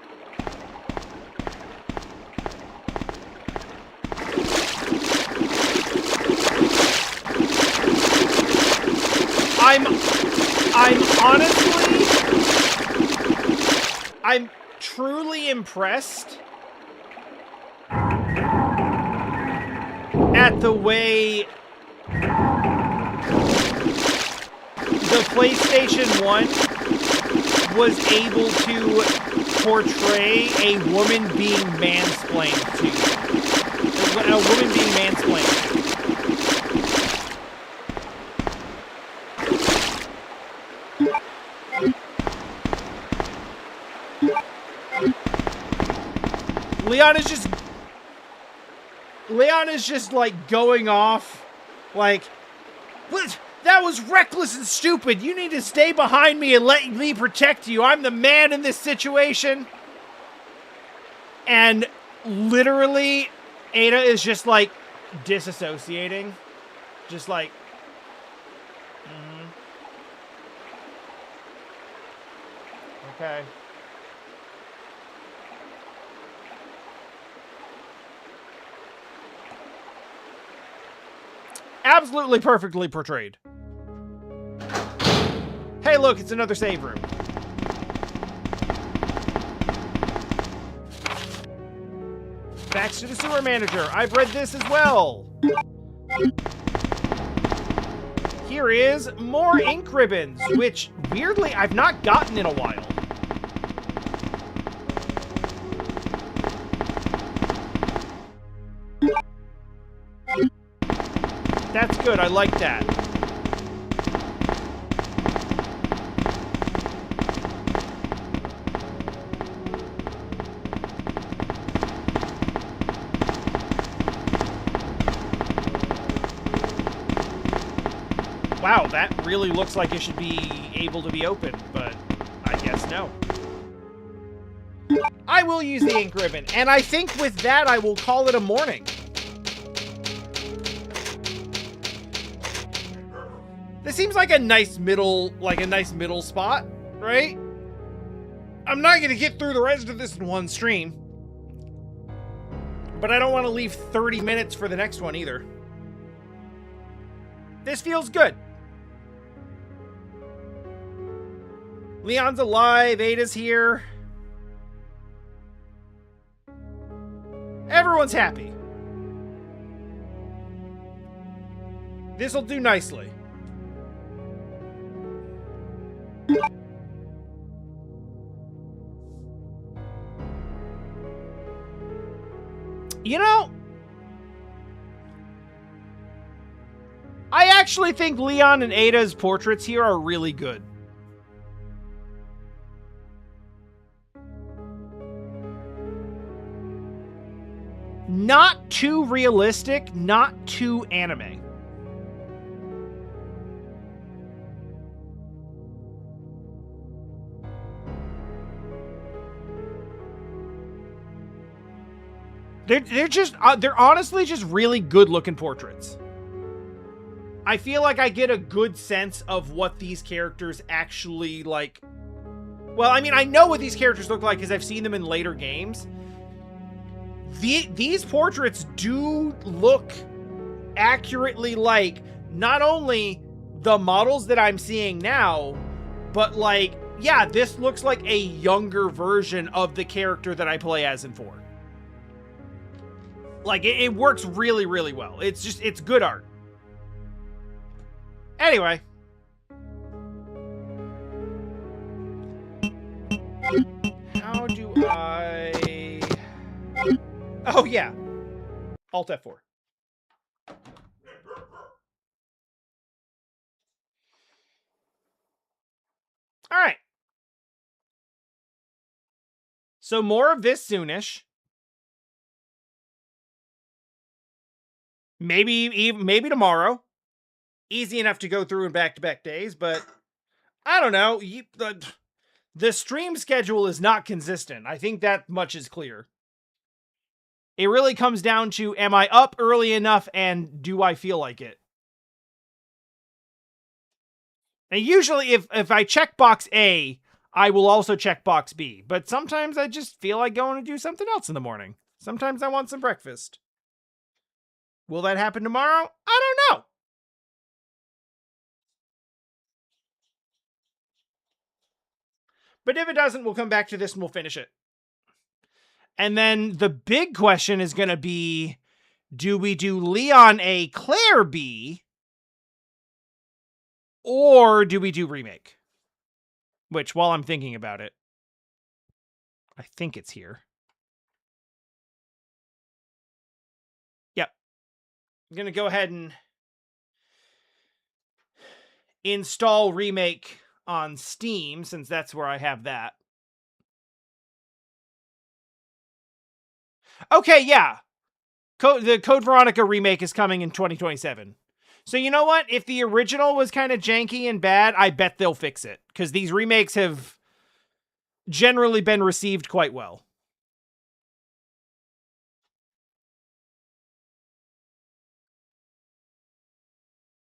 I'm truly impressed at the way the PlayStation 1 was able to portray a woman being mansplained to. A woman being mansplained to. Leon is just like going off like, what? That was reckless and stupid. You need to stay behind me and let me protect you. I'm the man in this situation. And literally Ada is just like disassociating. Just like okay. Absolutely perfectly portrayed. Hey, look, it's another save room. Thanks to the sewer manager. I've read this as well. Here is more ink ribbons, which, weirdly, I've not gotten in a while. That's good, I like that. Wow, that really looks like it should be able to be opened, but I guess no. I will use the ink ribbon, and I think with that I will call it a morning. This seems like a nice middle spot, right? I'm not gonna get through the rest of this in one stream. But I don't want to leave 30 minutes for the next one either. This feels good. Leon's alive, Ada's here. Everyone's happy. This'll do nicely. You know, I actually think Leon and Ada's portraits here are really good. Not too realistic, not too anime. They're just they're honestly just really good looking portraits. I feel like I get a good sense of what these characters actually like. Well, I mean, I know what these characters look like because I've seen them in later games. These portraits do look accurately like not only the models that I'm seeing now, but like, yeah, this looks like a younger version of the character that I play as in 4. Like, it works really, really well. It's good art. Anyway. How do I... Oh, yeah. Alt F4. All right. So more of this soonish. Maybe tomorrow. Easy enough to go through in back-to-back days, but I don't know. The stream schedule is not consistent. I think that much is clear. It really comes down to, am I up early enough and do I feel like it? And usually if I check box A, I will also check box B. But sometimes I just feel like going to do something else in the morning. Sometimes I want some breakfast. Will that happen tomorrow? I don't know. But if it doesn't, we'll come back to this and we'll finish it. And then the big question is going to be, do we do Leon A, Claire B, or do we do remake? Which, while I'm thinking about it, I think it's here. Yep. I'm going to go ahead and install remake on Steam, since that's where I have that. Okay, yeah. The Code Veronica remake is coming in 2027. So you know what? If the original was kind of janky and bad, I bet they'll fix it. Because these remakes have generally been received quite well.